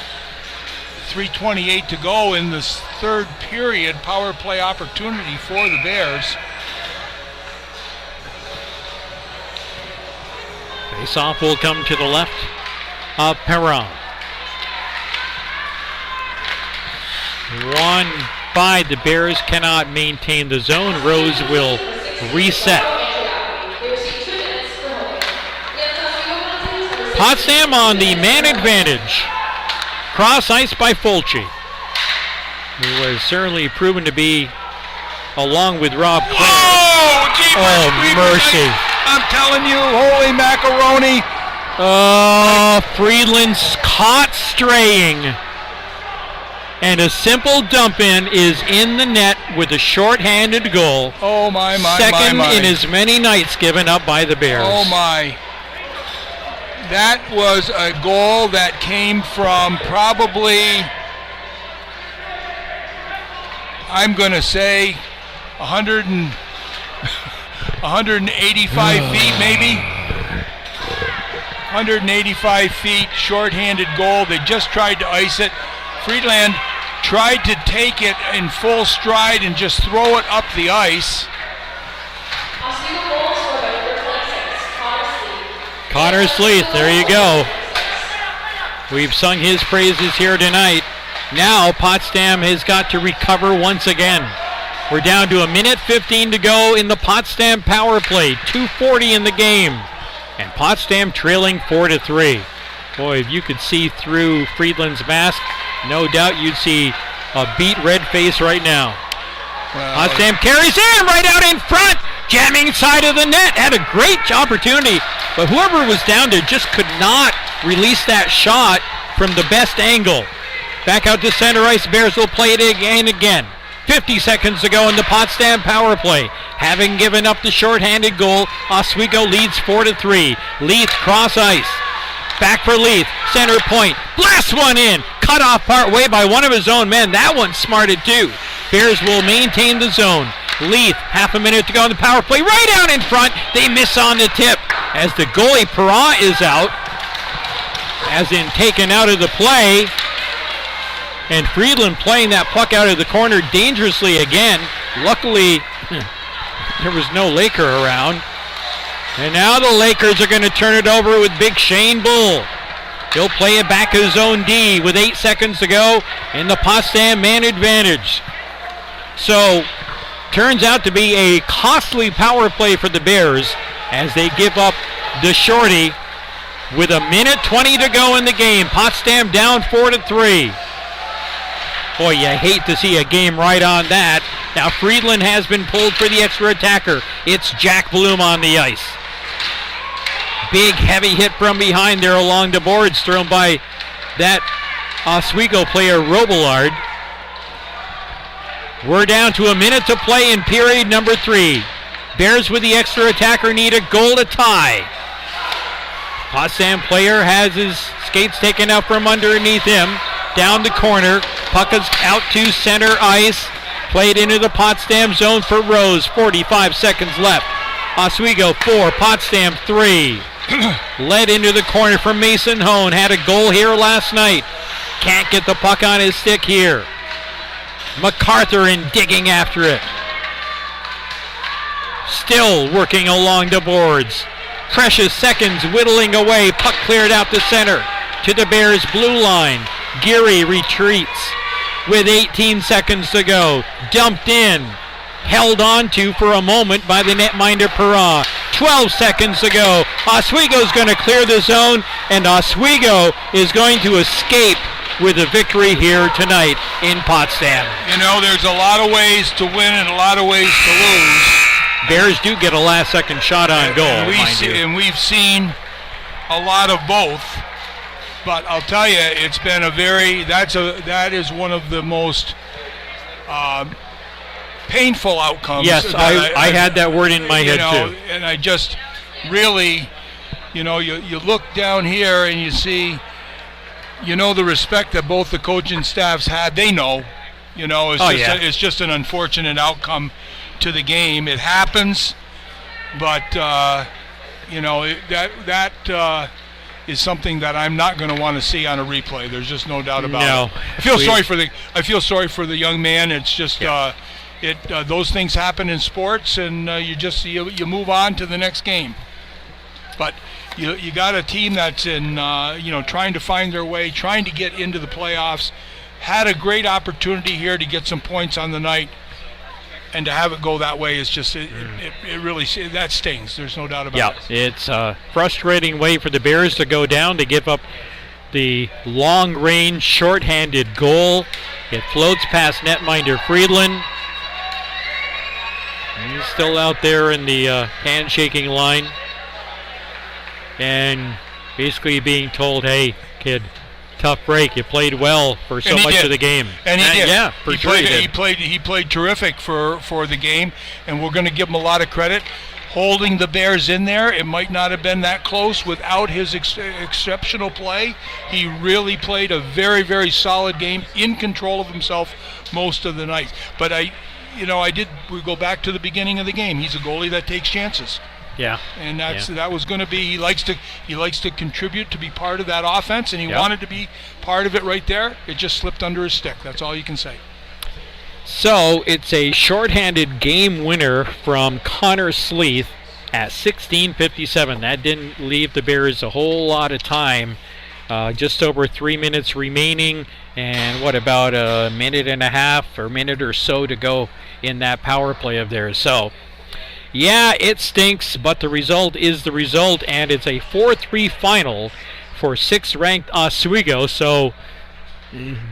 3:28 to go in this third period. Power play opportunity for the Bears. Face-off will come to the left of Perron. One by the Bears cannot maintain the zone. Rose will reset. Potsdam on the man advantage. Cross ice by Fulci, who has certainly proven to be, along with Rob Craig. Oh, mercy. I'm telling you, holy macaroni. Friedland's caught straying. And a simple dump in is in the net with a shorthanded goal. Oh, my. Second my. in as many nights given up by the Bears. Oh, my. That was a goal that came from probably, I'm going to say, 185 feet maybe. 185 feet, shorthanded goal. They just tried to ice it. Friedland tried to take it in full stride and just throw it up the ice. Connor Sleeth, there you go. We've sung his praises here tonight. Now Potsdam has got to recover once again. We're down to 1:15 to go in the Potsdam power play. 2:40 in the game. And Potsdam trailing 4-3. Boy, if you could see through Friedland's mask, no doubt you'd see a beat red face right now. Well, Potsdam carries in, right out in front, jamming side of the net. Had a great opportunity, but whoever was down there just could not release that shot from the best angle. Back out to center ice. Bears will play it again. 50 seconds to go in the Potsdam power play. Having given up the shorthanded goal, Oswego leads 4-3. Leith cross ice. Back for Leith. Center point. Blast one in. Cut off part way by one of his own men. That one smarted too. Bears will maintain the zone. Leith, half a minute to go in the power play. Right out in front. They miss on the tip. As the goalie Perra is out. As in taken out of the play. And Friedland playing that puck out of the corner dangerously again. Luckily, there was no Laker around. And now the Lakers are going to turn it over with Big Shane Bull. He'll play it back to his own D with 8 seconds to go in the Potsdam man advantage. So, turns out to be a costly power play for the Bears as they give up the shorty with 1:20 to go in the game. Potsdam down 4-3. Boy, you hate to see a game right on that. Now Friedland has been pulled for the extra attacker. It's Jack Bloom on the ice. Big heavy hit from behind there along the boards thrown by that Oswego player Robillard. We're down to 1 minute to play in period number 3. Bears with the extra attacker need a goal to tie. Potsdam player has his skates taken out from underneath him. Down the corner. Puck is out to center ice. Played into the Potsdam zone for Rose. 45 seconds left. Oswego 4, Potsdam 3. Led into the corner from Mason Hone. Had a goal here last night. Can't get the puck on his stick here. MacArthur in digging after it. Still working along the boards. Precious seconds whittling away. Puck cleared out the center to the Bears' blue line. Geary retreats with 18 seconds to go. Dumped in. Held on to for a moment by the netminder Perra. 12 seconds to go. Oswego's going to clear the zone, and Oswego is going to escape with a victory here tonight in Potsdam. You know, there's a lot of ways to win and a lot of ways to lose. Bears do get a last-second shot on goal, and we've seen a lot of both. But I'll tell you, it's been that is one of the most painful outcomes. Yes, I had that word in my head too. And I just really, you look down here and you see, the respect that both the coaching staffs had. They know, it's just an unfortunate outcome to the game. It happens, but that is something that I'm not going to want to see on a replay. There's just no doubt about it. I feel sorry for the young man. It's just those things happen in sports, and you move on to the next game. But you got a team that's in trying to find their way, trying to get into the playoffs. Had a great opportunity here to get some points on the night, and to have it go that way is just it really that stings. There's no doubt about it. Yeah, it's a frustrating way for the Bears to go down, to give up the long-range, short-handed goal. It floats past netminder Friedland. He's still out there in the handshaking line, and basically being told, "Hey, kid, tough break. You played well for so much of the game." And he did. Yeah, for sure he did. He played terrific for the game, and we're going to give him a lot of credit. Holding the Bears in there, it might not have been that close without his exceptional play. He really played a very, very solid game, in control of himself most of the night. But we go back to the beginning of the game. He's a goalie that takes chances. Yeah. And that was going to be, he likes to contribute, to be part of that offense, and he wanted to be part of it right there. It just slipped under his stick. That's all you can say. So it's a shorthanded game winner from Connor Sleeth at 16:57. That didn't leave the Bears a whole lot of time. Just over 3 minutes remaining, and about a minute and a half or minute or so to go in that power play of theirs. So yeah, it stinks, but the result is the result, and it's a 4-3 final for 6th-ranked Oswego. So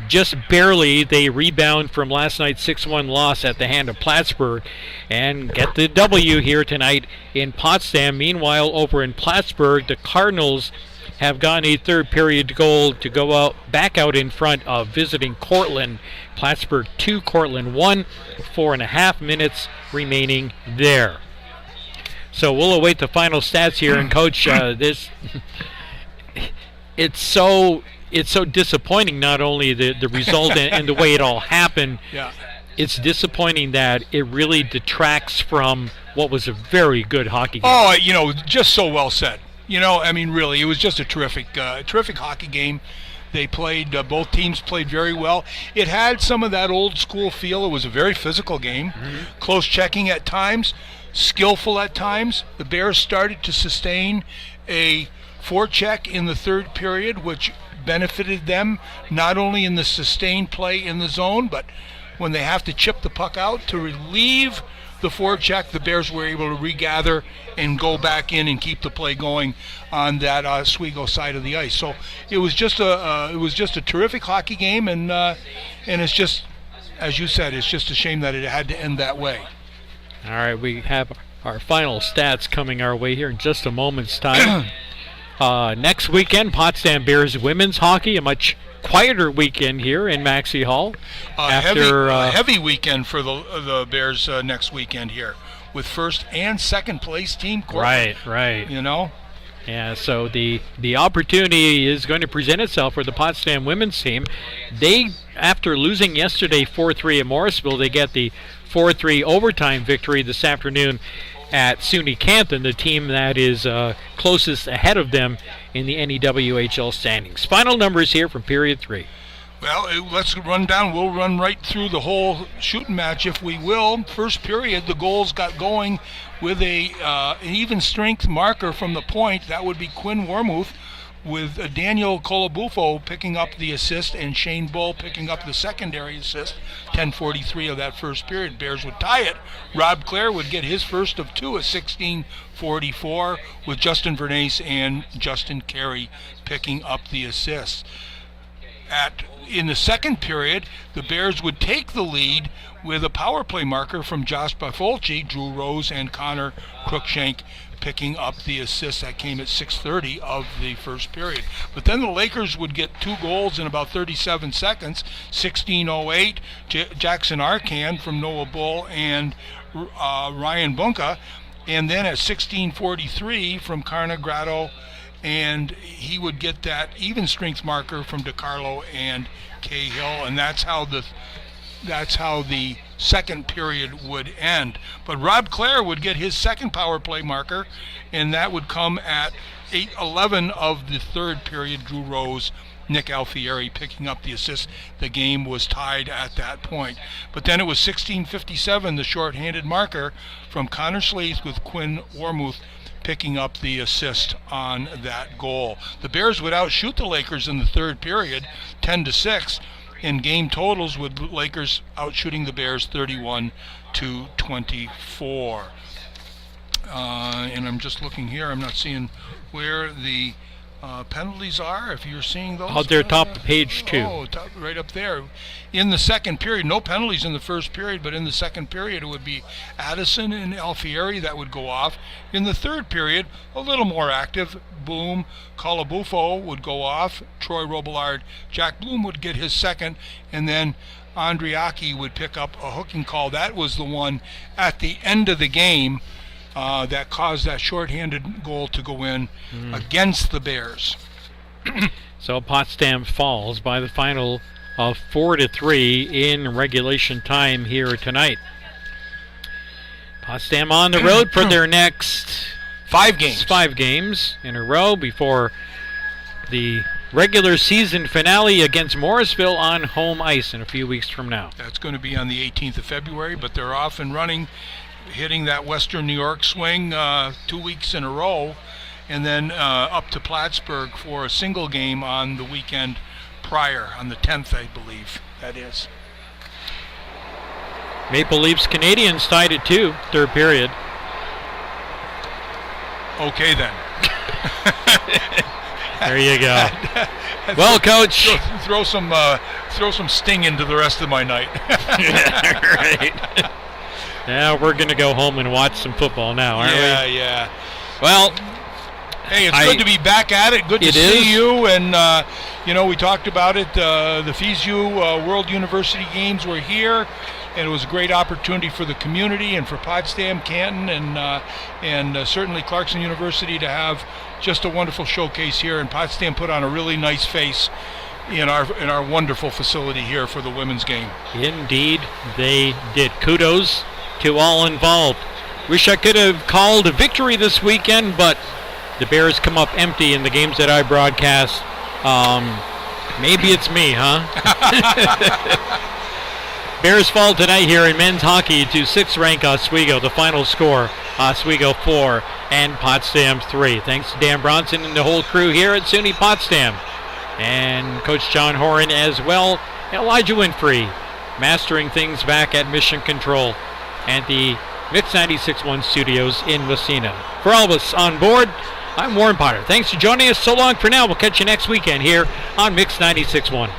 just barely they rebound from last night's 6-1 loss at the hand of Plattsburgh and get the W here tonight in Potsdam. Meanwhile, over in Plattsburgh, the Cardinals have gotten a third period goal to go back out in front of visiting Cortland. Plattsburgh 2, Cortland 1, 4.5 minutes remaining there. So we'll await the final stats here. And Coach, it's so disappointing, not only the result and the way it all happened. Yeah. It's disappointing that it really detracts from what was a very good hockey game. Oh, just so well said. Really, it was just a terrific hockey game. They played, both teams played very well. It had some of that old school feel. It was a very physical game, close checking at times, skillful at times. The Bears started to sustain a forecheck in the third period, which benefited them not only in the sustained play in the zone, but when they have to chip the puck out to relieve the forecheck, the Bears were able to regather and go back in and keep the play going on that Oswego side of the ice. So it was just a terrific hockey game, and it's just, as you said, it's just a shame that it had to end that way. All right, we have our final stats coming our way here in just a moment's time. Next weekend, Potsdam Bears women's hockey, a much quieter weekend here in Maxey Hall. Heavy weekend for the Bears next weekend here, with first and second place team. Right. Yeah, so the opportunity is going to present itself for the Potsdam women's team. They, after losing yesterday 4-3 at Morrisville, they get the 4-3 overtime victory this afternoon at SUNY Canton, the team that is closest ahead of them in the NEWHL standings. Final numbers here from period 3. Well, let's run down. We'll run right through the whole shooting match if we will. First period, the goals got going with an even strength marker from the point. That would be Quinn Wormuth, with Daniel Colabufo picking up the assist and Shane Bull picking up the secondary assist. 10:43 of that first period. Bears would tie it. Rob Clare would get his first of two at 16:44, with Justin Vernace and Justin Carey picking up the assists. In the second period, the Bears would take the lead with a power play marker from Josh Bafolchi, Drew Rose, and Connor Cruikshank picking up the assist. That came at 6:30 of the first period. But then the Lakers would get two goals in about 37 seconds. 16:08, Jackson Arcan from Noah Bull and Ryan Bunka. And then at 16:43 from Karna Grado, and he would get that even strength marker from DeCarlo and Cahill, and that's how the second period would end. But Rob Clare would get his second power play marker, and that would come at 8:11 of the third period. Drew Rose, Nick Alfieri picking up the assist. The game was tied at that point. But then it was 16:57, the shorthanded marker from Connor Sleeth, with Quinn Wormuth picking up the assist on that goal. The Bears would outshoot the Lakers in the third period, 10-6, in game totals, with Lakers outshooting the Bears 31-24. And I'm just looking here. I'm not seeing where the penalties are, if you're seeing those. Out there, top of page 2. Oh, right up there. In the second period, no penalties in the first period, but in the second period it would be Addison and Alfieri that would go off. In the third period, a little more active. Boom, Colabufo would go off. Troy Robillard, Jack Bloom would get his second, and then Andriaki would pick up a hooking call. That was the one at the end of the game that caused that shorthanded goal to go in against the Bears. So Potsdam falls by the final of 4-3 in regulation time here tonight. Potsdam on the road for their next 5 games. 5 games in a row before the regular season finale against Morrisville on home ice in a few weeks from now. That's going to be on the 18th of February, but they're off and running, hitting that Western New York swing 2 weeks in a row, and then up to Plattsburgh for a single game on the weekend prior, on the 10th, I believe that is. Maple Leafs Canadians tied at 2, third period. Okay then. There you go. Well, Coach. Throw some sting into the rest of my night. Right. Now we're going to go home and watch some football now, aren't we? Yeah. Well, hey, it's good to be back at it. Good to see you. And, we talked about it. The FISU World University Games were here, and it was a great opportunity for the community and for Potsdam, Canton, and certainly Clarkson University to have just a wonderful showcase here. And Potsdam put on a really nice face in our wonderful facility here for the women's game. Indeed, they did. Kudos to all involved. Wish I could have called a victory this weekend, but the Bears come up empty in the games that I broadcast. Maybe it's me, huh? Bears fall tonight here in men's hockey to 6th ranked Oswego. The final score, Oswego 4 and Potsdam 3. Thanks to Dan Bronson and the whole crew here at SUNY Potsdam. And Coach John Horan as well. Elijah Winfrey mastering things back at Mission Control at the Mix 96.1 studios in Messina. For all of us on board, I'm Warren Potter. Thanks for joining us. So long for now. We'll catch you next weekend here on Mix 96.1.